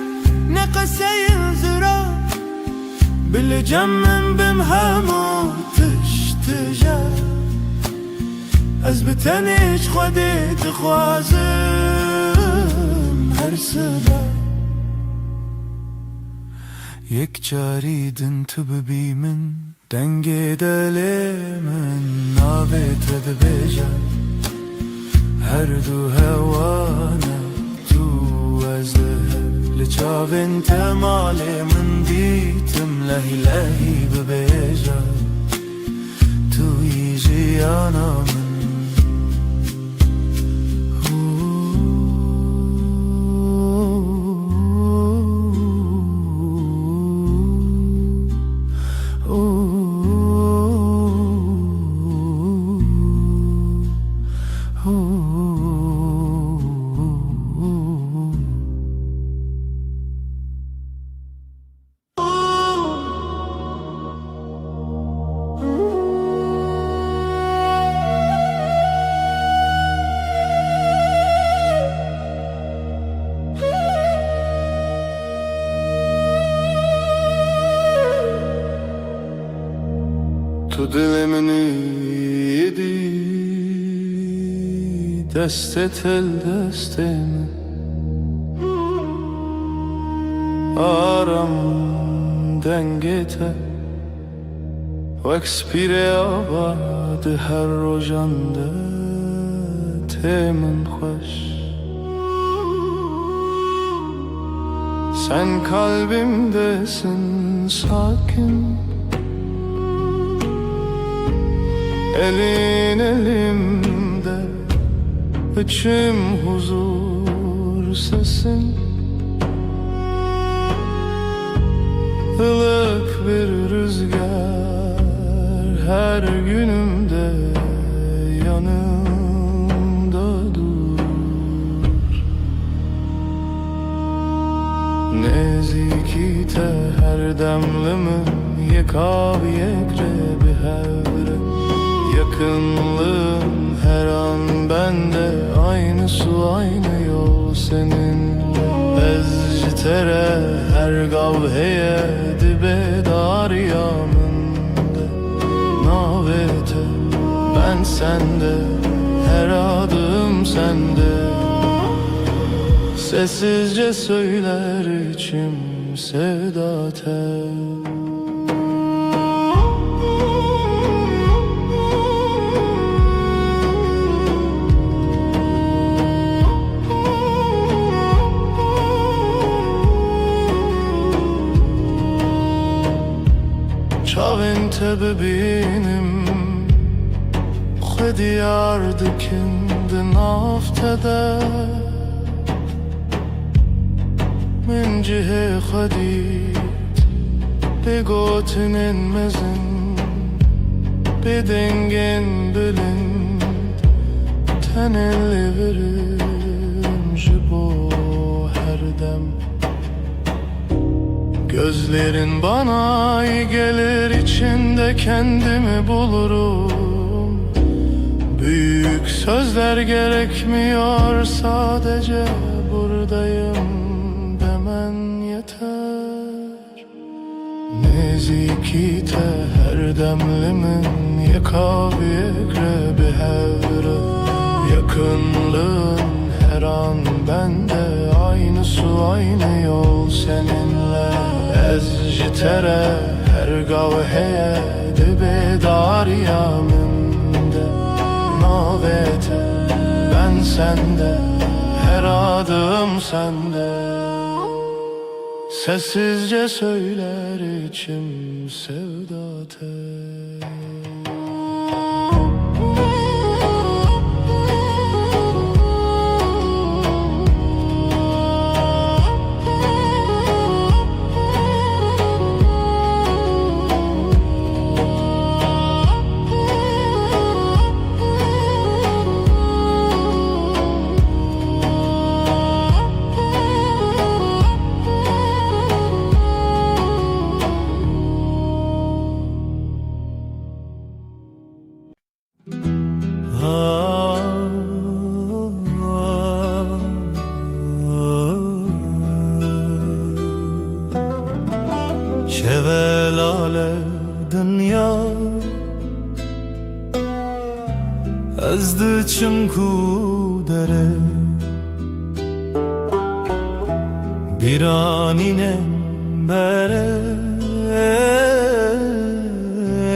[SPEAKER 3] نقسين زرا بالجمن بمهامو تشتجا أزبتنيش خديت خوازم هر سبا يك جاريدن تببي من دنگي دلي من نابت دبيجا هر دو هوانا تو ازلها لچاوین تمالی من دیتم لهی لهی ببیجا توی جیانا من تو دل منی یدی دستت دست من آرام دنگته وکسپیر آباد هر روزنده تمن خوش sen kalbimdesin sakin Elin elimde, içim huzur sesin Ilık bir rüzgar her günümde yanımda dur
[SPEAKER 1] te her demlimin yekav yekre bir hevre. Yakınlığın her an bende, aynı su aynı yol seninle. Ez tere her gavheye dibe dar yamında. Navete ben sende, her adım sende. Sessizce söyler içim sevda tel. Çavin tebibinim Xediyar dikindi naftede. من جهه خدید به گوتنین مزن به دنگin بلند تنلی verim jibo her dem. Gözlerin bana iyi gelir, içinde kendimi bulurum. Büyük sözler gerekmiyor, sadece buradayım demen yeter. Nezikite her demlimin yekav yekre bir hevre. Yakınlığın her an bende, aynı su aynı yol seninle. Ez jitere her gavheye dibe dar yaminde. Navete ben sende, her adım sende. Sessizce söyler içim sevda tel. Şevelale dünya ezdi çınku dere. Bir aninem bere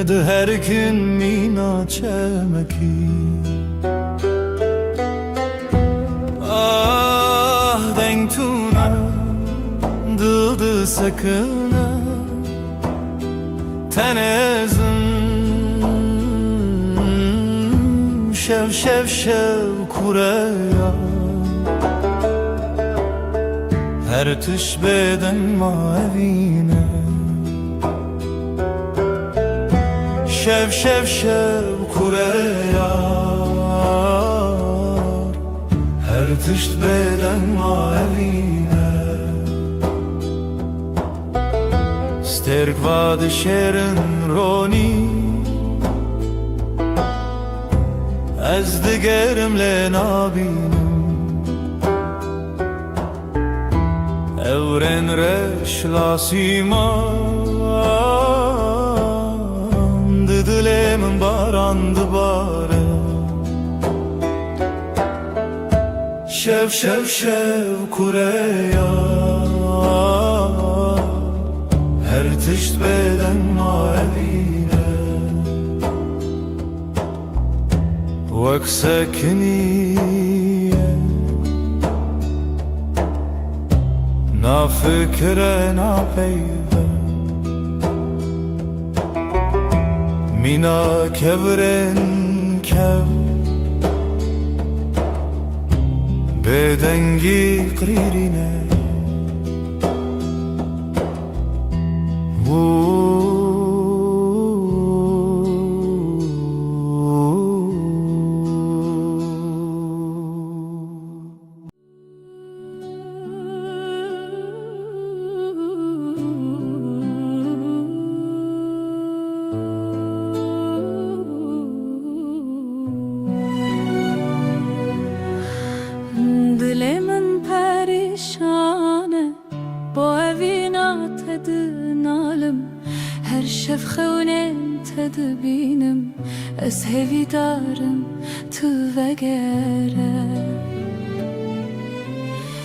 [SPEAKER 1] de her gün mina çemeki. Ah dengtuna dıldı sakına tenezim şev şev şev kureya. Her tış beden mavine şev şev şev kureya. Her tış beden mavine sterk vad şerin roni. Ez digerimle nabinim evren reş lasiman. Didilemin barandı bare şev şev şev kureya. Her tışt beden mavine vek sekniye. Na fikre na peyve mina kevren kev. Bedengi qririne
[SPEAKER 4] نالم هر شف خونين تدبينم از هوی دارم تو وگره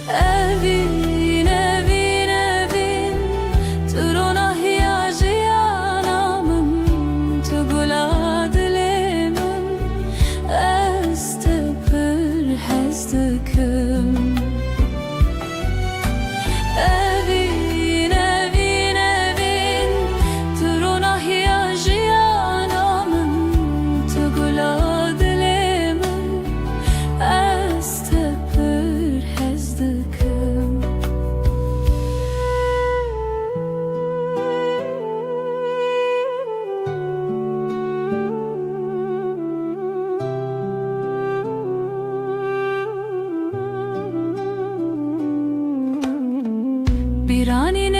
[SPEAKER 4] اوین اوین اوین تو رو نهیاجی آنامم تو گلا دلمم از تپر هزدکم اوین اوین اوین تو رو نهیاجی آنامم تو گلا دلمم از تپر هزدکم بیرانین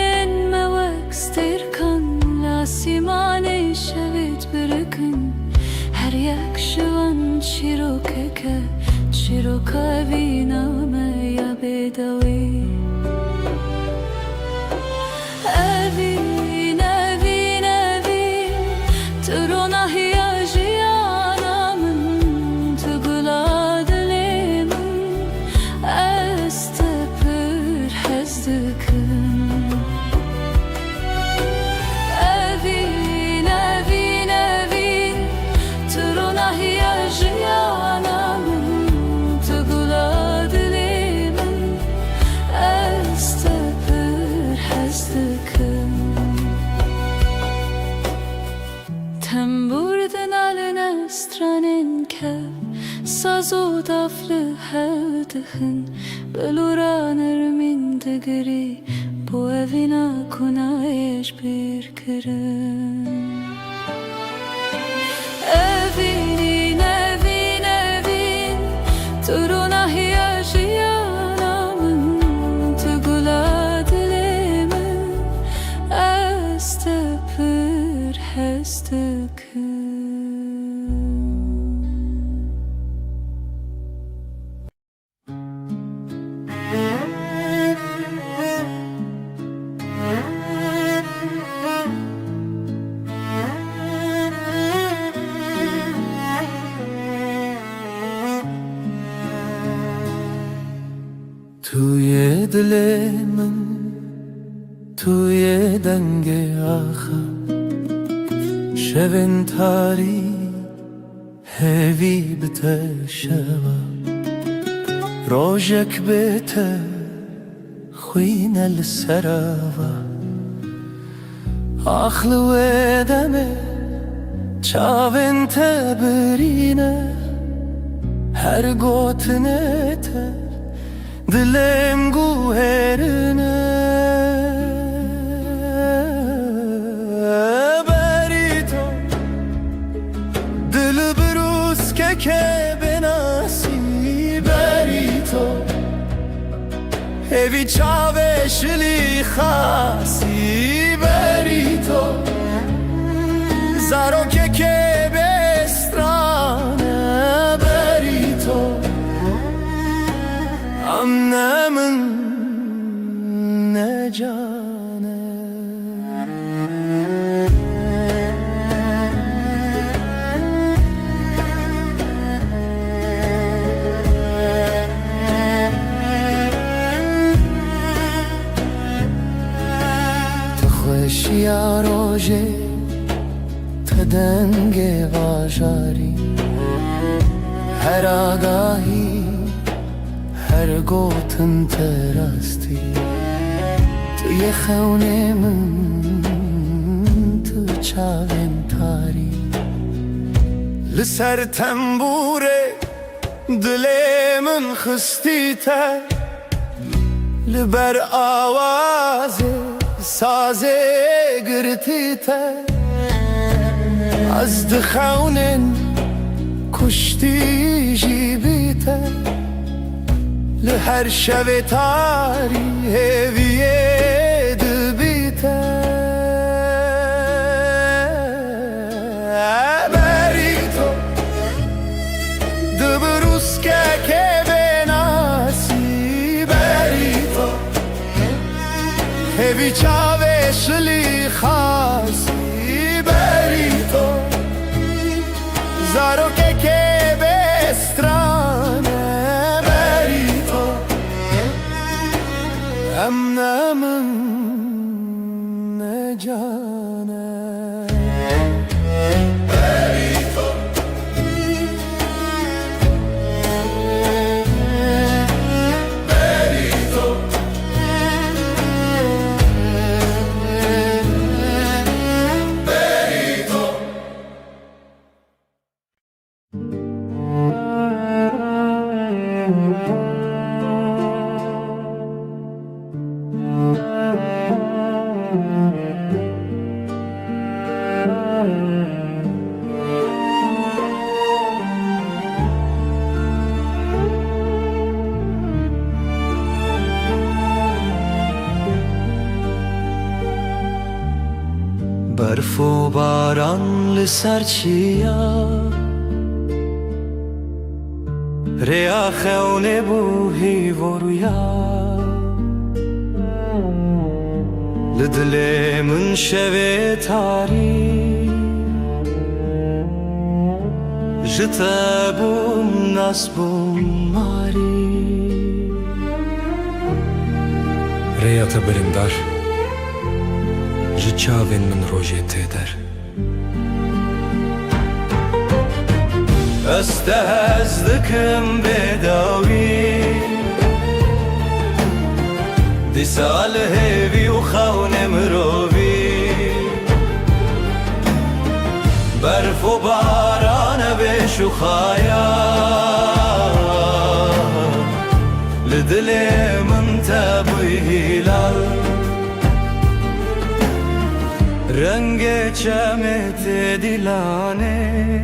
[SPEAKER 4] موکستر کن لاسیمان شوید برکن هر یک شوان چیروکه بینامه یا بدوی اوین اوین اوین تو رو نهیاجی آنامم تو گلا دلمم از تپر هزدکم اوین اوین اوین تو رو نهیاجی آنامم تو گلا دلمم از تپر هزدکم تنبور دنالن استرانن که سازو دافل هدخن بلورانر من دگری بو اوینا کنایش بیر کرن اوین اوین اوین تو رو نهیاجی آنامم تو گلا دلمم از تپر هزدکم
[SPEAKER 1] توی دل من توی دنگ آخر شبن تاری هوی بتشوا روجك بيته خوين السراوة أخلو دمه چاوين تبرينه هر گوتنته دلم گوهرنه بری تو دل بروز که بناسی بری تو هوی چاوشلی خاصی بری تو زارو که بسترانه بری تو امنه من نجانه تخوشی آروژه تدنگ واجاری هر آگاهی هر گوتن تراستی توی خونه من تو چاوین تاری لسر تنبوره دل من خستی تر لبر آوازه سازه گرتی تر از دخونن کشتی جیبی تر لهر شب تاری هویه دبیته بری تو دبروز که بناسی بری تو هوی چاوه
[SPEAKER 3] شلی خاصی بری تو زارو که بسترانه بری تو امنه من نجانه بری تو بری تو بری تو
[SPEAKER 1] برف و باران لسر چیا ریا خونه بوهی ورویا لدل من شوه تاری جتبوم نسبوم ماری
[SPEAKER 5] ریا تبرندار ji çavên min rojê tê der
[SPEAKER 1] Ez te hez dikim bêdawî dîsa li hêvî û xewnê mirovî berf û barane bêş û xaya li dilê min te bûyî hîlal رنگ چمت دیلانه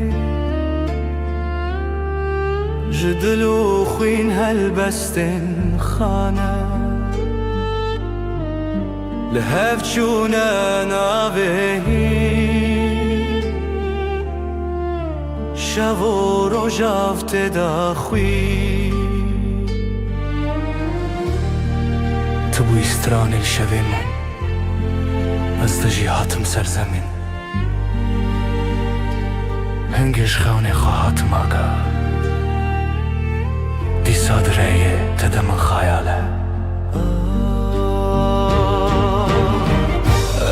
[SPEAKER 1] جدلو خوین هلبستن خانه لهف چونه ناوهی شو رو جافت داخوی
[SPEAKER 5] Tu bu stranê şevê min ez te jî hatim ser zemîn hingê ji xewnê xwe hatim aga dîsa direyê te de min xayal e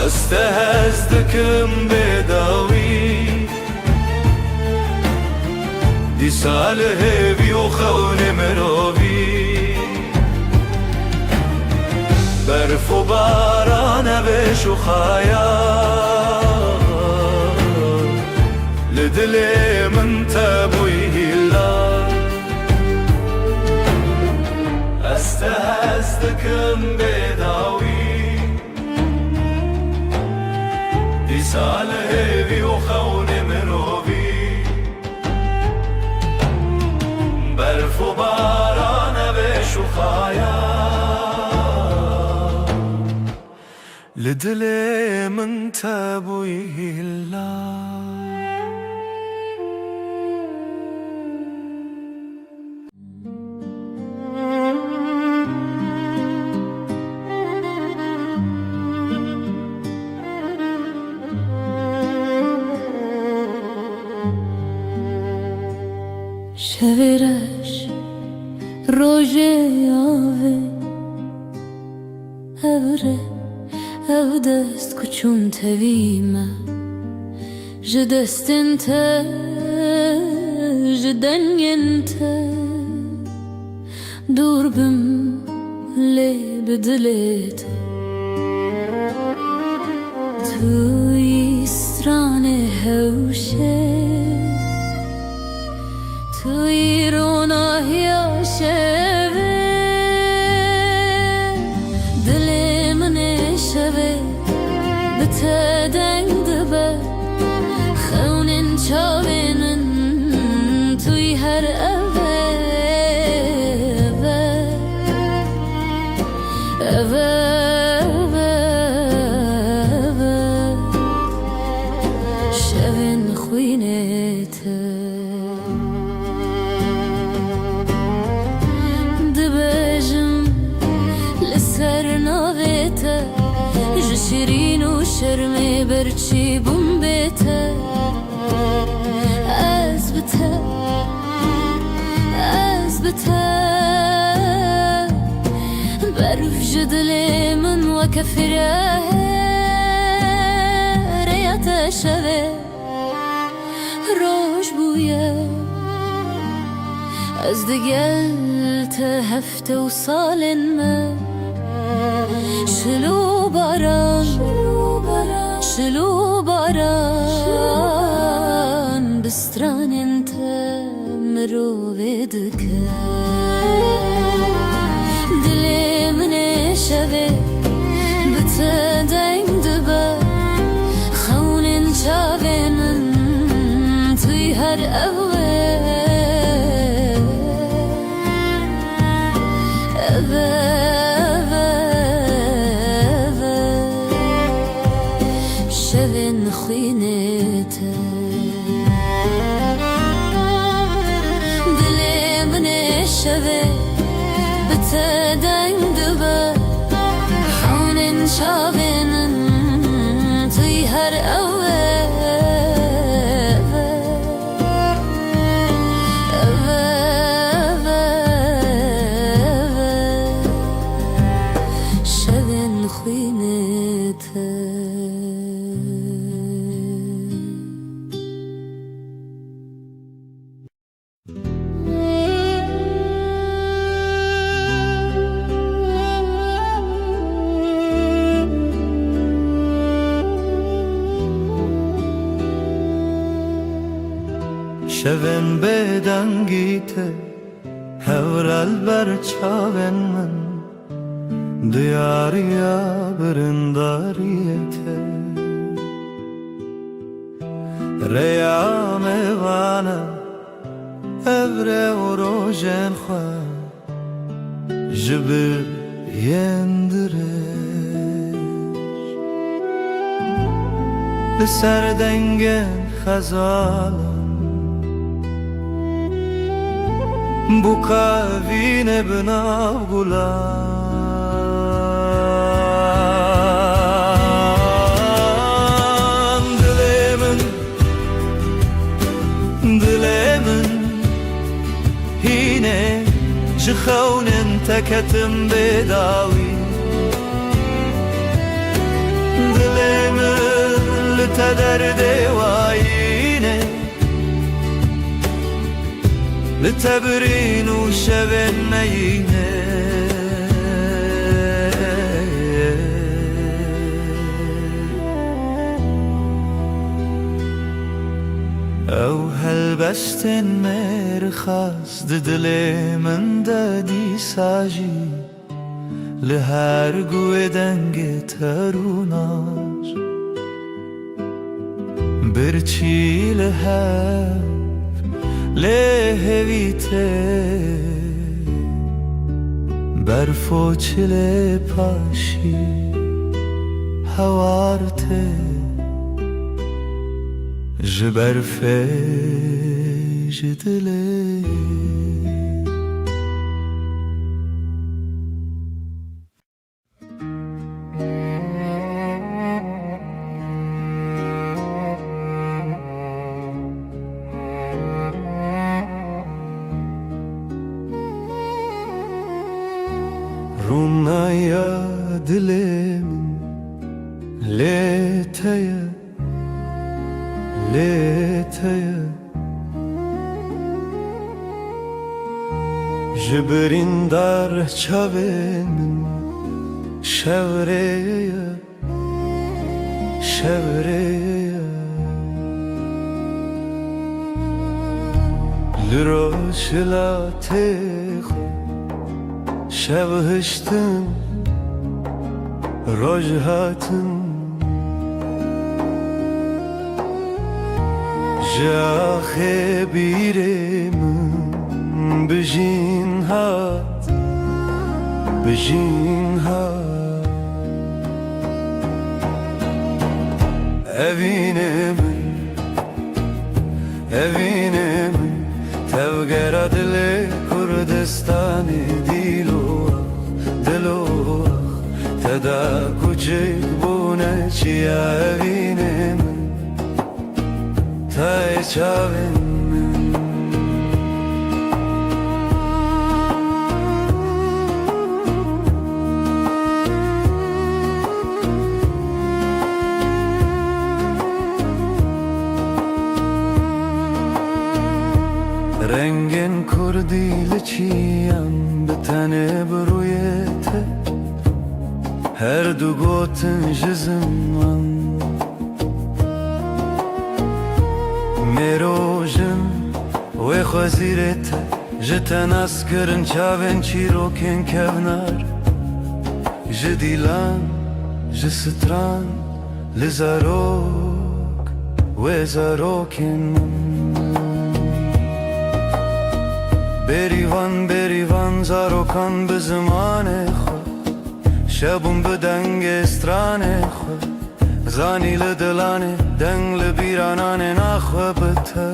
[SPEAKER 1] Ez te hez dikim bêdawî dîsa li hêvî û xewnê mirovî برف و باران بش و خیال لدل من تبوی هلال است هستکم بداوی دی سال هیوی و خون مروی برف و باران بش و خیال لدل من تبوی هلال
[SPEAKER 4] شویرش روژه آوه اوره او دست کچون تویمه جدستن ته جدنگن ته دور بم لی بدلیت توی استران هوشه توی روناهی شوه دل من شوه بته دنگ دبه خونن چاوینن توی هر اوه اوه اوه شوین خوین شرمي برچی بوم بته از بته برف جدل من وكفره ريات شوه روش بويه از دگل هفته و سال من شلو باران بستران انت مروفدك دلي من شبه بتدعم دبا خون شابه من توی هر شبن خوینته دلی من شبه بتدعم دبا خون شابن توی هر شبن خوینته
[SPEAKER 1] شون بدنگیته هورال بر چاون من دیاریا برنداریته ریام وانا ابره و روژن خواه جبر یندرش لسر دنگن خزالم bu kavine binav gulan dilemin hine jkhaunen teketim bedawi dilemin litederde wayine لتبرين وشبن مينه او هلبستن مرخص ددلي من دادي ساجي لهر قوة دنگ تروناش برچي لهر لهویته برفو چله پاشی هوارته جبرفه جدله Rumnaya dilemin leteye Jibrin dar çavemin şevreye Liroşla tehu شبهشتن رجهاتن جاخه بیرم بجین هات evine من تبقر دل کردستانی دلو تدا کوچک بون bune çiya evine min Ta çavin min Rengin kurdili çiyan bitene bruyete Her du gotin jizman Merojim ve khazirete Jiten askırın çaven çiroken kevnar Jdilan, jstran, lizarok ve zarokin Berivan zarokan be zimane xwe Şebûn bi dengê stranê xwe Zanî li dilanê deng li bîrananê naxwe Bi te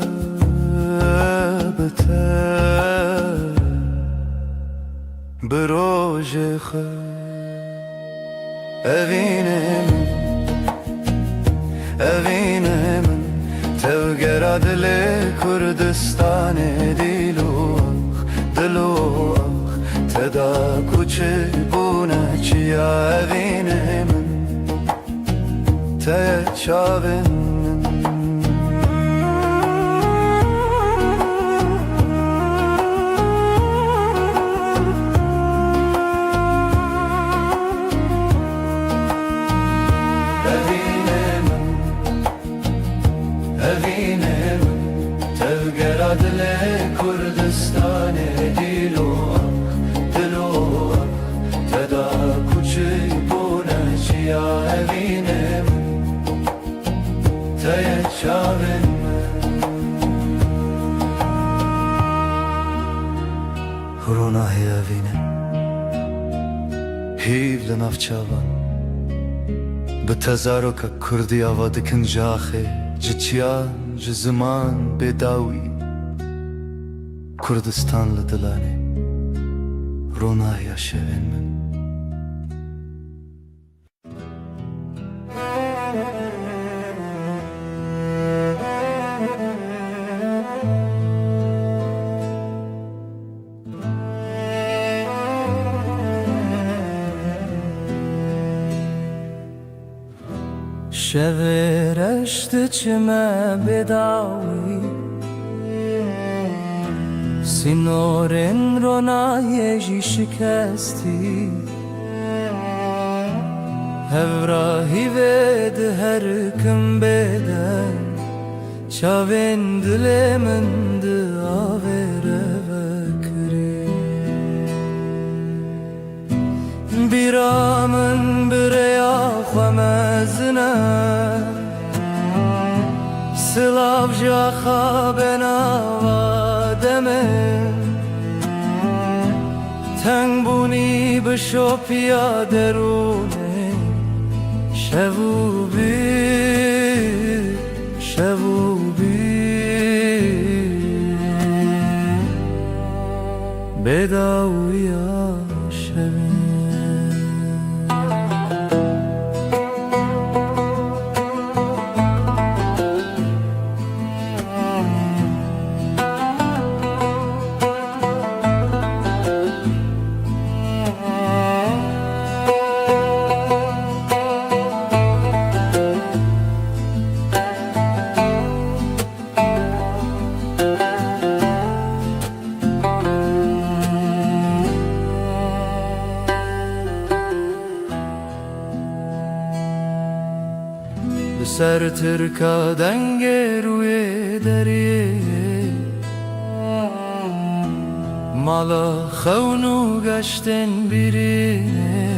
[SPEAKER 1] bi rojê xwe Evînê min Tevgera dilê Kurdistanê Dilo Teda kuçe bune çiya evine min Te çavin min Evine min Tevgera dile Kurdistanê Teda kuçe bune çiya evine min Te çavin min Ronahi evine Hiv li navçavan Bi te zaroka Kurdî ava dikin jaxê Ji çiyan, ji ziman bêdawî Kurdistan li dilanê Ronahiya şevên min
[SPEAKER 2] Şevê reştê çime bêdawî Sînorên ronayê jî şikestî Hevra hîvê di her kim bêdeng Çavên dilê min di avê revekirî Bîra min bi rêya xwe mezin e Silav ji axa benava demê Teng bûnî bi şopiya derûnê Şev û bîr, şev û bîr Bêdawîya şevê Ser tirka dengê rûyê deriyê Mala xewn û geştên bîrînê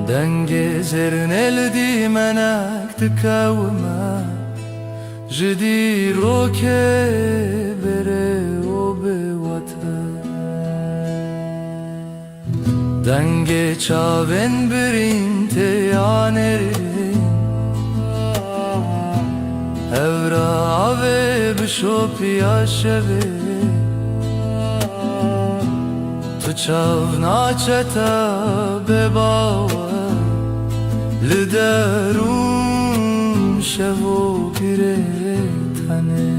[SPEAKER 2] Dengê zêrnê li dîmenek dikewime Ji dîrokê berê û bêwete Dengê çavên birîn tê yanêrî Evra avê bi şopiya şevê Tu çav naçete bêbawe
[SPEAKER 1] لدرون شو پیرتنه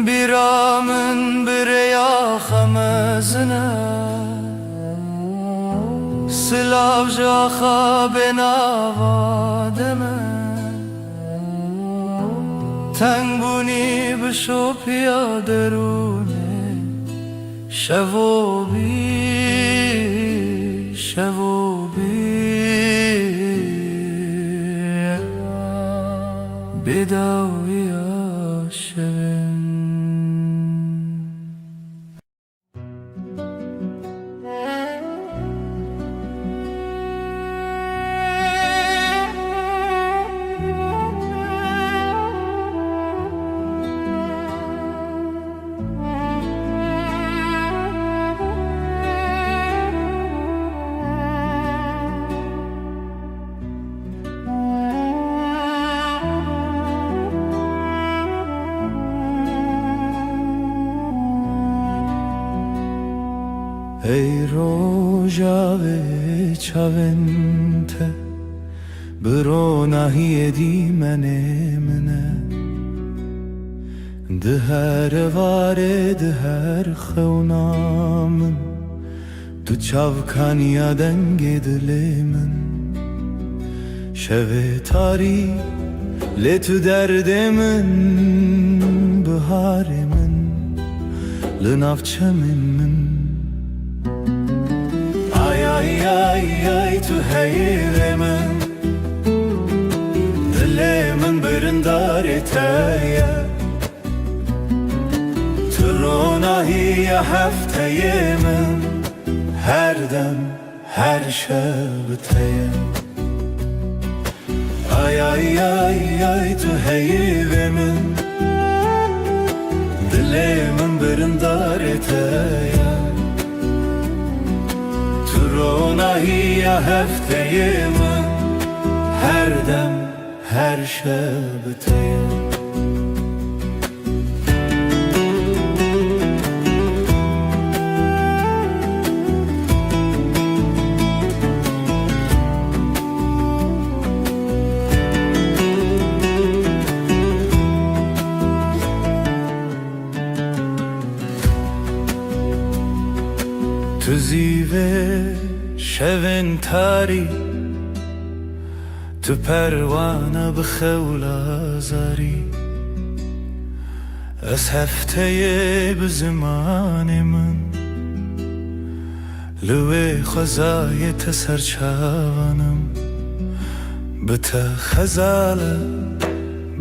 [SPEAKER 1] بیرامن بریا خمزنه سلاو جاخا بناوادمه تنگ بونی بشو پیادرونه شو بداوی عاشقم ای روژاوه چاونته برو نهی دیمنه منه ده هر واره ده هر خونامن تو چاوکانیا دنگ دل من شوه تاری لتو درد من بهار من لنافچه من ay tu heyre من دل من برندار تایا تو روناهی هفته من هر دم هر شب تایا ay tu heyre من دل من برندار تایا روناهی هفته من هر دم هر شب تایم تو زیوه شون تاری تو پروانه بخول آزاری از هفته بزمان من لوی خزای تسرچانم بتا خزاله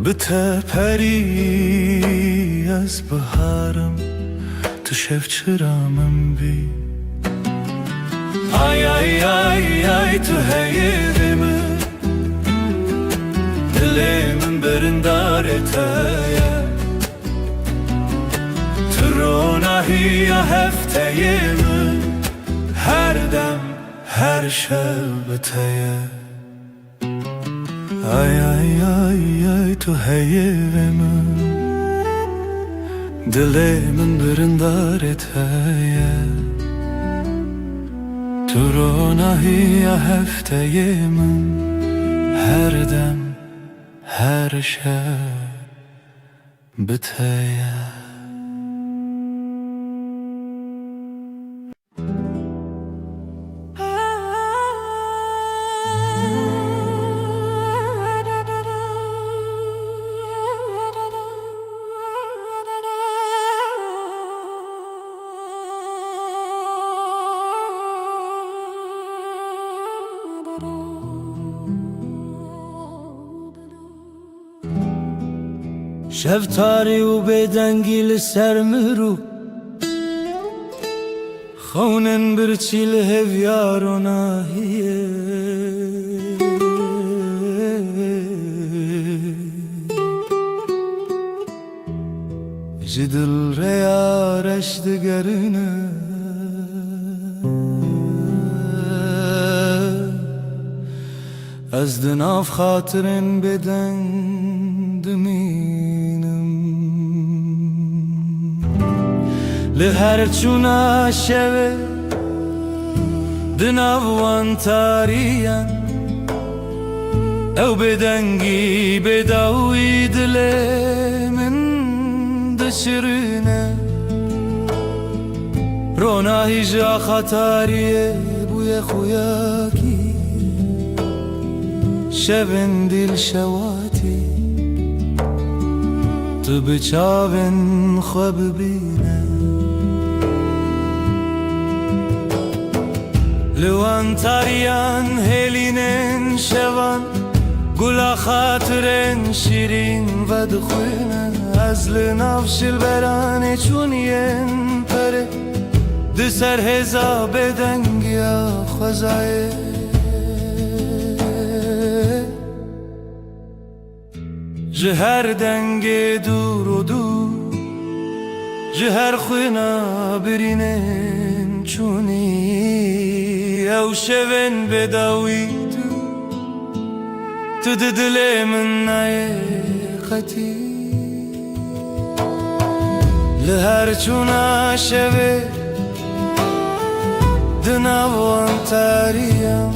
[SPEAKER 1] بتا پری از بهارم تو شف چرامم بی ay tu heyre من دل من برندار تایا تو روناهی هفته من هر دم هر شب تایا ay tu heyre من دل من برندار تایا تو روناهی هفته من هر دم هر شب بتایا شب تاری و بدنگی لسر مرو خونن برچی لهویار و ناهیه جدل ریارش دگرنه از دناف خاطرن بدن دمینم لهر چونا شوه دناوان تاریان او بدنگی بداوی دل من دشرینه رونا هیجا خطاریه بوی خویاکی شبن دل شواتی تو بچاون خواب بینه لوان تاریان هلینن شوان گلا خاطرن شیرین و دخوینه از لنافش البرانه چونین پره دسر هزا بدنگیا خوزایه جهر دنگ دور و دور جهر خوینا برینن چونی او شون بداوی تو دل من نایقتی لهر چونا شوه دناوان تاریم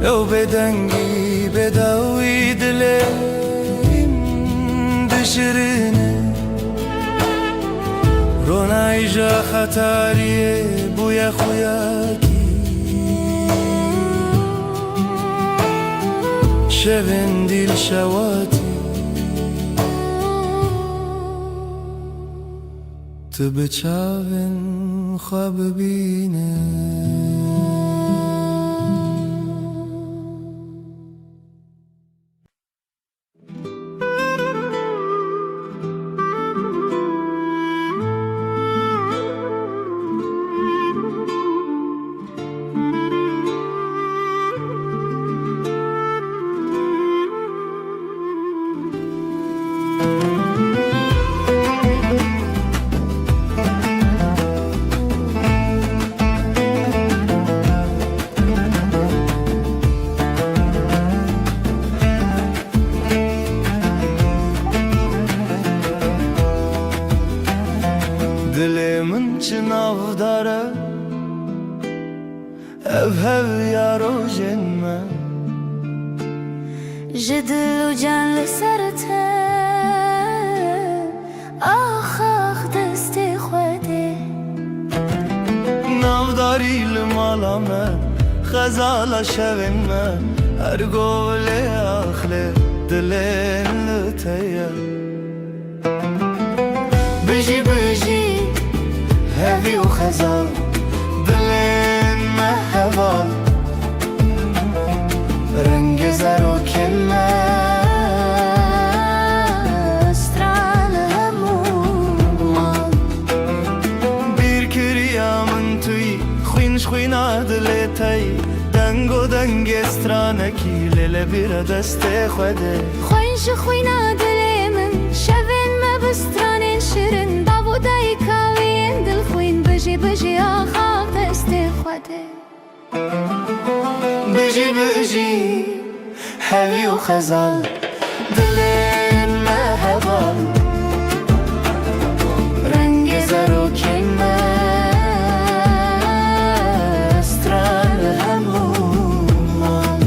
[SPEAKER 1] او بدنگی بداوی دلیم دشرینه رونای جا خطاریه بوی خویاکی شبن دیل شواتی تو بچاون خواب بینه دل من چناو داره هف یارو جنمه
[SPEAKER 4] جدل و جان لسرته آخ آخ دست خوده
[SPEAKER 1] ناوداری لمالامه خزالا شوینمه هر گوله آخله دلین لطیه
[SPEAKER 3] بجی بجی هفی و خزال دلین محوال رنگ زر و کلمه
[SPEAKER 4] استرال همومان
[SPEAKER 1] بیر کریا من توی خوینش خوینا دلتای دنگ و دنگ استرانکی لیل بیر دست خوده
[SPEAKER 4] خوینش خوینا دل من شوین مبستران شیرین داودای کاوین دل خوین بجی بجی آخاق دست خوده
[SPEAKER 3] بجی بجی هفی و خزال دلین محوال رنگ زر و کلمه استرال همومان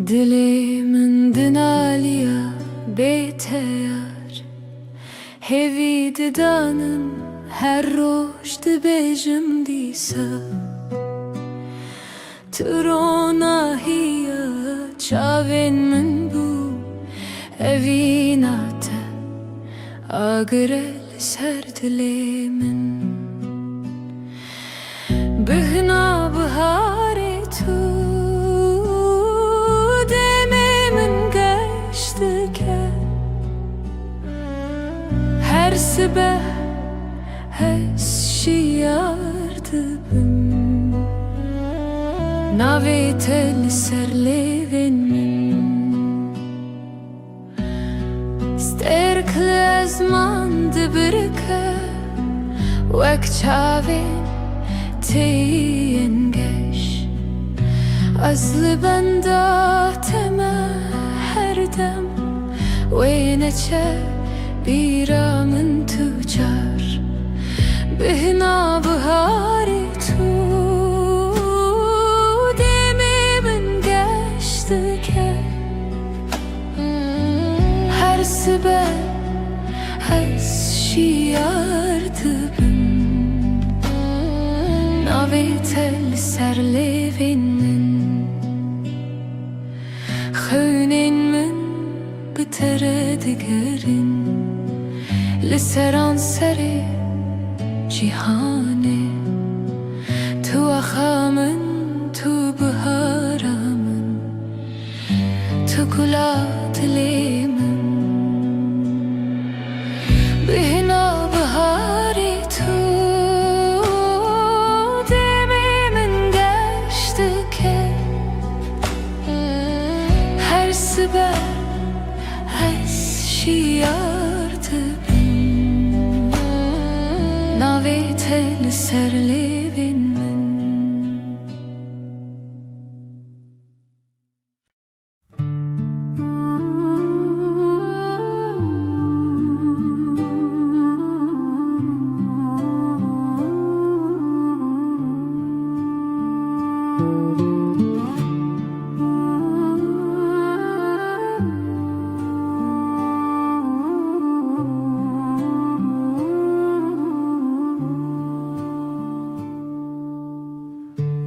[SPEAKER 4] دلی من دنالیا بیتیار هیوی ددانم هر روش دبیجم دیسا ترونا هیا چاوین من بو اویناتا آگرل سر دلی من بهنا بهاری تو
[SPEAKER 2] سبه هشياردبم ناویت لسر لیوین سترک لزمان دبرکه وک چاوین تینگش از لبنداتم هر دم وینه چه بیرامن توچار بهنا بهاری تو دمی من گشته که هر سبه هز شیاردبم ناویت لسر لیوین من خونین من بتره دگرین لسران سری جیهانه تو اخامن تو بهارامن تو گلات لیمن بهنا بهاری تو دمی من گشته که هر سبه هز شیاردبم ناویت لسر لیوین من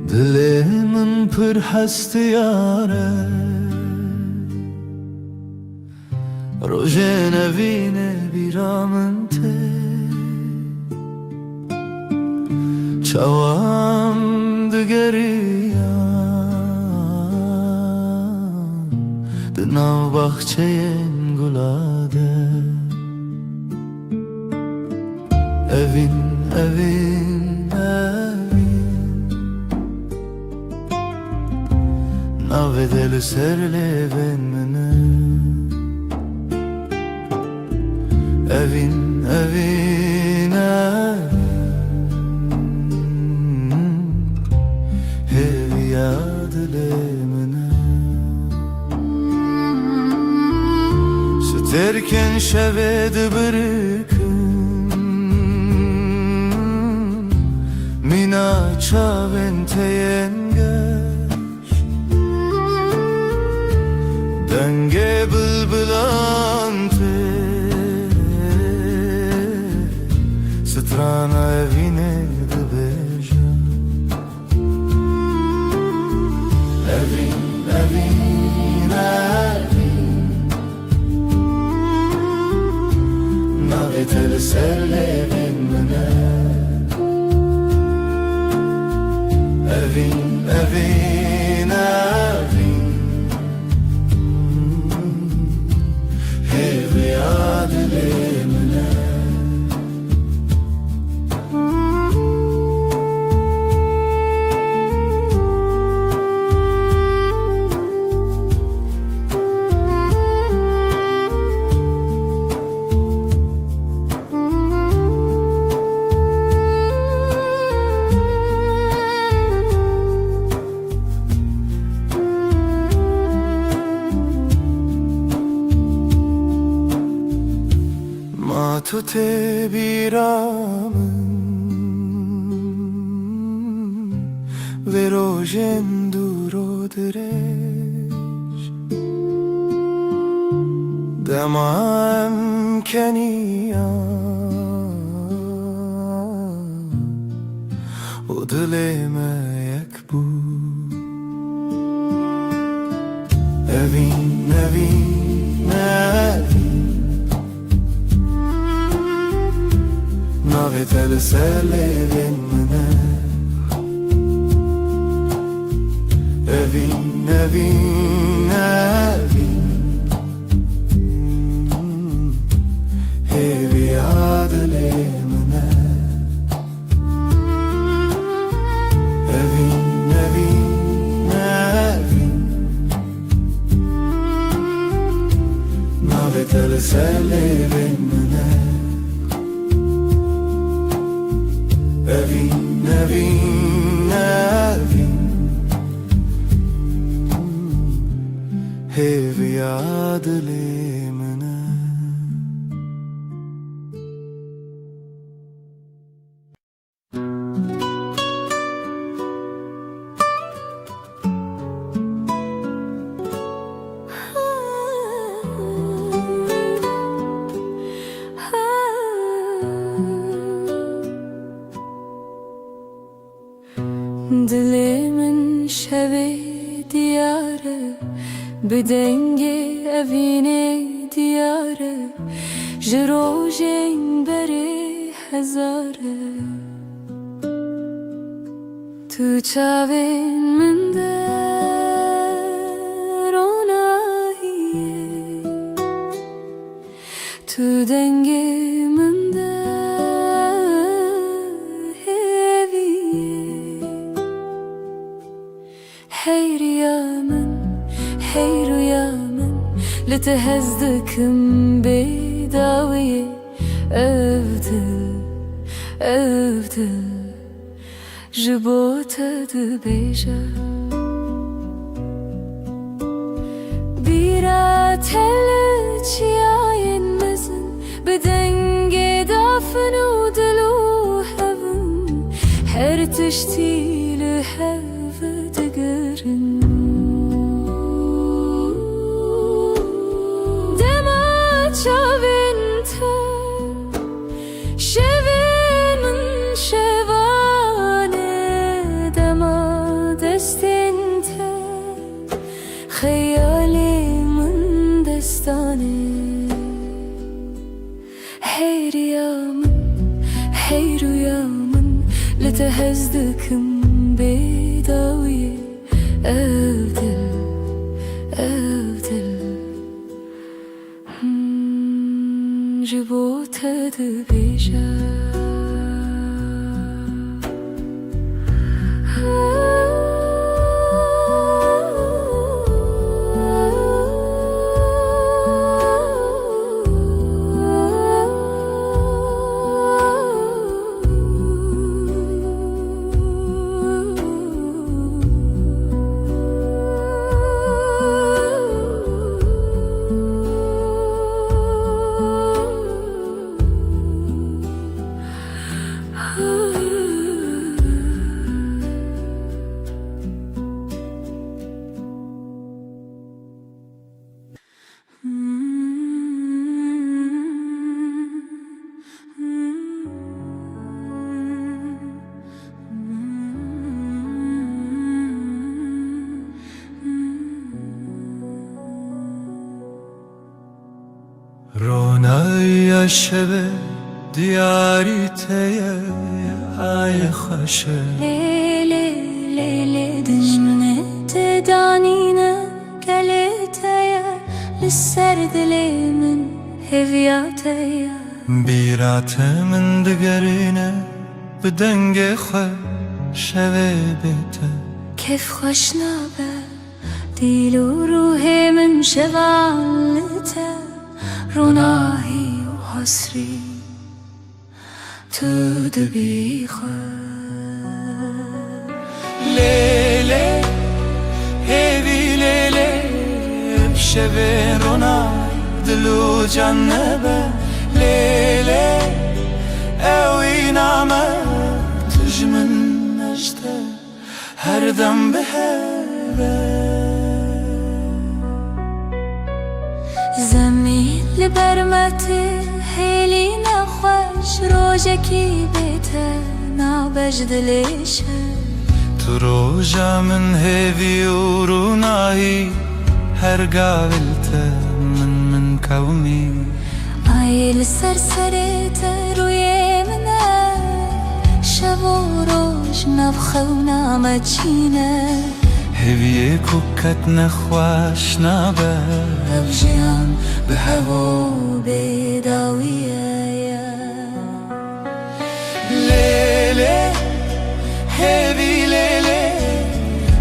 [SPEAKER 1] دلمن پر هست یاره روژ نوین بیرامن ته چوام دگریم دناو بخچه این گلاده evin evin evin navedeli serle benmene evin evin evin hev yadlemene sterken şeved bırkın mina çaven teyengeş denge bılbılante strana evine de beja evin evin evin navetel serle benmene evin evin evin hev yadlemene تو ته بیرامن و روژن دورو درش دمام کنیام و دلم یک بود evin evin evin navetel serle benmene evin evin evin hev yadlemene
[SPEAKER 3] لسالي بين منه أفين أفين أفين هيفي عادلي منه
[SPEAKER 2] دلمن شبه دیاره بدنگه اوینه دیاره جروجین بره هزاره تو چاوین من دروناهیه تو دنگه من هيرو يا من لتهزدكم بداوية أفضل جبوتة دبيجة بيرات هلتشياين مزن بدنجي دافن ودلو هفن هرتشتي لهف دقرن شاوینته شوین من شوانه دما دستینته خیالی من دستانه هيرو يا من لتهزدكم بداوية أفضل جبوتة دبيجة
[SPEAKER 3] رونای شب دیاری تیه ای خوشه
[SPEAKER 2] ليلة دجمنة تدانينا قلتها للسرد لمن هفياتها
[SPEAKER 3] بیرات من دگرینه بدنگ خواه شوه بیته
[SPEAKER 2] كيف خوشنابه ديل وروحي من شغالته روناهي وحسري تدبي
[SPEAKER 3] لیله هیوی لیله بشوه رونای دلو جنبه لیله اوی نامه تجمن نجده هر دم بهبه
[SPEAKER 2] زمین لبرمته هیلی نخوش روژکی بیته نابجد لیشه
[SPEAKER 3] تو روژا من هیوی و رونایی هر قابلته من كومي
[SPEAKER 2] عيل سرسرته روی منه شب و روز نبخه و نامچینه
[SPEAKER 3] هویه کوکت نخواش نبه
[SPEAKER 2] ابجیان به هوا بداویه
[SPEAKER 3] لیله هوی لیله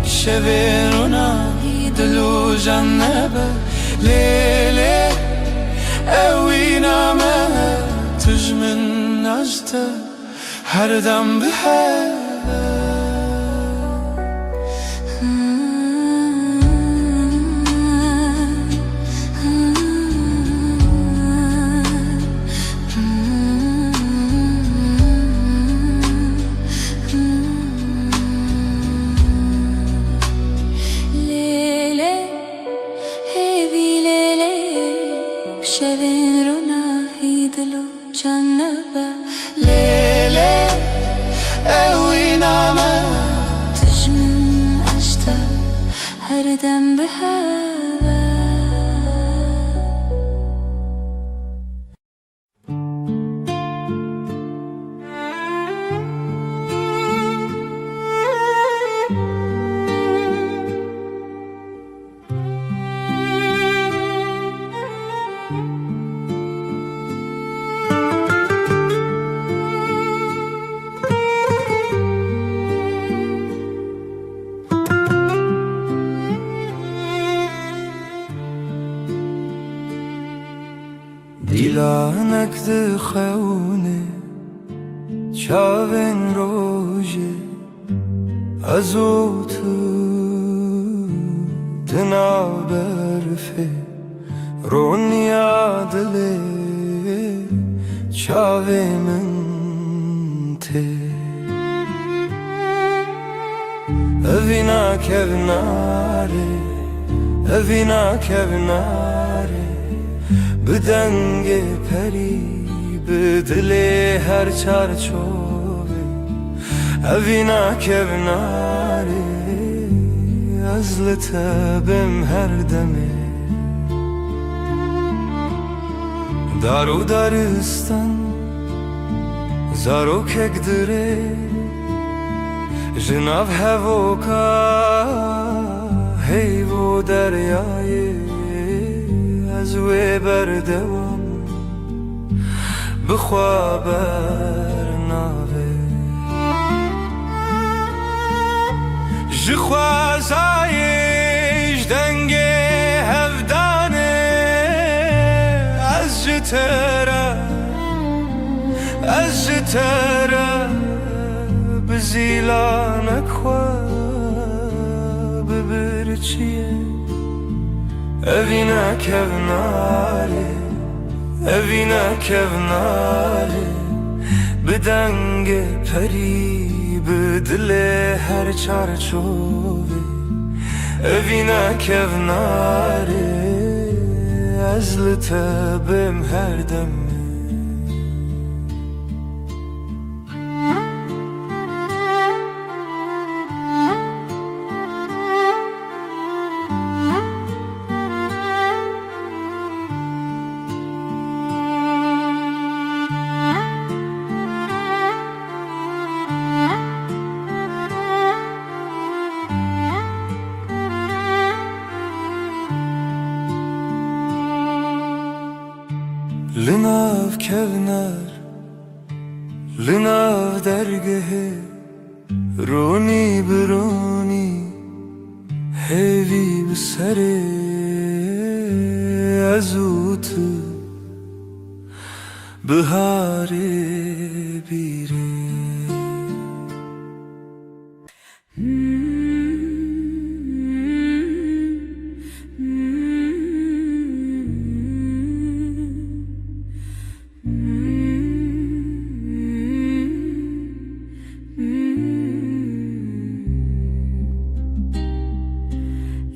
[SPEAKER 3] شبیرونه دلو جنبه لیله
[SPEAKER 1] مسته هر دم به هر
[SPEAKER 2] شبین رو نهی دلو جنبه
[SPEAKER 1] لیلی اوی نامه
[SPEAKER 2] تجمن اشتا هر دم به هوا
[SPEAKER 1] دیلانک ده خونه چاوین روژه ازو تو دنا برفه رونیا دله چاوی من ته اوینا کوناره اوینا کوناره بدنگ پری به دل هر چارچوبه اوینا کوناره از لطبم هر دمه دارو دارستان زارو کک دره جناب هوکا هیو دریای از وی بردوام بخوا برناوه جخوازایش دنگ هفدانه از جتره بزیلانک خواه ببرچیه اوینا کوناره اوینا کوناره بدنگ پری به دل هر چارچوبه اوینا کوناره از لطبم هر دمه لناف کونار لناف درگه رونی برونی هیوی بسره ازوت بهاره بیره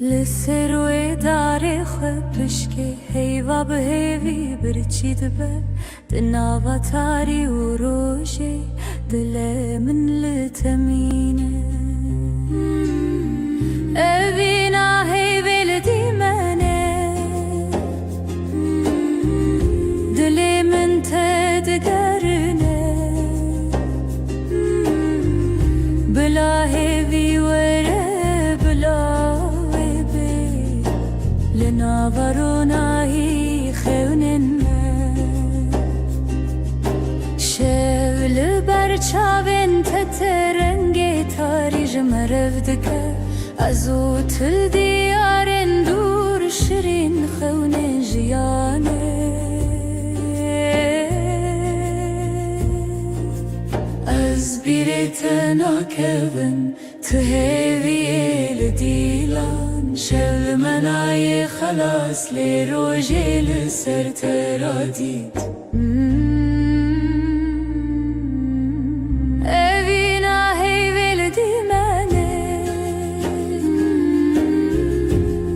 [SPEAKER 2] لسروی داره خبشکه هیوا به هیوی برچید به دناوا تاری و روشی دل من لتمینه اوینا هیوی لدیمنه دل من تدگرنه بلا هیوی وره بلا ناورونایی خونن شول برچاوین تترنگی تاریج مرفدکه ازو تل دیارن دور شرین خونن جیانه ناكبن تهيبي لديلان شل مناي خلاص لروجي لسر تراديت أبينا هيبي لديماني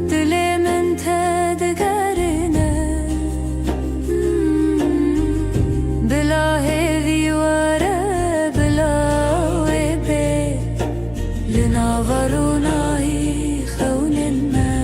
[SPEAKER 2] دلي من تدقارنا بلا هذي ورا بلا وبي لناظرونا يخون الماء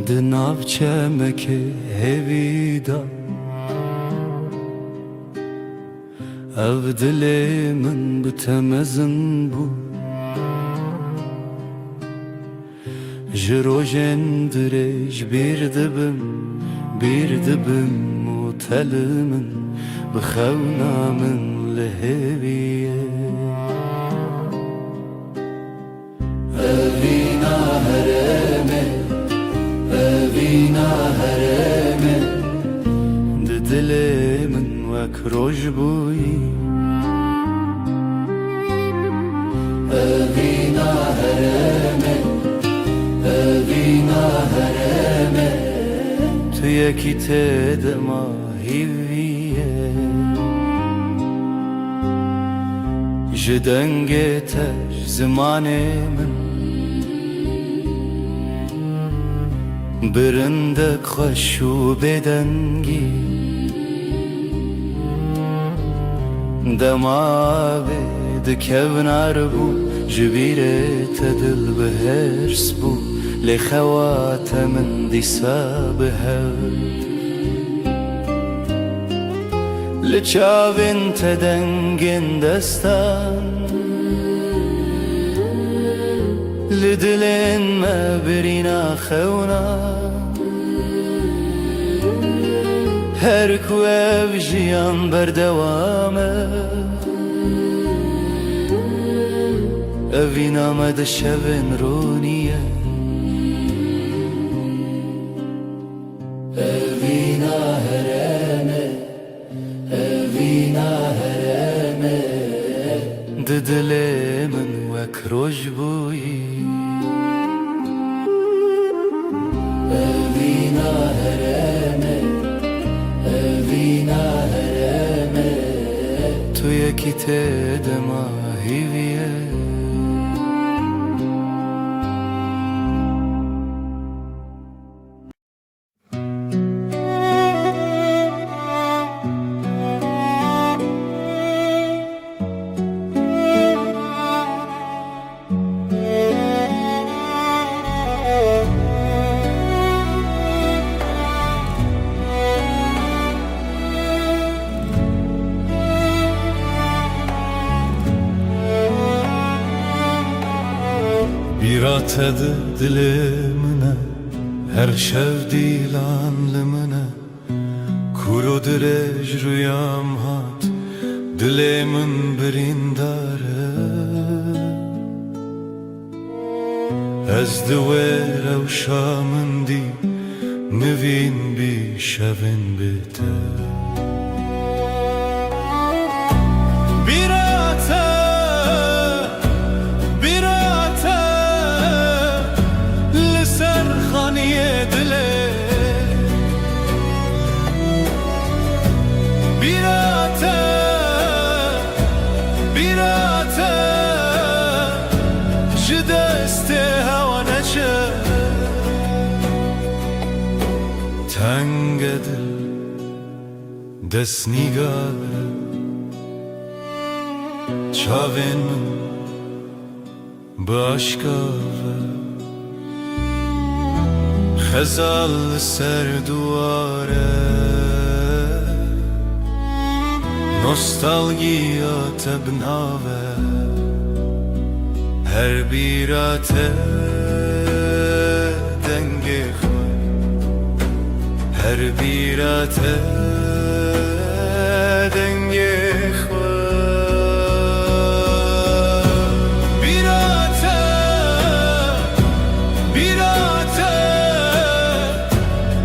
[SPEAKER 1] دناف چمک هویدا او دل من بتمزن بو جروجن درج بیر دبم وتل من بخونا من لهویه أبينا هرمي أبينا هرمي ددلي من وكروج بوي أبينا هرمي أبينا هرمي تيكي تدما هيوية جدنگتش زمان من برندك خشو بدنگی دما بد كونار بو جبيرة دل بهرس بو لخوات من ديسا بهرد لچاوين تدنگن دستان لدلين ما برينا خونا هر كواب جيان بردوامه أبينا مدى الشبن رونية أبينا هرامه أبينا هرامه ددلي من وكروج بوي أبينا هرامه أبينا هرامه تو يكي تدما هيويه Birated dilimine her şev dilan limine Kuro direj rüyam hat dilimin birindare Ez diwer ew şamın di nivîn bî şevin bite Tengedil desnigare çavên min bi aşkare xezal li ser duware نوستالژیات بناوه هر بیرات دنگ خود هر بیرات دنگ خود بیرات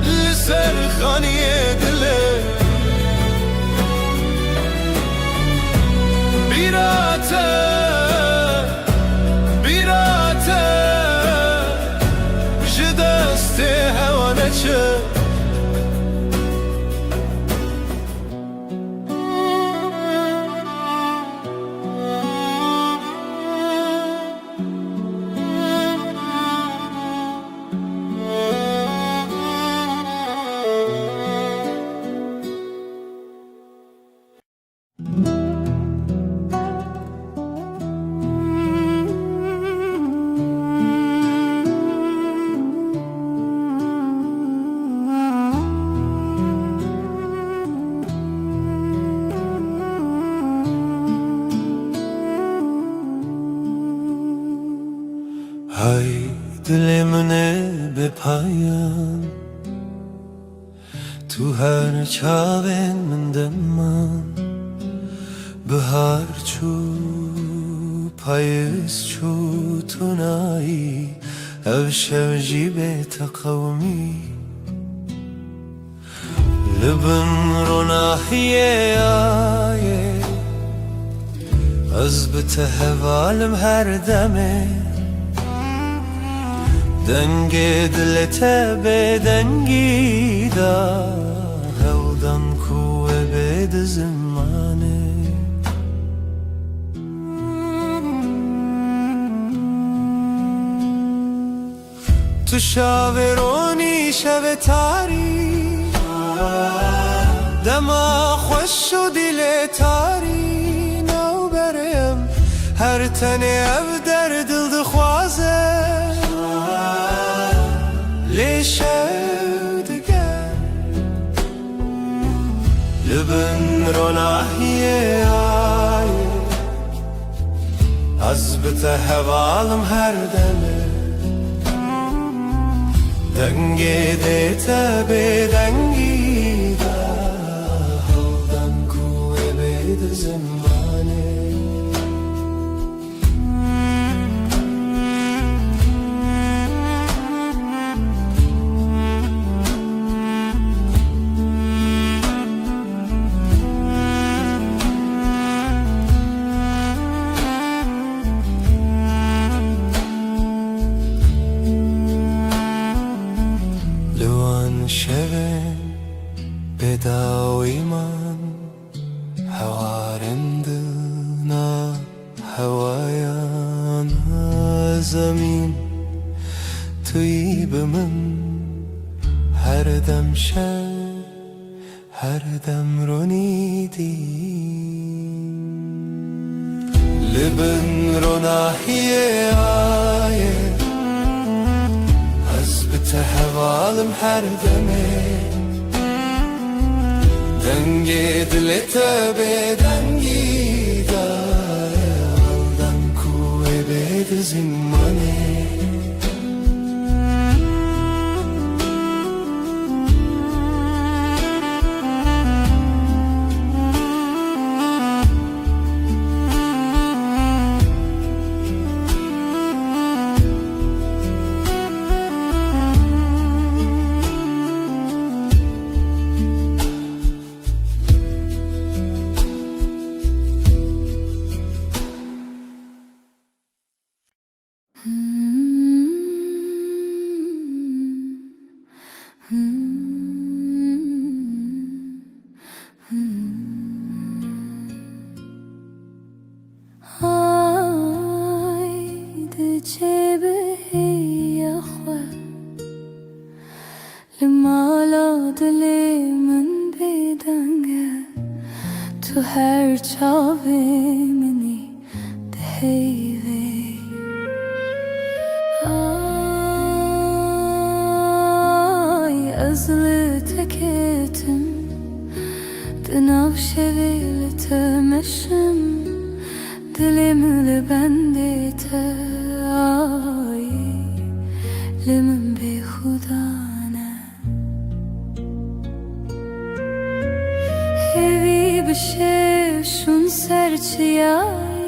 [SPEAKER 1] لسر خانی دله بیرات جدست هوانه چه های دل منه به پایان تو هر چاوین من دمان بهار چو پاییز چو تو نایی او شوجی به تقومی لبن رو ناحیه آیه از بتهوالم هر دمه دنگ دلت به دنگی دا هودن کوه بید زمانه تو شاورونی شو تاری دما خوش و دل تاری نو برم هر تنه او در دل دخوازه لیشودگر لبن رو ناحیه آیه از بته هوالم هر دمه دنگ دیتا به دنگی دا هودن کوه بید زمانه شوین بداوی من هوارندنا هوایان زمین توی به من هر دم شب هر دم رو نیدی لبن رو ناحیه آیه به هوالم هر دمه دنگ دلت به دنگی داره هودن کوه بید زمانه تو هر چاوی منی دهیوی آی از لتکتم دناو شوی
[SPEAKER 2] تمشم دلم لبندته آی لمن بی خدانه هیوی بشه شون سرچیای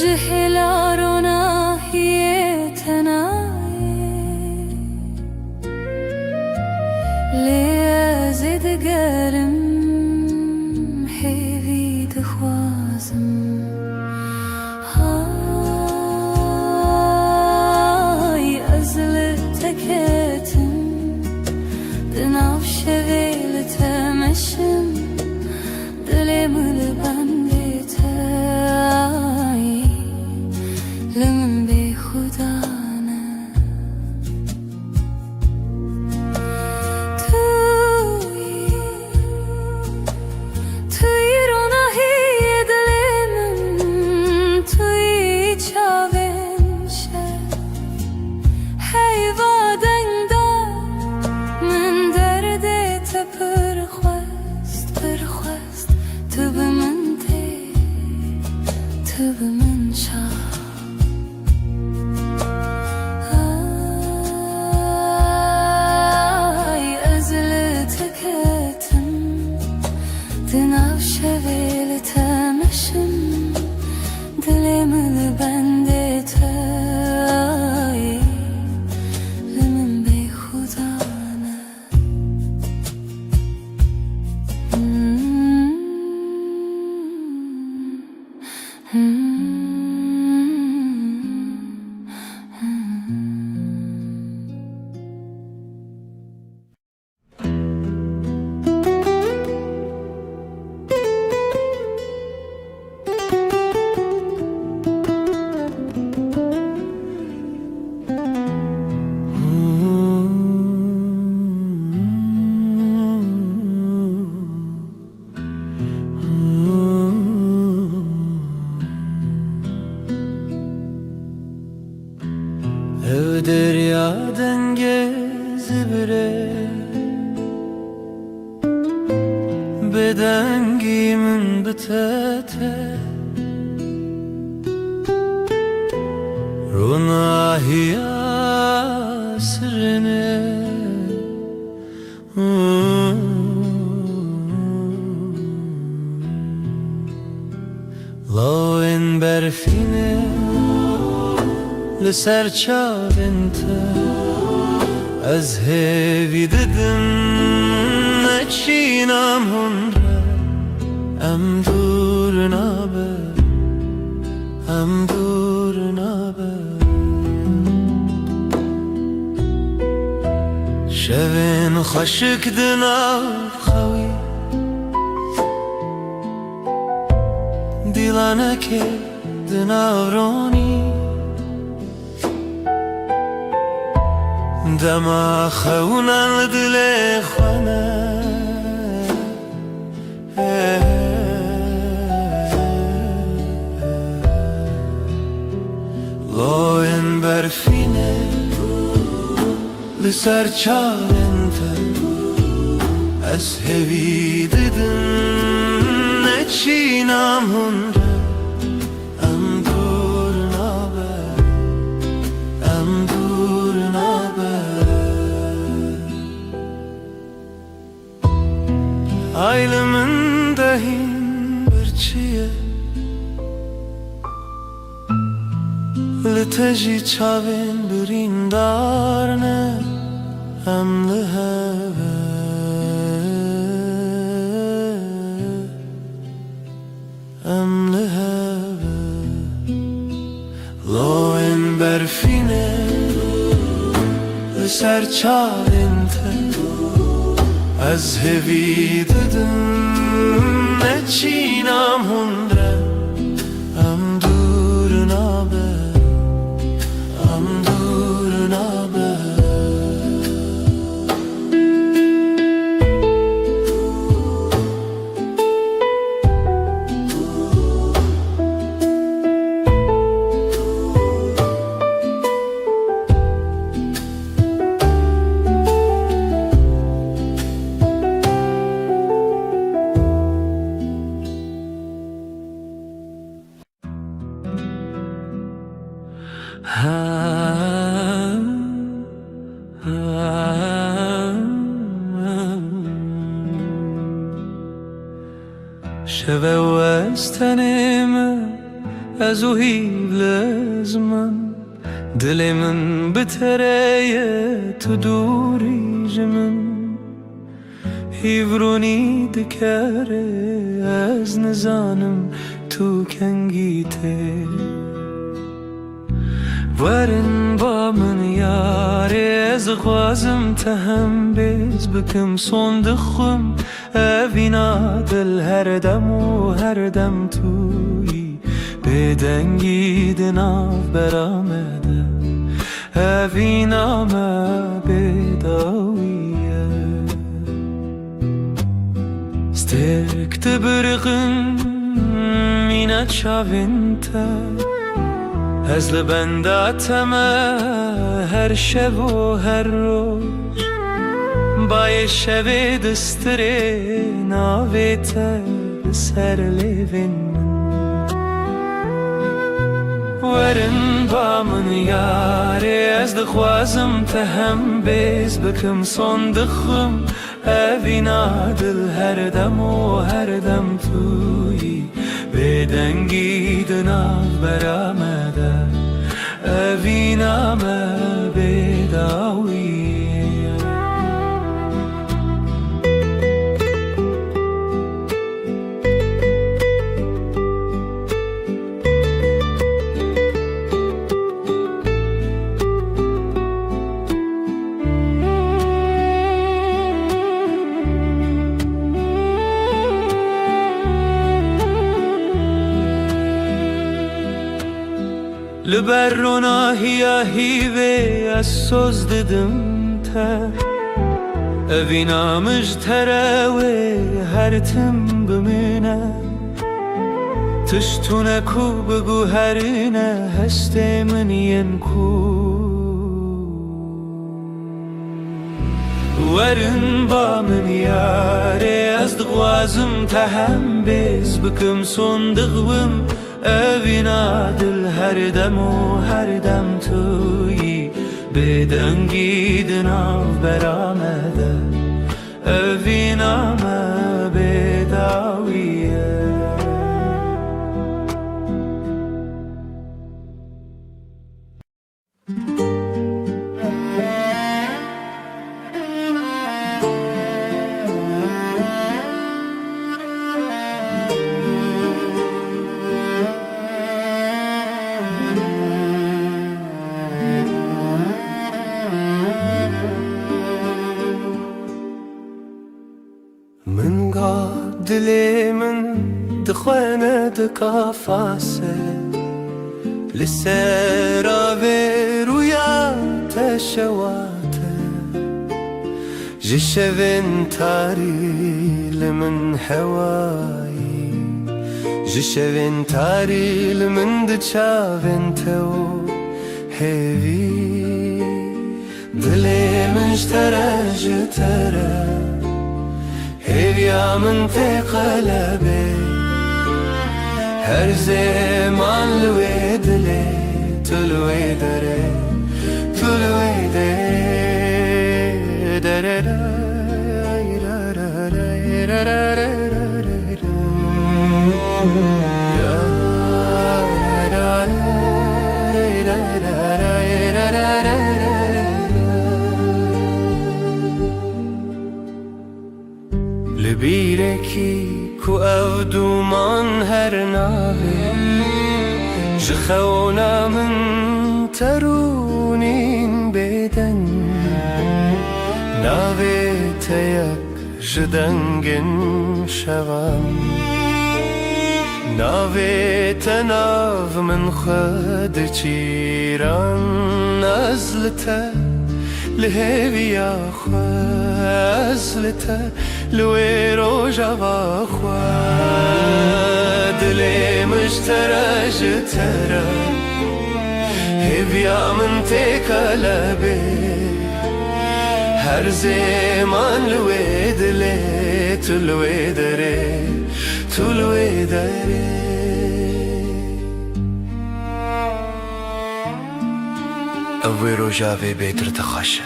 [SPEAKER 2] جهلارونه هیه تنای لیازی دگرم هیوی دخوازم های ازل تکتم دناف شویل تمشم دلم لبندت آی لمن بی خدانه توی روناهی دلم توی چاوین شد حیوادن دار من دردت پرخواست تو به من ده تو به من شد دناف شویل تمشم دلم لبندت آی لمن بی خدانه
[SPEAKER 3] Ev deryadan gezibire Bedengimin bitete Runahiya sirine Lawen berfine لسر چاوینته از هیوی ددم نچینم هنره ام دور نابه شوین خشک دناف خوی دیلانه که دناف رونی دما خونن دل خانه لاین برفینه لسر چاوینته از هیوی ددم نچینم هنره ام دور نابه Aylımın dahin birçiye Liteji çavin birindarne Emli heve Loen berfine Liser çavinte از هیوی ددم نچینم هنره ام دور نابه
[SPEAKER 1] شبه وستنم از او هیو لزمن دل من بتره تو دوری جمن هیورونی دکره از نزانم تو کنگیته ورن با من یاره از خوازم تهم بیز بکم صندخم اوینا دل هر دم و هر دم توی بدنگی دناف برامده اوینا ما بداویه سترکت برغن مینت شاوینته از لبنداتم هر شب و هر روز بای شب دستره ناویت سر لیوین ورن با من یاره از دخوازم تهم بیز بکم صندخم اوینا دل هر دم و هر دم توی بدنگی دناف برامده اوینا ما بداویه لبرونا هیا هیوه از سوز ددم تر اوینا مجتره و هر تم بمینه تشتونه کو بگو هرینه هسته من ین کو ورن با من یاره از دغوازم تهم بیز بکم صندغوم اوینا دل هر دم و هر دم توی بدنگی دناف برامده اوینا ما بداویه من قاد دلي من دخوانة دكافاسة لسرا ويا تشواته جشفن تاري لمن حواي جشفن تاري لمن دشافن تو هيفي دلي مشترى جترى هيفيا من في قلبي هر زمان الويد لي تلوي دري تلوي لبيركي كو أودو من هر نابي جخونا من ترونين بدن نابي تيك جدنگن شوام نابي تناف من خد چيران أزلته لهيبيا خازلته لويرو جوا خواد دلي مشترى جترى هيبيا من تقلبي هر زمان لويد لي تلوي دري تلوي دري
[SPEAKER 3] اوی روژاوی بیتر تخاشه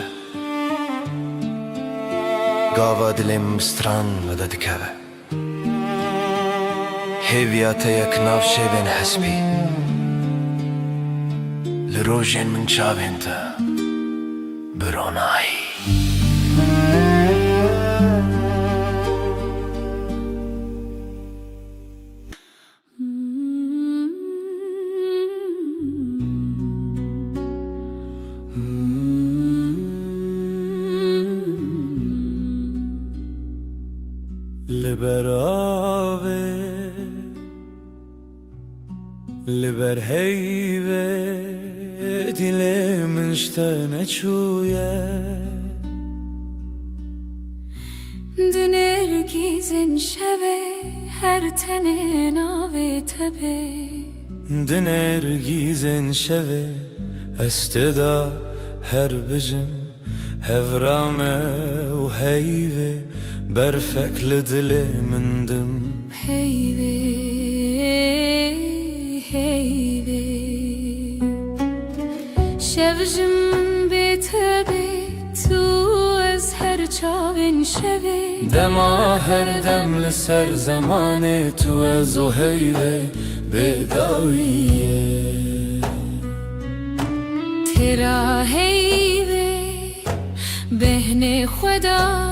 [SPEAKER 3] گاوا دلم مستران مدد کبه هیویات یک ناف شبین حسبی لروجين من شاب انت بروناي
[SPEAKER 1] لبر هیوه دل من شتنه چویه
[SPEAKER 2] دنرگیزن شوه هر تنه ناوه تبه
[SPEAKER 1] دنرگیزن شوه استدا هر بجم هفرامه و هیوه برفک لدل من دم
[SPEAKER 2] هیوه شوجم بتبه تو از هر چاوین شوه
[SPEAKER 1] دما هر دم لسر زمان تو از و هیوه بداویه
[SPEAKER 2] ترا هیوه بهن خدا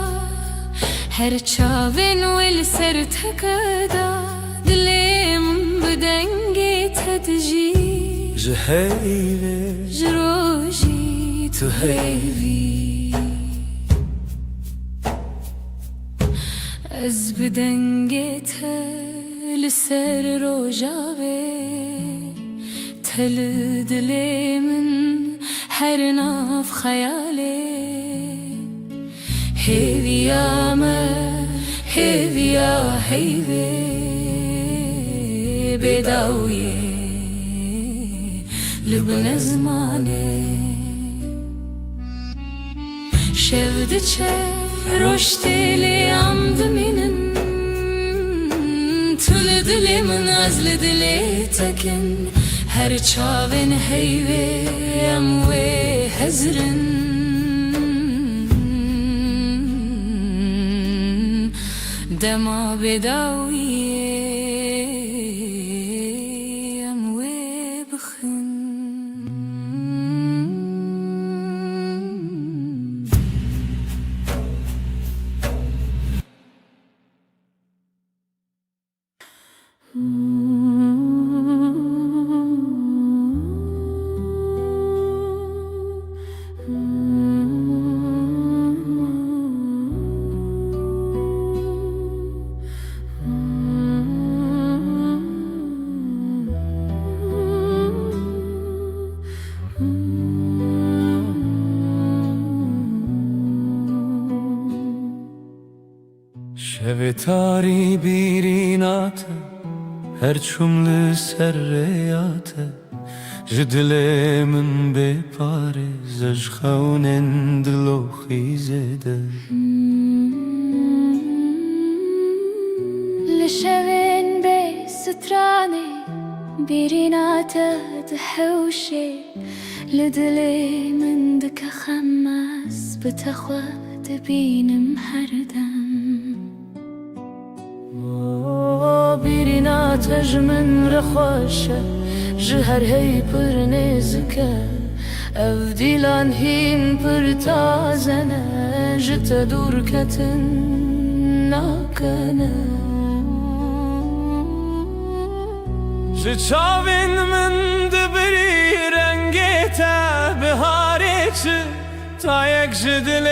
[SPEAKER 2] هر چاوین ول سر تکدا دلم بدنگ تدجی
[SPEAKER 1] جهیوه
[SPEAKER 2] جروجی تو هیوی از بدنگ تل سر روجاوه تل دل من هر ناف خیاله هیویا ما هیویا هیوی بداویه لبن زمانه شفت چه رشتیلی عمد منن طول دلی من از لدلی تکن هر چاوین هیوه اموه هزرن دما بداویه اموه بخن
[SPEAKER 1] شب تاری بیرینات هر چمل سریات جدل من بپاره زج خونن دلو خیزده
[SPEAKER 4] لشوين بي ستراني بيرينات تحوشي لدلي من دك خماس بتخوات بين محردم بيرينات من رخوشة جهر هي پر نزكا افديلان هين پر تازنا جت دور كتن ناكنا
[SPEAKER 1] چاوین من دبری رنگیتا بهاریچ تا یک جدل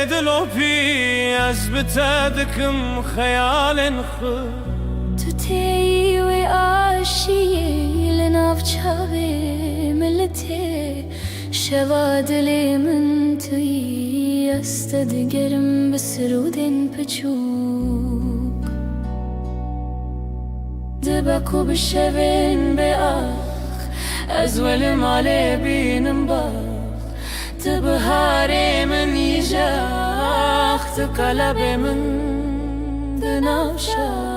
[SPEAKER 1] دلو پی از بتدکم خیال خود
[SPEAKER 4] تو تيوي عاشي لناف چاوي ملتي شوادلي من توي استدقرم بسرودين بچوك دبكو بشوين بآخ أزول مالي بينم باخ تبهاري من يجاخ تقلبي من دنافشاخ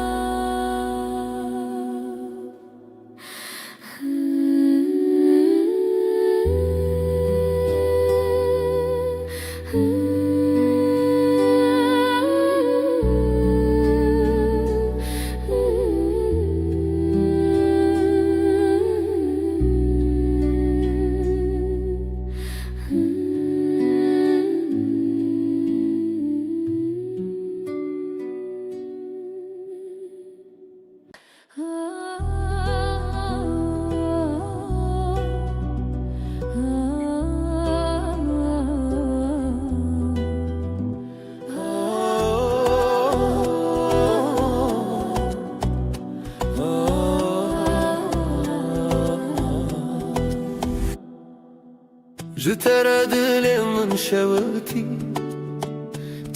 [SPEAKER 1] جتر دل من شوتی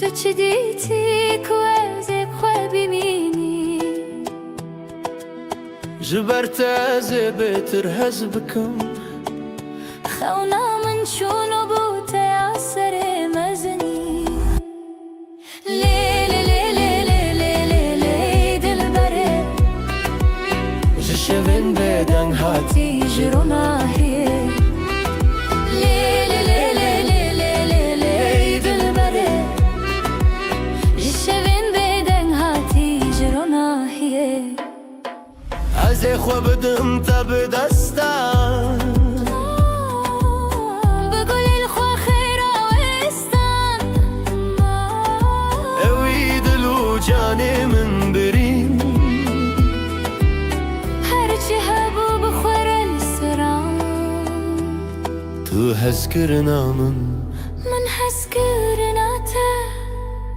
[SPEAKER 4] تو چی دیتی که از بخواه ببینی
[SPEAKER 1] جبرت از بهتر هز بکم
[SPEAKER 4] خونا من شونو بوته اثر مزنی لیلی لیلی لیلی لیلی دل بره
[SPEAKER 3] جشوین بدن هاتی
[SPEAKER 4] جرونا هیه لیلی لیلی لیلی لیلی دل بره جشوین بدن هاتی جرونا هیه
[SPEAKER 1] از خو بدم تب دستان
[SPEAKER 4] بقول الخوا خيرا وستان
[SPEAKER 1] اوی دلو جانی من برین
[SPEAKER 4] هرچی هبو بخورن سران
[SPEAKER 1] تو هز کرنا من
[SPEAKER 4] حس کرناته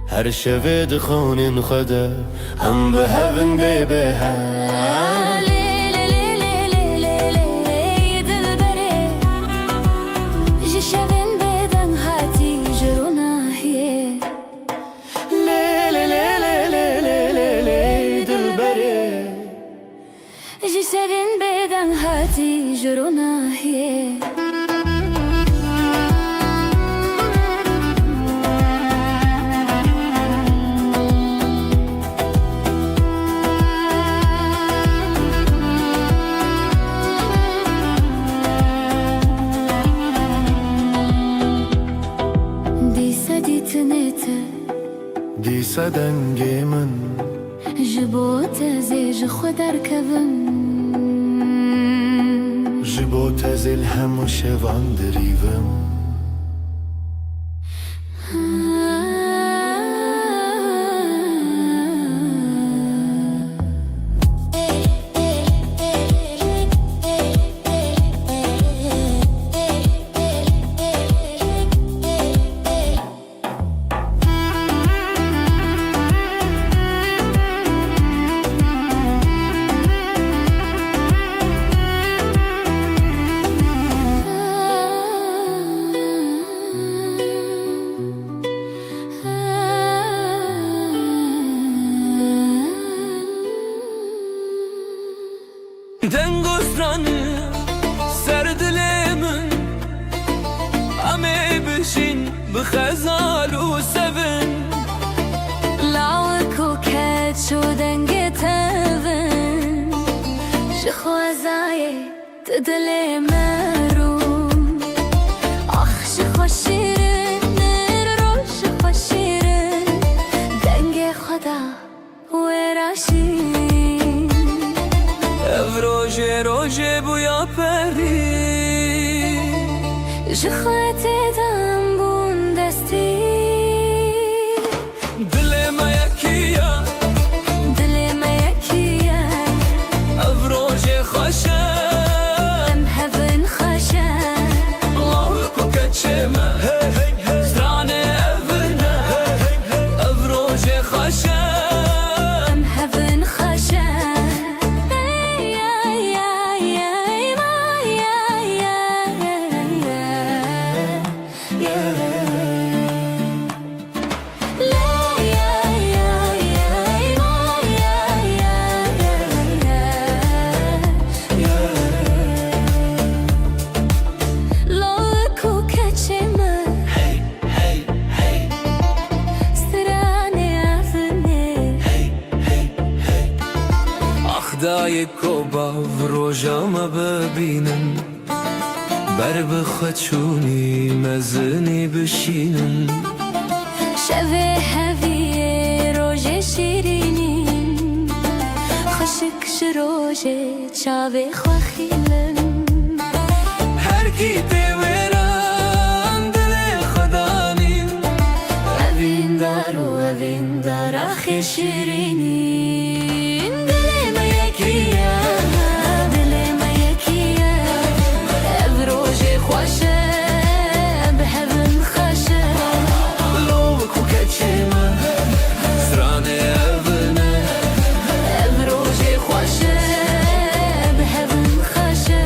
[SPEAKER 1] هر شب دخون خدا هم به هون به
[SPEAKER 4] لیلی لیلی لیلی لیلی دل بره جشوین بدن هاتی جرونا هیه
[SPEAKER 1] لیلی لیلی لیلی لیلی دل بره
[SPEAKER 4] جشوین بدن هاتی جرونا هیه
[SPEAKER 1] دیسا دنگی من
[SPEAKER 4] جبوت زیج خود ارکبم
[SPEAKER 1] جبو تزل هم شوان دریوم
[SPEAKER 2] دنگوسترانı سردلمن امي بشين بخزال وسفن
[SPEAKER 4] لاوك وكات شو دنگي تفن شخوازاي تدلي مروم اخ شخو شيرن رو شخو شيرن دنگي خدا وراشين
[SPEAKER 2] روژه روژه بویا پری
[SPEAKER 4] جخوات دم بون دستی
[SPEAKER 2] دل ما یکیه
[SPEAKER 4] دل ما یکیه
[SPEAKER 2] او روژه خوشه
[SPEAKER 4] ام هفن خوشه
[SPEAKER 2] الله کو کچمه زرانه اونه او روژه خوشه
[SPEAKER 4] ام هفن خوشه
[SPEAKER 2] دای کوبا و روژام ببینن بر بخچونی مزنی بشینن
[SPEAKER 4] شوه هویه روژه شیرینین خشک شروژه چاوه خواخیلن
[SPEAKER 2] هر کی تیوران دل خدانین
[SPEAKER 4] اوین دارو اوین دار آخی شیرینین دل ما یکیه دل ما یکیه او روژه خوشه به هون خوشه
[SPEAKER 2] لو کو کچمه زرانه اونه
[SPEAKER 4] او روژه خوشه به هون خوشه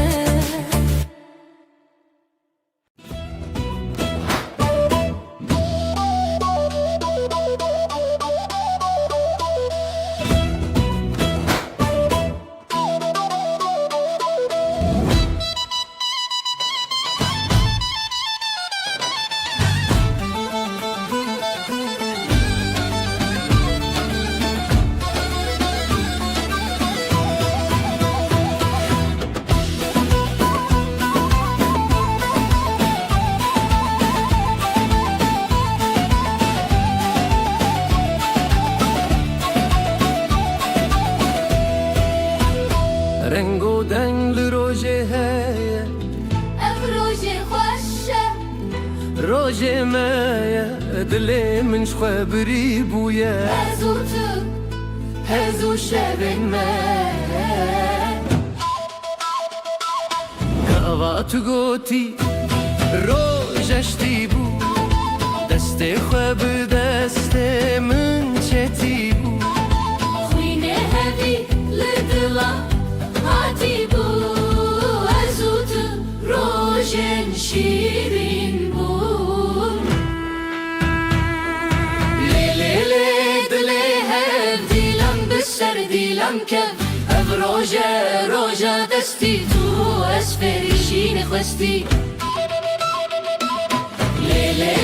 [SPEAKER 1] روجه مایا دل من خبری بویا
[SPEAKER 2] هزو شب من
[SPEAKER 1] کاوات گوتی روجشتی بو دست خواب دست من چتی بو
[SPEAKER 2] خوینه هدی لدلا هاتی بو هزوت روژن شیرین بون لیلی دلی هف دیلم بسر دیلم کف اف روژه دستی تو از فریشین خواستی لیلی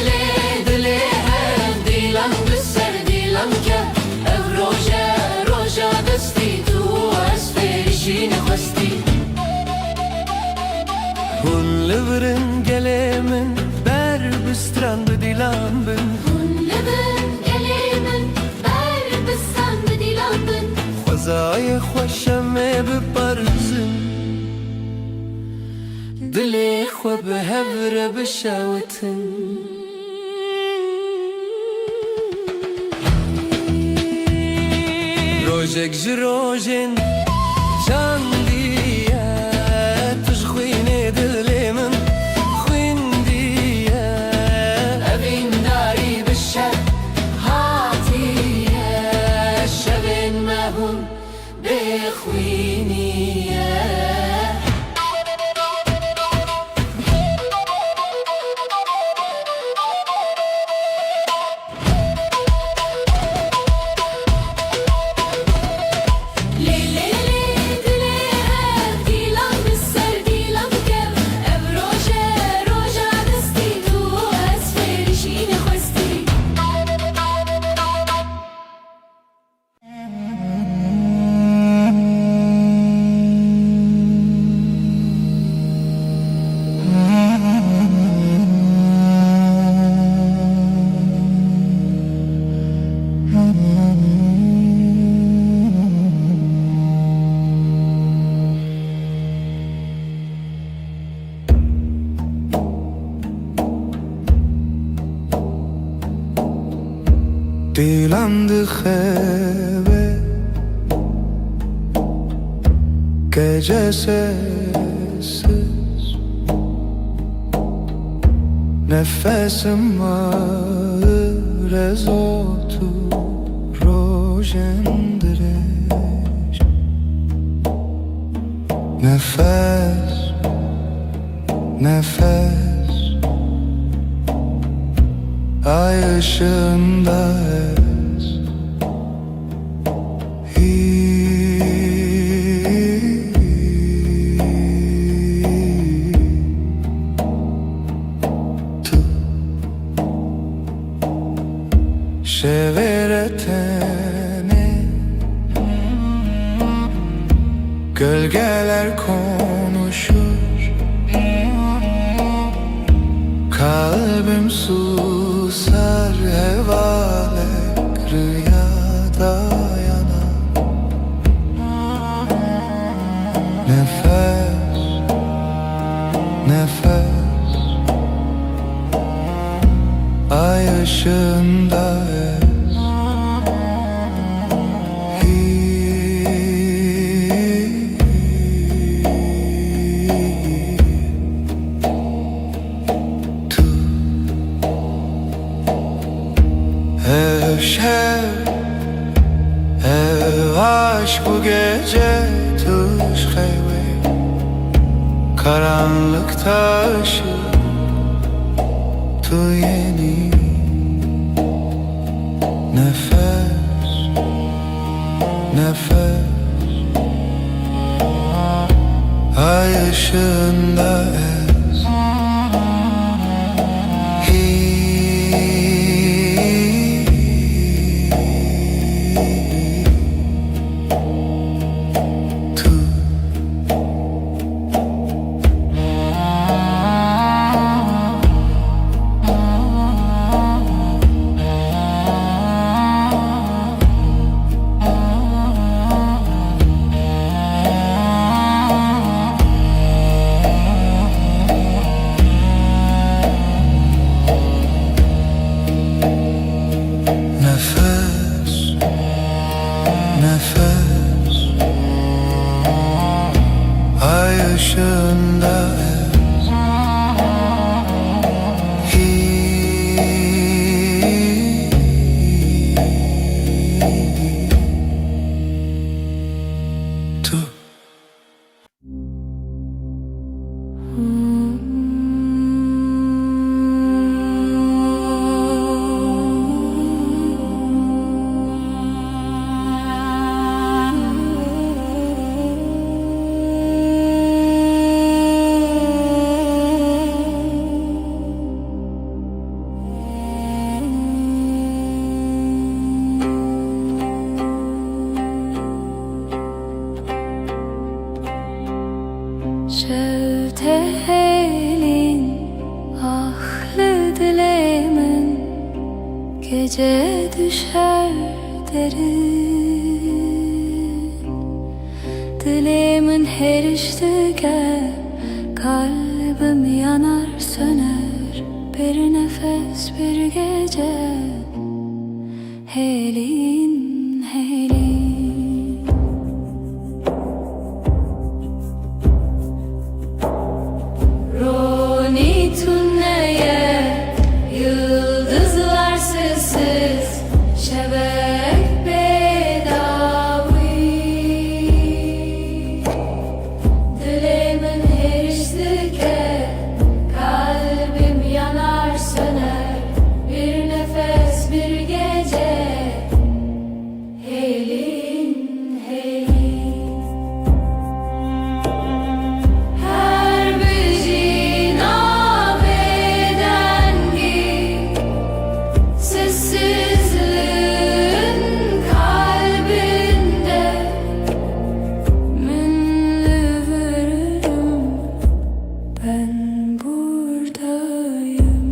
[SPEAKER 2] دلی هف دیلم بسر دیلم کف اف روژه دستی تو از فریشین خواستی
[SPEAKER 1] هون لبرن گله من بر بستران بدیلم بن
[SPEAKER 2] لبن گلیمن بر بستان بدیلم بن
[SPEAKER 1] خوزای خوشم بپرزم دلی خو به هفره بشاوتن روژک جروجن چندیه تش خوینه دلی من خویندیه
[SPEAKER 2] اوین داری بشه هاتیه شبین مهون بخوینیه
[SPEAKER 3] دیلم دخبه gecesiz nefesim ağır ez otur rojendireş nefes nefes ay ışığında ez Şeveretene gölgeler konuşur kalbim susar hevalek rüyada yanar nefes nefes ay ışığında şev ev aşk bu gece tuş xeyve karanlıkta ışık tu yeni nefes nefes ay ışığında ez
[SPEAKER 4] helin ahlı dilemin gece düşer derin Dilemin her iştige kalbim yanar söner bir nefes bir gece helin helin Roni tünneye yıldızlar sessiz şebek bedavi Dilemin her iştike kalbim yanar söner bir nefes bir gece helin helin Her bir nabedengi sessizliğin kalbinde Minli veririm ben buradayım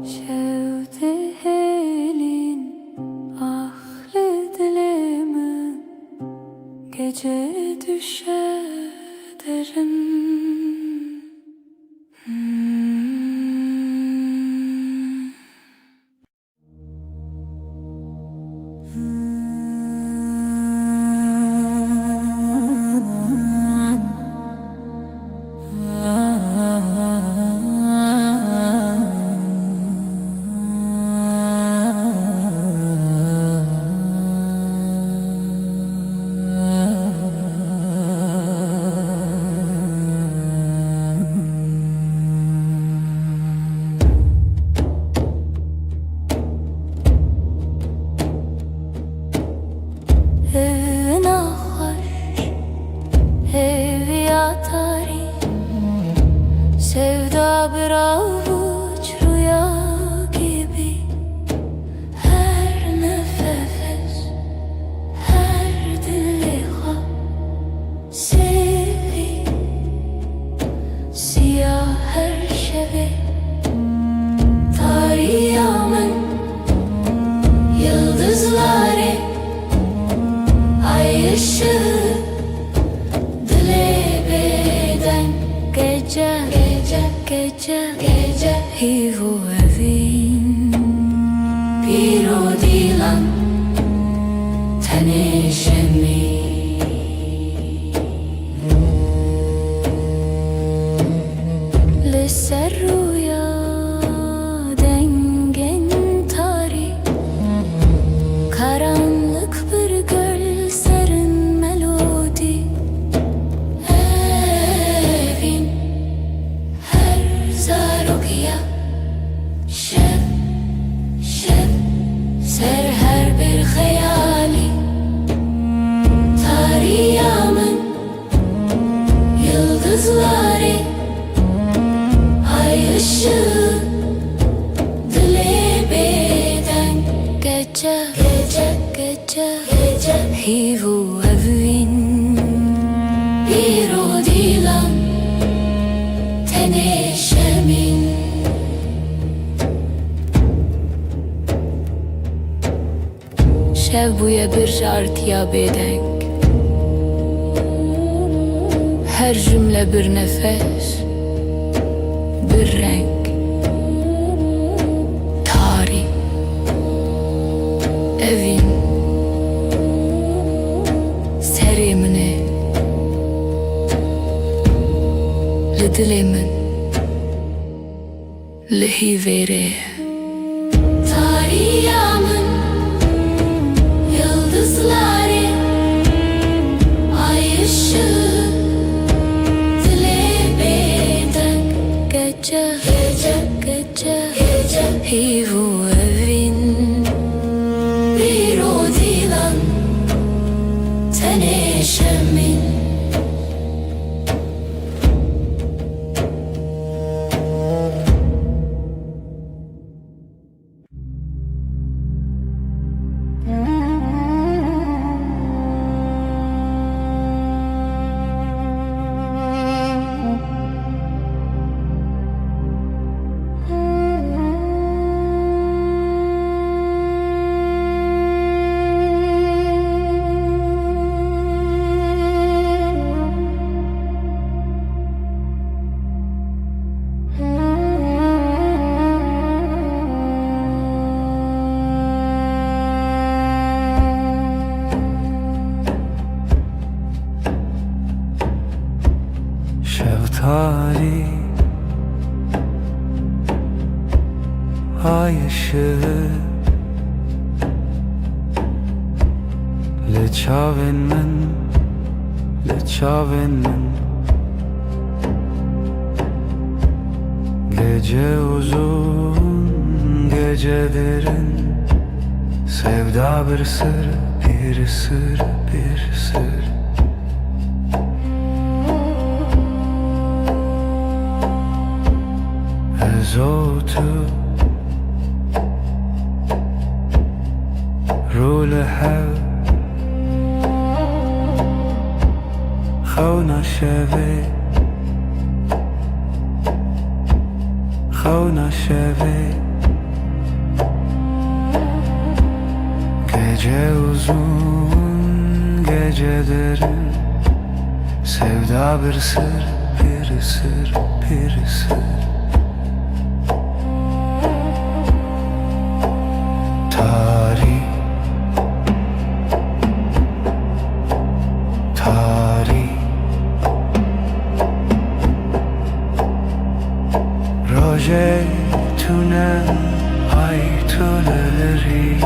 [SPEAKER 4] Şevdi helin ahlı dilemin gece düşer derin Evine hoş, ev yatari Sevda bir avuç rüya gibi Her nefes, her diliha Sevi, siyah her şevi Tariyamın yıldızları Ay ışığı dile beden Gece, gece, gece, gece Hivu evin Bir o dilan Tenişemi Lisser rüya dengen tari Karanlık bir göl serin melodi Evin her zarokya Şeb, şeb ser her bir hayali Tariyamın yıldızları Ay ışığı dile beden Gece, gece, gece, gece Hivu evin Bir o dilan Teneşemin Şev buya bir şartıya bedenk Her cümle bir nefes Bir renk Tarih Evin Serimini Lidilimin Lihivere Tariyamın yıldızları Ay ışığı dile
[SPEAKER 2] gece hivu evin bir o dilan teneşemin
[SPEAKER 1] Şeftali ay ışığı لچاوین من Gece uzun, gece derin Sevda bir sır, bir sır, bir sır Ezotu Rul hev خونا şevi Gece uzun, gece derin Sevda bir sır, bir sır, bir sır Tarih Roje tune ay tuleri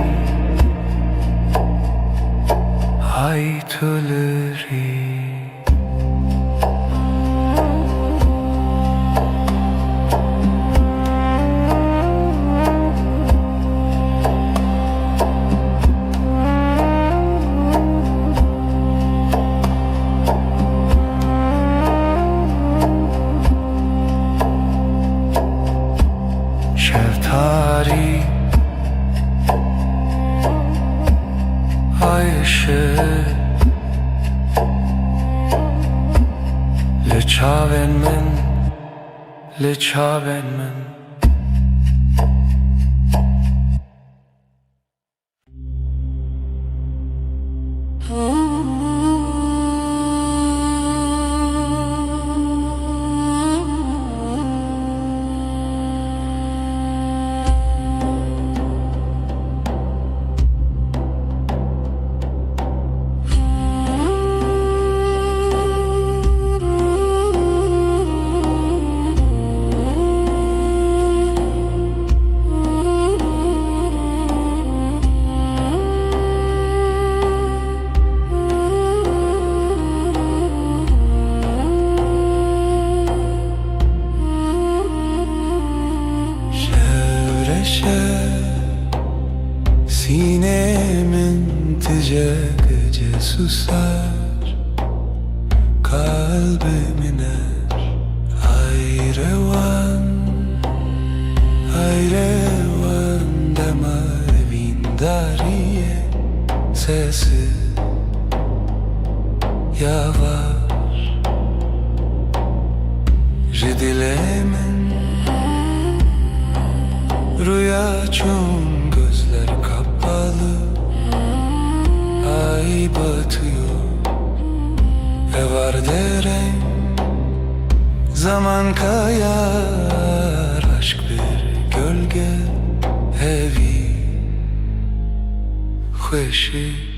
[SPEAKER 1] Şeftali ay ışığı لچاوین من Sinemin gece susar Kalbim iner Ayrevan dema evin dariye Sesi yavaş Ridilemin rüya çun gözler kapalı Ay batıyor var derem Zaman kayar aşk bir gölge Evi خوشی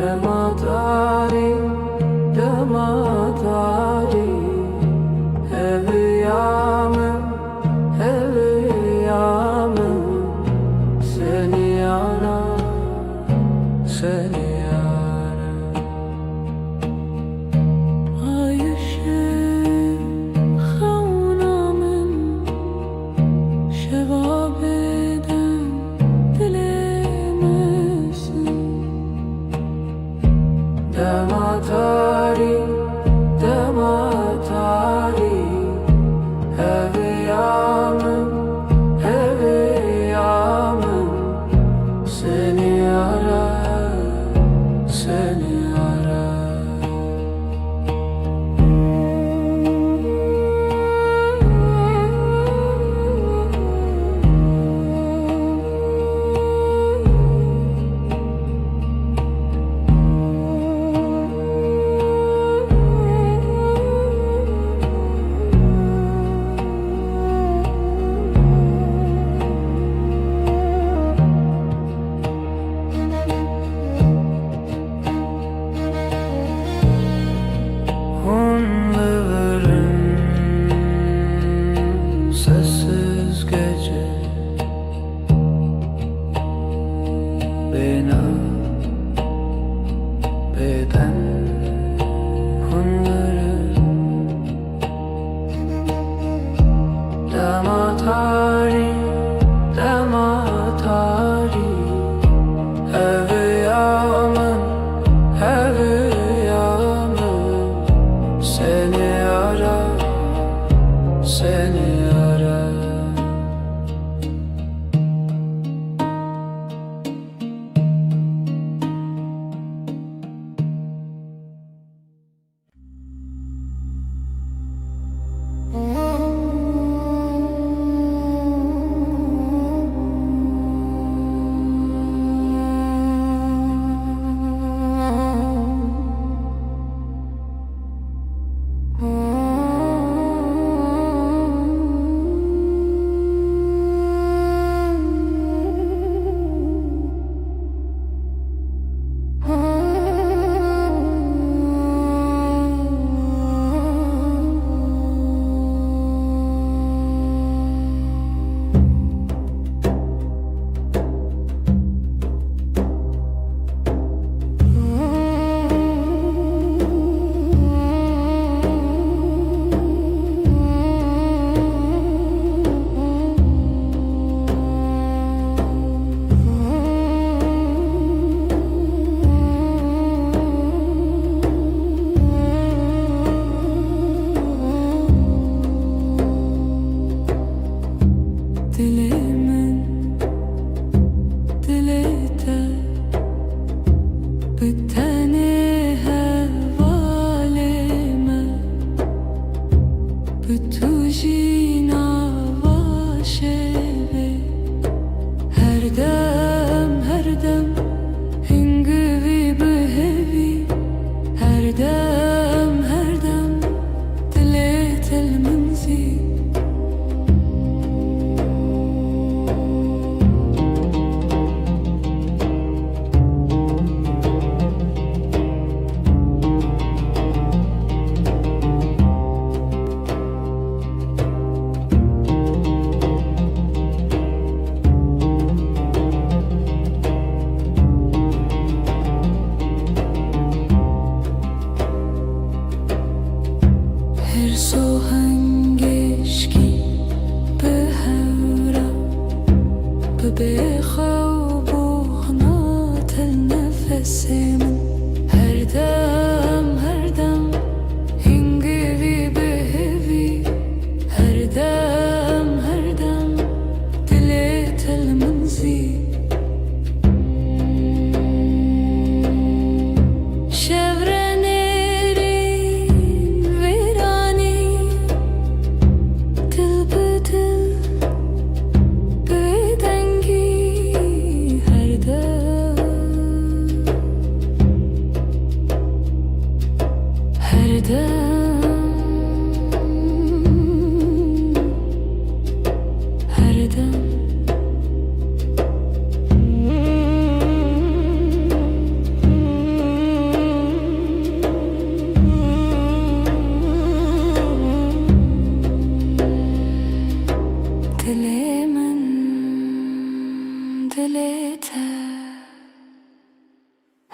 [SPEAKER 2] Dematari, dematari, heviyamın, heviyamın, seni yarar, seni yarar. Ayşem, havnamın, şevabeden dilemesin. Dematari, dematari, heviyamın, heviyamın, seni yarar,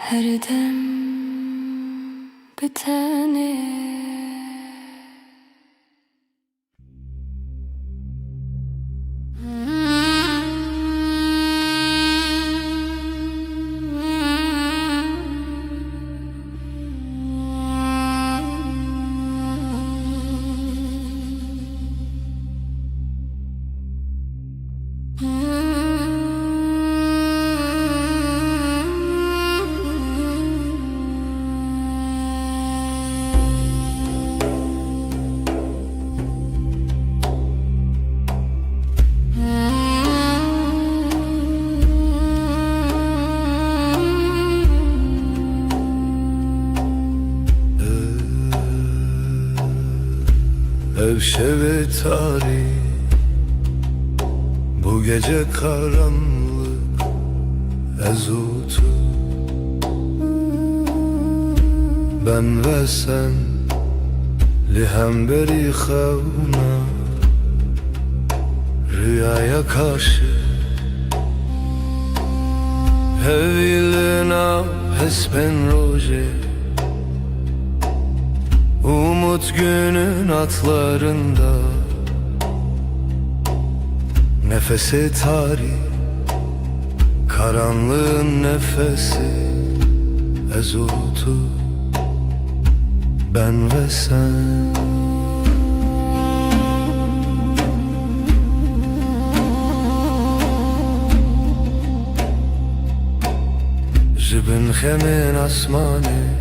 [SPEAKER 2] her dem bitene.
[SPEAKER 1] Ev şevi tarih, bu gece karanlık ezutu. Ben ve sen lihemberi xevna, rüyaya karşı hevilina hespen roje. Umut günün atlarında, nefesi tarih, karanlığın nefesi ezutu. Ben ve sen Jibin hemen asmanı,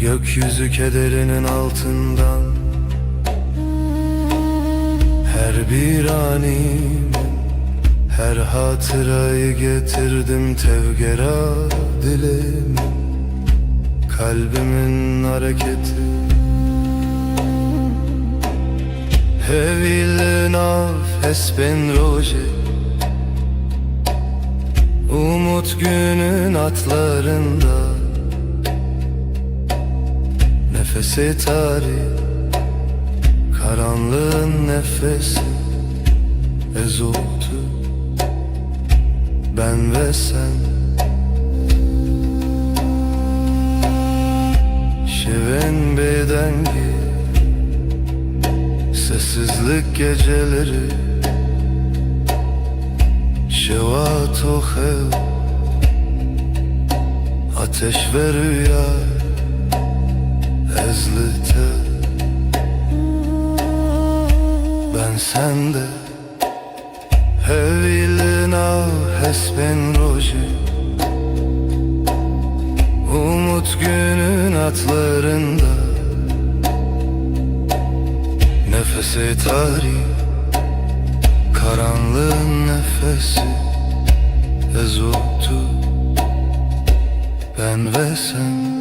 [SPEAKER 1] gökyüzü kederinin altından. Her bir anim, her hatırayı getirdim tevgera dilimin, kalbimin hareketi. Hevil naf espen roje, umut günün atlarında, nefesi tarih, karanlığın nefesi ezutu. Ben ve sen şeven bedengi, sessizlik geceleri, şevat o hev, ateş ve rüya ezlite. Ben sende hevilina hespen roje, umut günün atlarında, nefesi tarih, karanlığın nefesi ezutu. Ben ve sen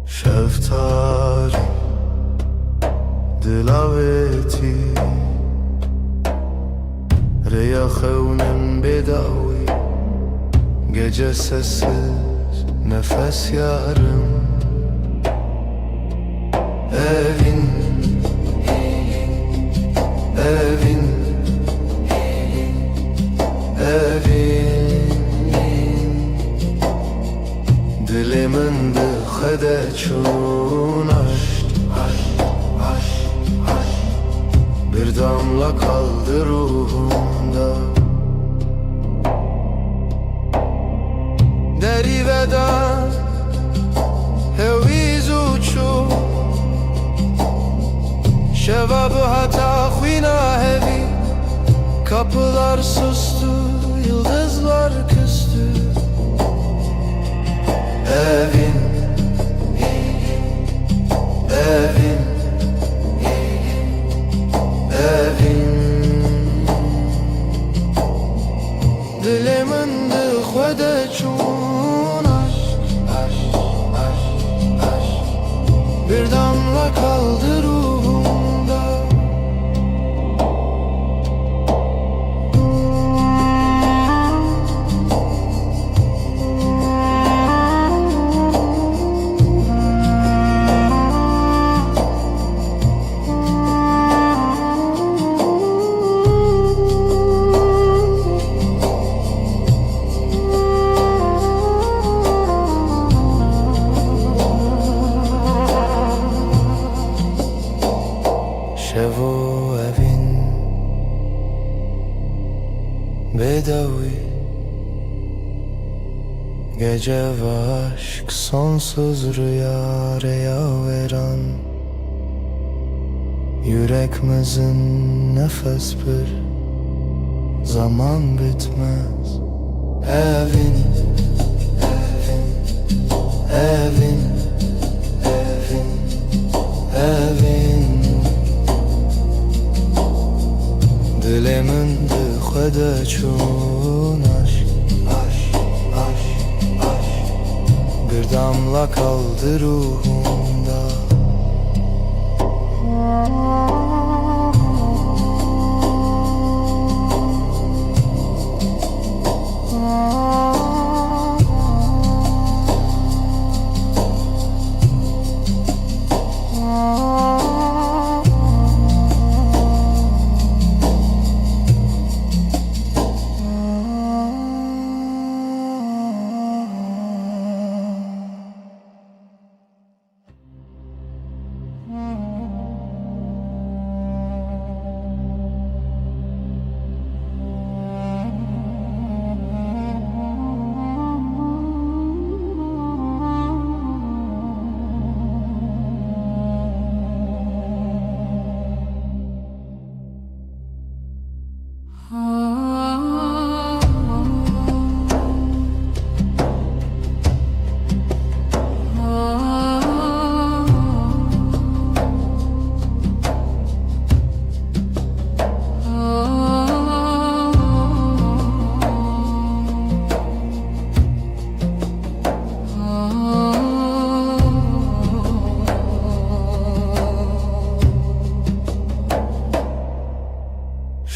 [SPEAKER 1] şeftali dilaveti, reya xevnim bedavi, gece sessiz nefes yarım. Evin damla kaldı ruhumda. Deri veda heviz uçu şevabı hata khina hevi. Kapılar sustu, yıldızlar küstü. Evin, evin, evin. Dilimin dıkhvede çun aşk, aşk, aşk, aşk. Bir damla kaldı ruhumda. Şevo evin bedavi, gece ve aşk sonsuz rüya veren. Yüreğimizin nefes bir zaman bitmez. Evin, evin, evin, evin, evin. Dilimin dıkhvede çun aşk, aşk, aşk, aşk. Bir damla kaldı ruhumda.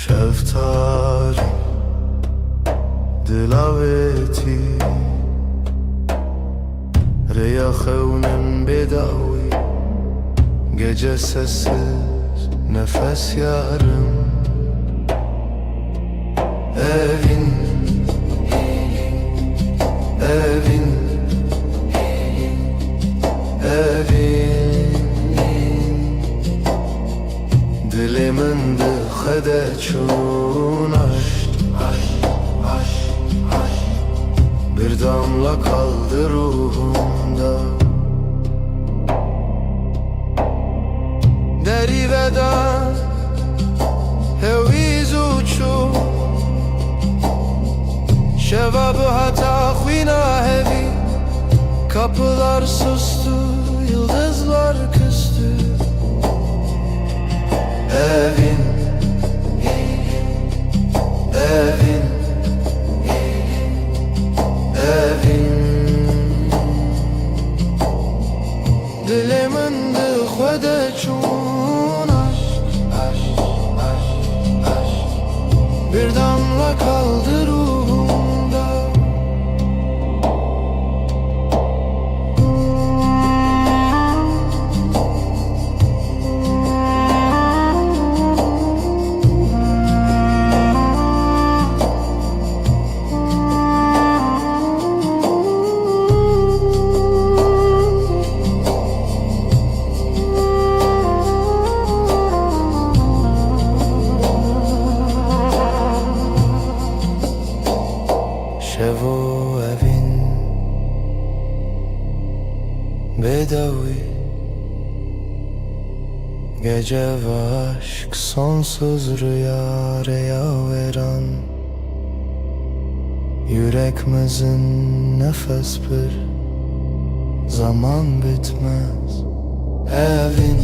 [SPEAKER 1] Şeftali dilaveti reyahevnin bedavi. Gece sessiz nefes yarım. Evin, evin, evin. Dilimin dıkhvede çun aşk, aşk, aşk, aşk. Bir damla kaldı ruhumda. Deri veda heviz uçu şevabı hata khina hevi. Kapılar sustu, yıldızlar küstü. Evin, evin, evin. Dilimin dıkhvede çun aşk, aşk, aşk, aşk. Bir damla kaldı ruhumda.
[SPEAKER 3] gece ve aşk sonsuz rüya veren, yüreğimizin nefes bir zaman bitmez. Evin,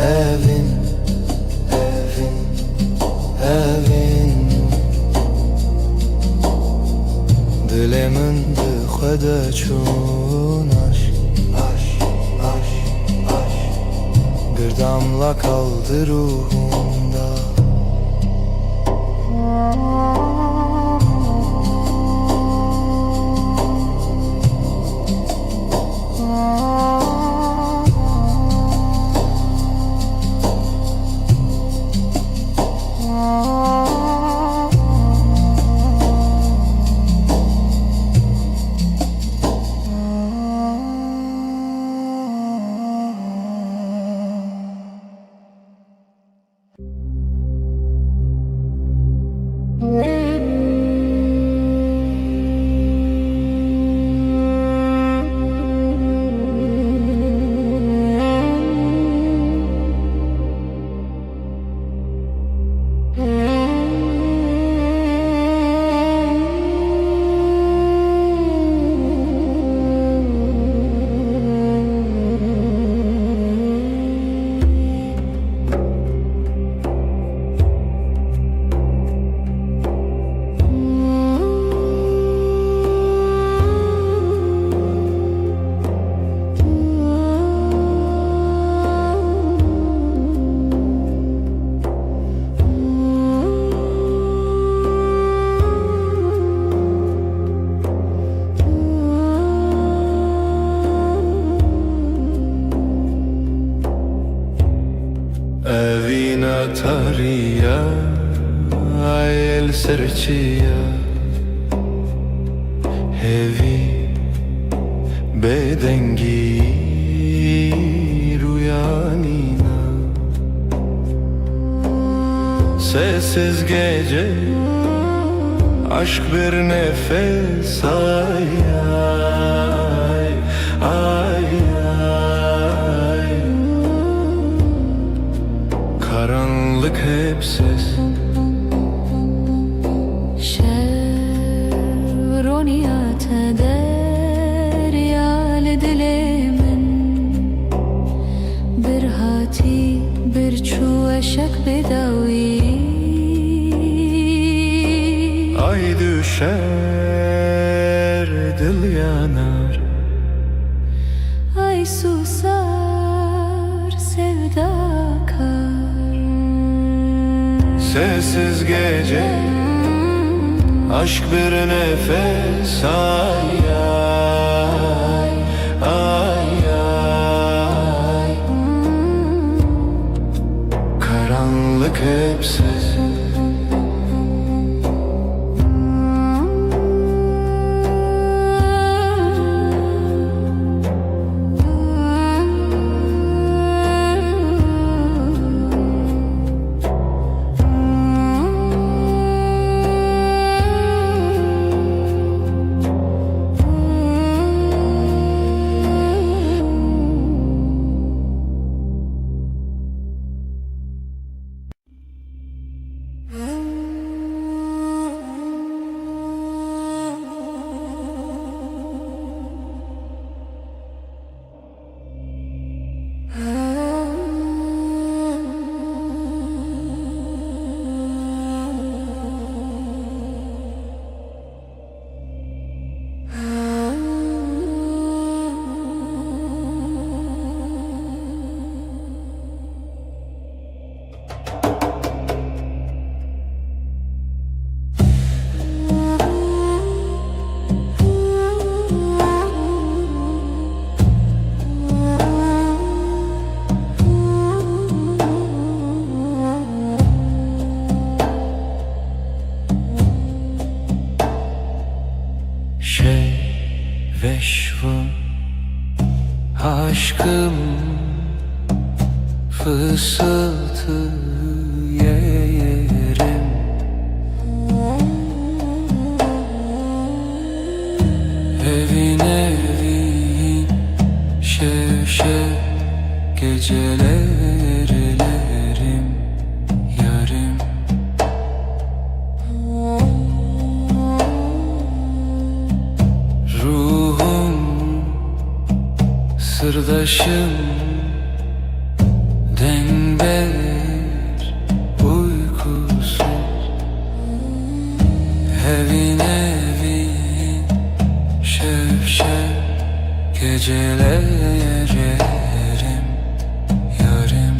[SPEAKER 3] evin, evin, evin, dilimin dıxede çun aşk, aşk, aşk, aşk, bir damla kaldı ruhumda. Evina tariya, el serçiya, hevi bedengi rüyanina. Sessiz gece, aşk bir nefes, ay ay ay ay. Karanlık hep ses,
[SPEAKER 2] şevroniyat deryal dilimin, bir hati bir çuvaşak bedavi.
[SPEAKER 3] ay düşer, dil yanar,
[SPEAKER 2] Ay susar sevda kar.
[SPEAKER 3] sessiz gece, aşk bir nefes, ay ay ay ay. Karanlık hep ses, veşvum, aşkım fısıltı yerim. Evin evin şev şev
[SPEAKER 1] Gecelerlerim yarım. Ruhum sırdaşım, denber uykusuz. Evin evin şevşev, gecelerlerim yarım.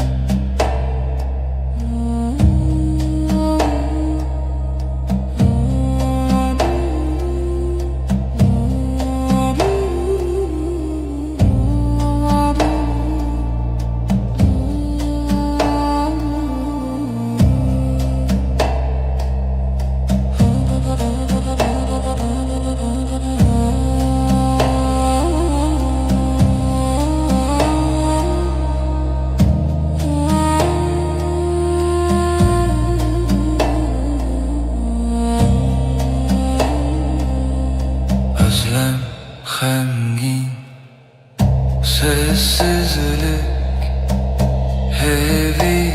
[SPEAKER 1] Özlem hemgin, sessizlik heavy.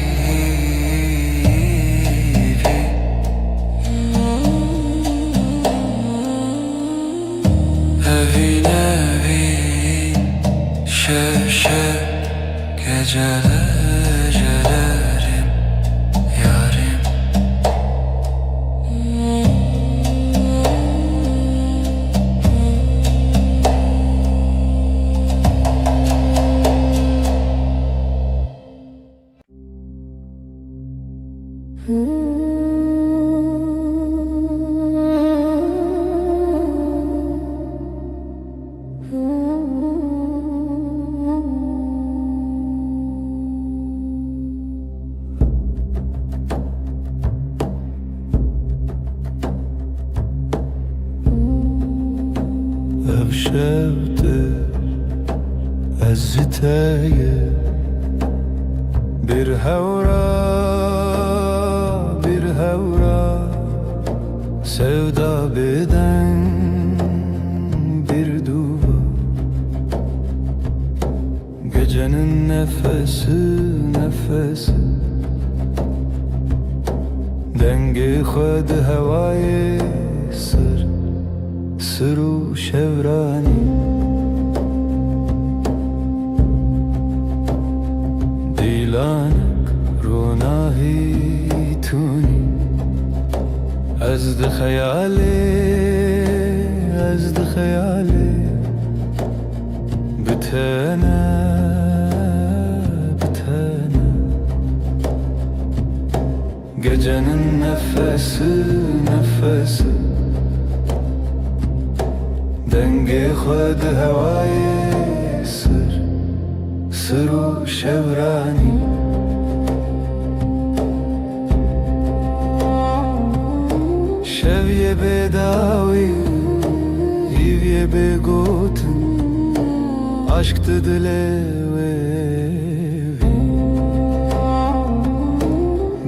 [SPEAKER 1] Evin evin şevşev, gecelerlerim yarım.
[SPEAKER 3] Evşevdir eziteye bir hevra, bir hevra sevda beden bir duva. Gecenin nefesi nefesi, dengi khud havayı sır sırru şevrani. Dilanek runahi tuni azd khayali, azd khayali bitana bitana. Gecenin nefesi nefesi, dengi khud havayı sır sırru şevrani. Şevye bedavi, hivye begotin, aşktı dilevi.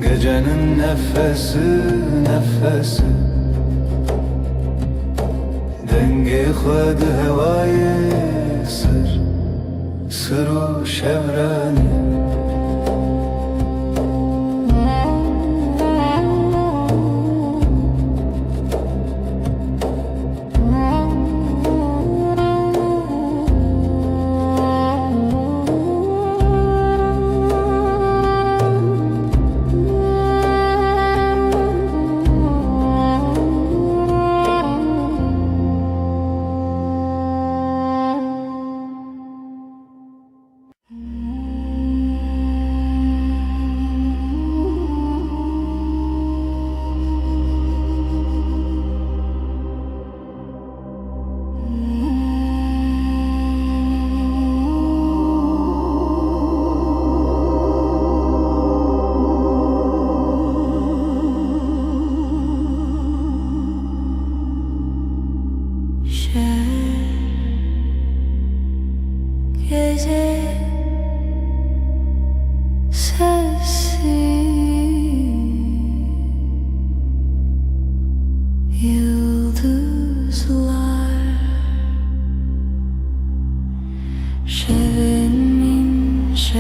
[SPEAKER 3] Gecenin nefesi nefesi, dengi khud havayı sır sırru şevrani.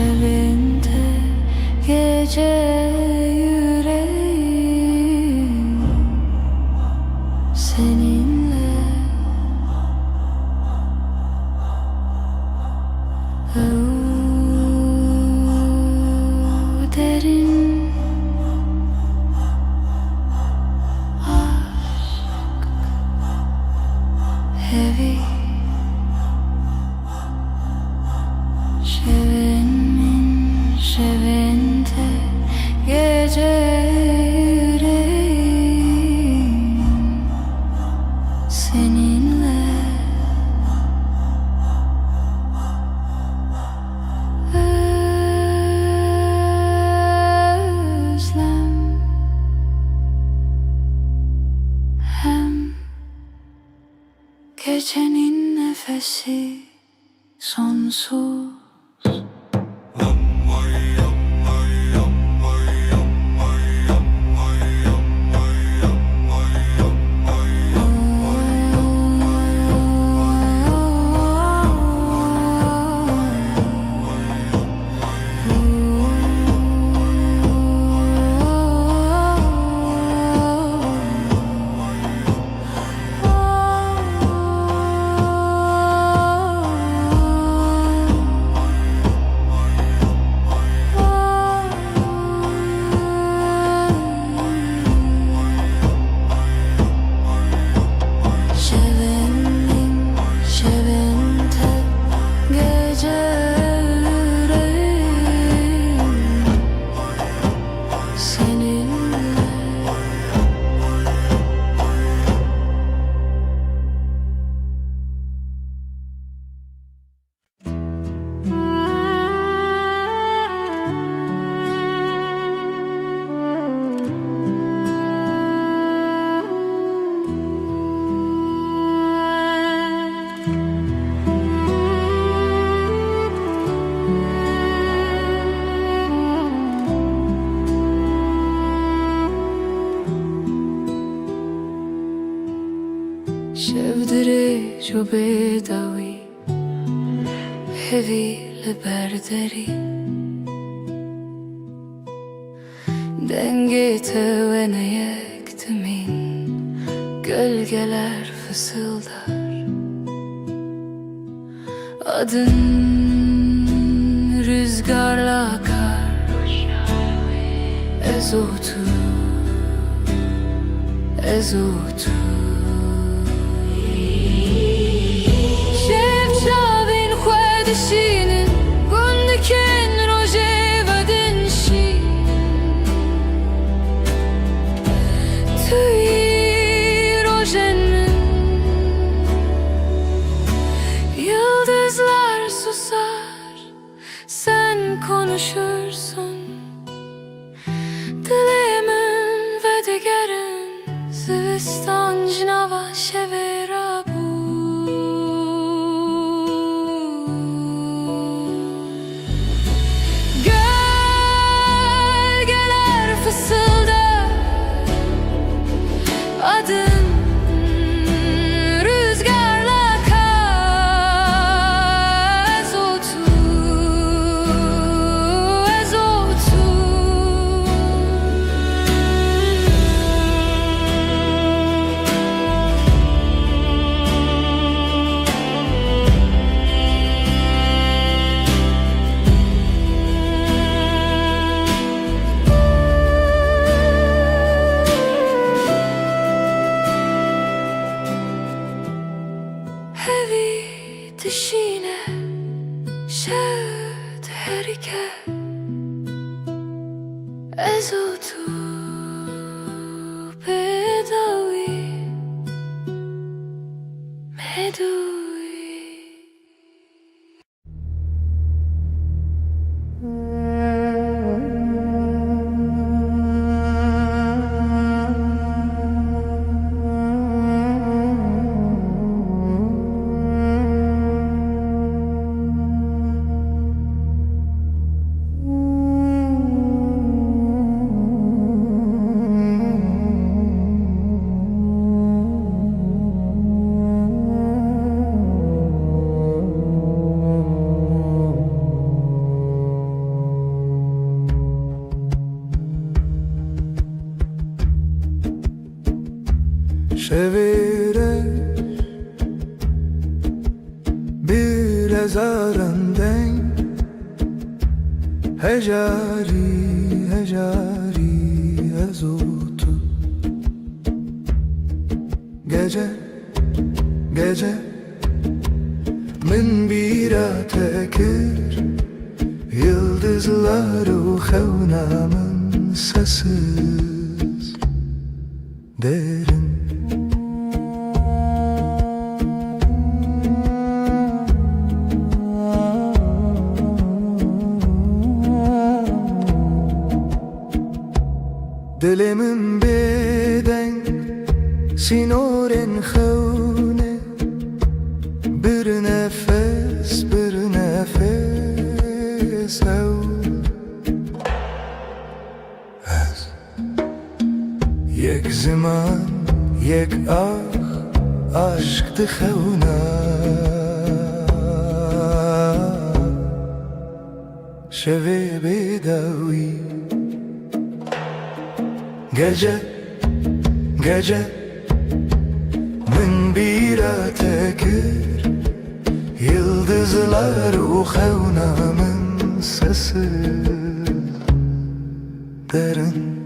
[SPEAKER 2] Şevinde gece yüreğim seninle. Derin aşk, heavy şevinde gece yüreğim seninle. Özlem hem gecenin nefesi sonsuz. Şevinde gece yüreğim seninle. شفدري جو بدوي heavy لبردري Dengete ve ne yektimin gölgeler fısıldar. Adın rüzgarla akar, ezotu, ezotu. Şevçavin xwedişinin gundikin rojevedin şi tüy rojenin. Yıldızlar susar, sen konuşursun. Dilimin ve digerin zivistan jinava şevera bu. Gölgeler fısıldar, adın rüzgarla akar, ezotu, ezotu. Heavy dişine şevd herike ezotu bedavi medui.
[SPEAKER 1] şevirek bir ezarenden hecari ezotu gece gece min bira tekir yıldızlar o xevnamın sessiz derin. Dilimin beden sinorin xevne bir nefes ev ez yek zaman yek aşk dixevna şevi bedavi gece gece min bira tekir yıldızlar o xevnamın sesi derin.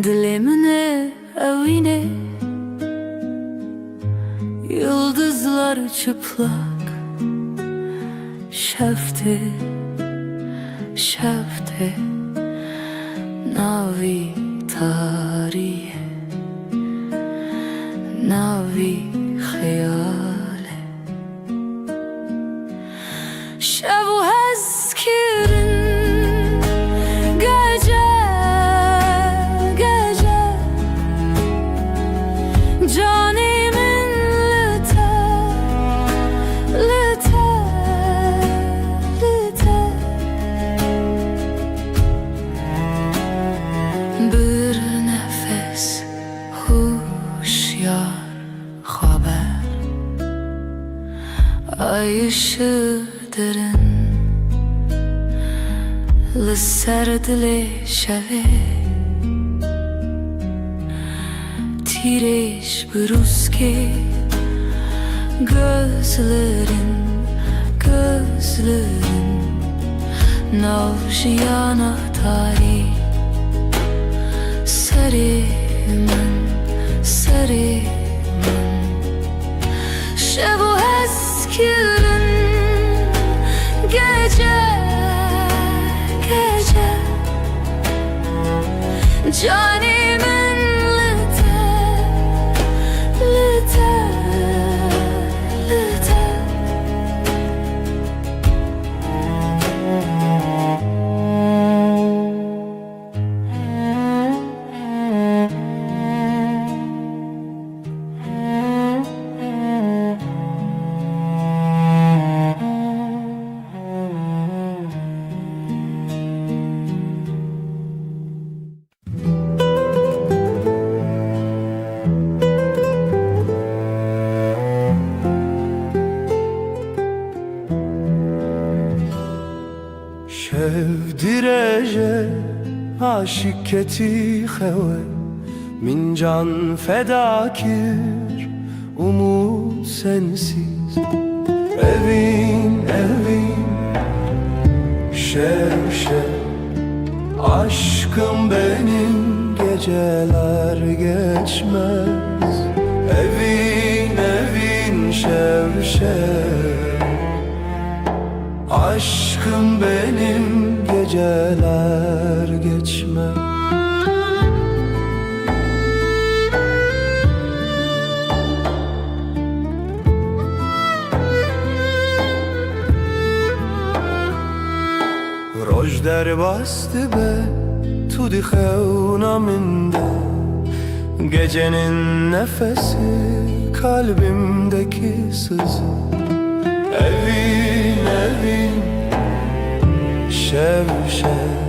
[SPEAKER 2] Dilimine evine yıldızlar çıplak şefte şefte navi tarihe navi hayale şevu hezkirin Canimin lite bir nefes huşyar haber ay ışığı derin لسر دل شوه تیرش بروز که gözlerin navşiyana tarih Serimin şevu eskirin gece canimin lite
[SPEAKER 1] شودیرژه عاشقتی خوه من can fedakir umut sensiz evin şev aşkım benim geceler geçmez evin şev aşkım benim geceler geçme. Roj der bastı be, tu di xevna minde. Gecenin nefesi, kalbimdeki sızı. Evin evin, şev şev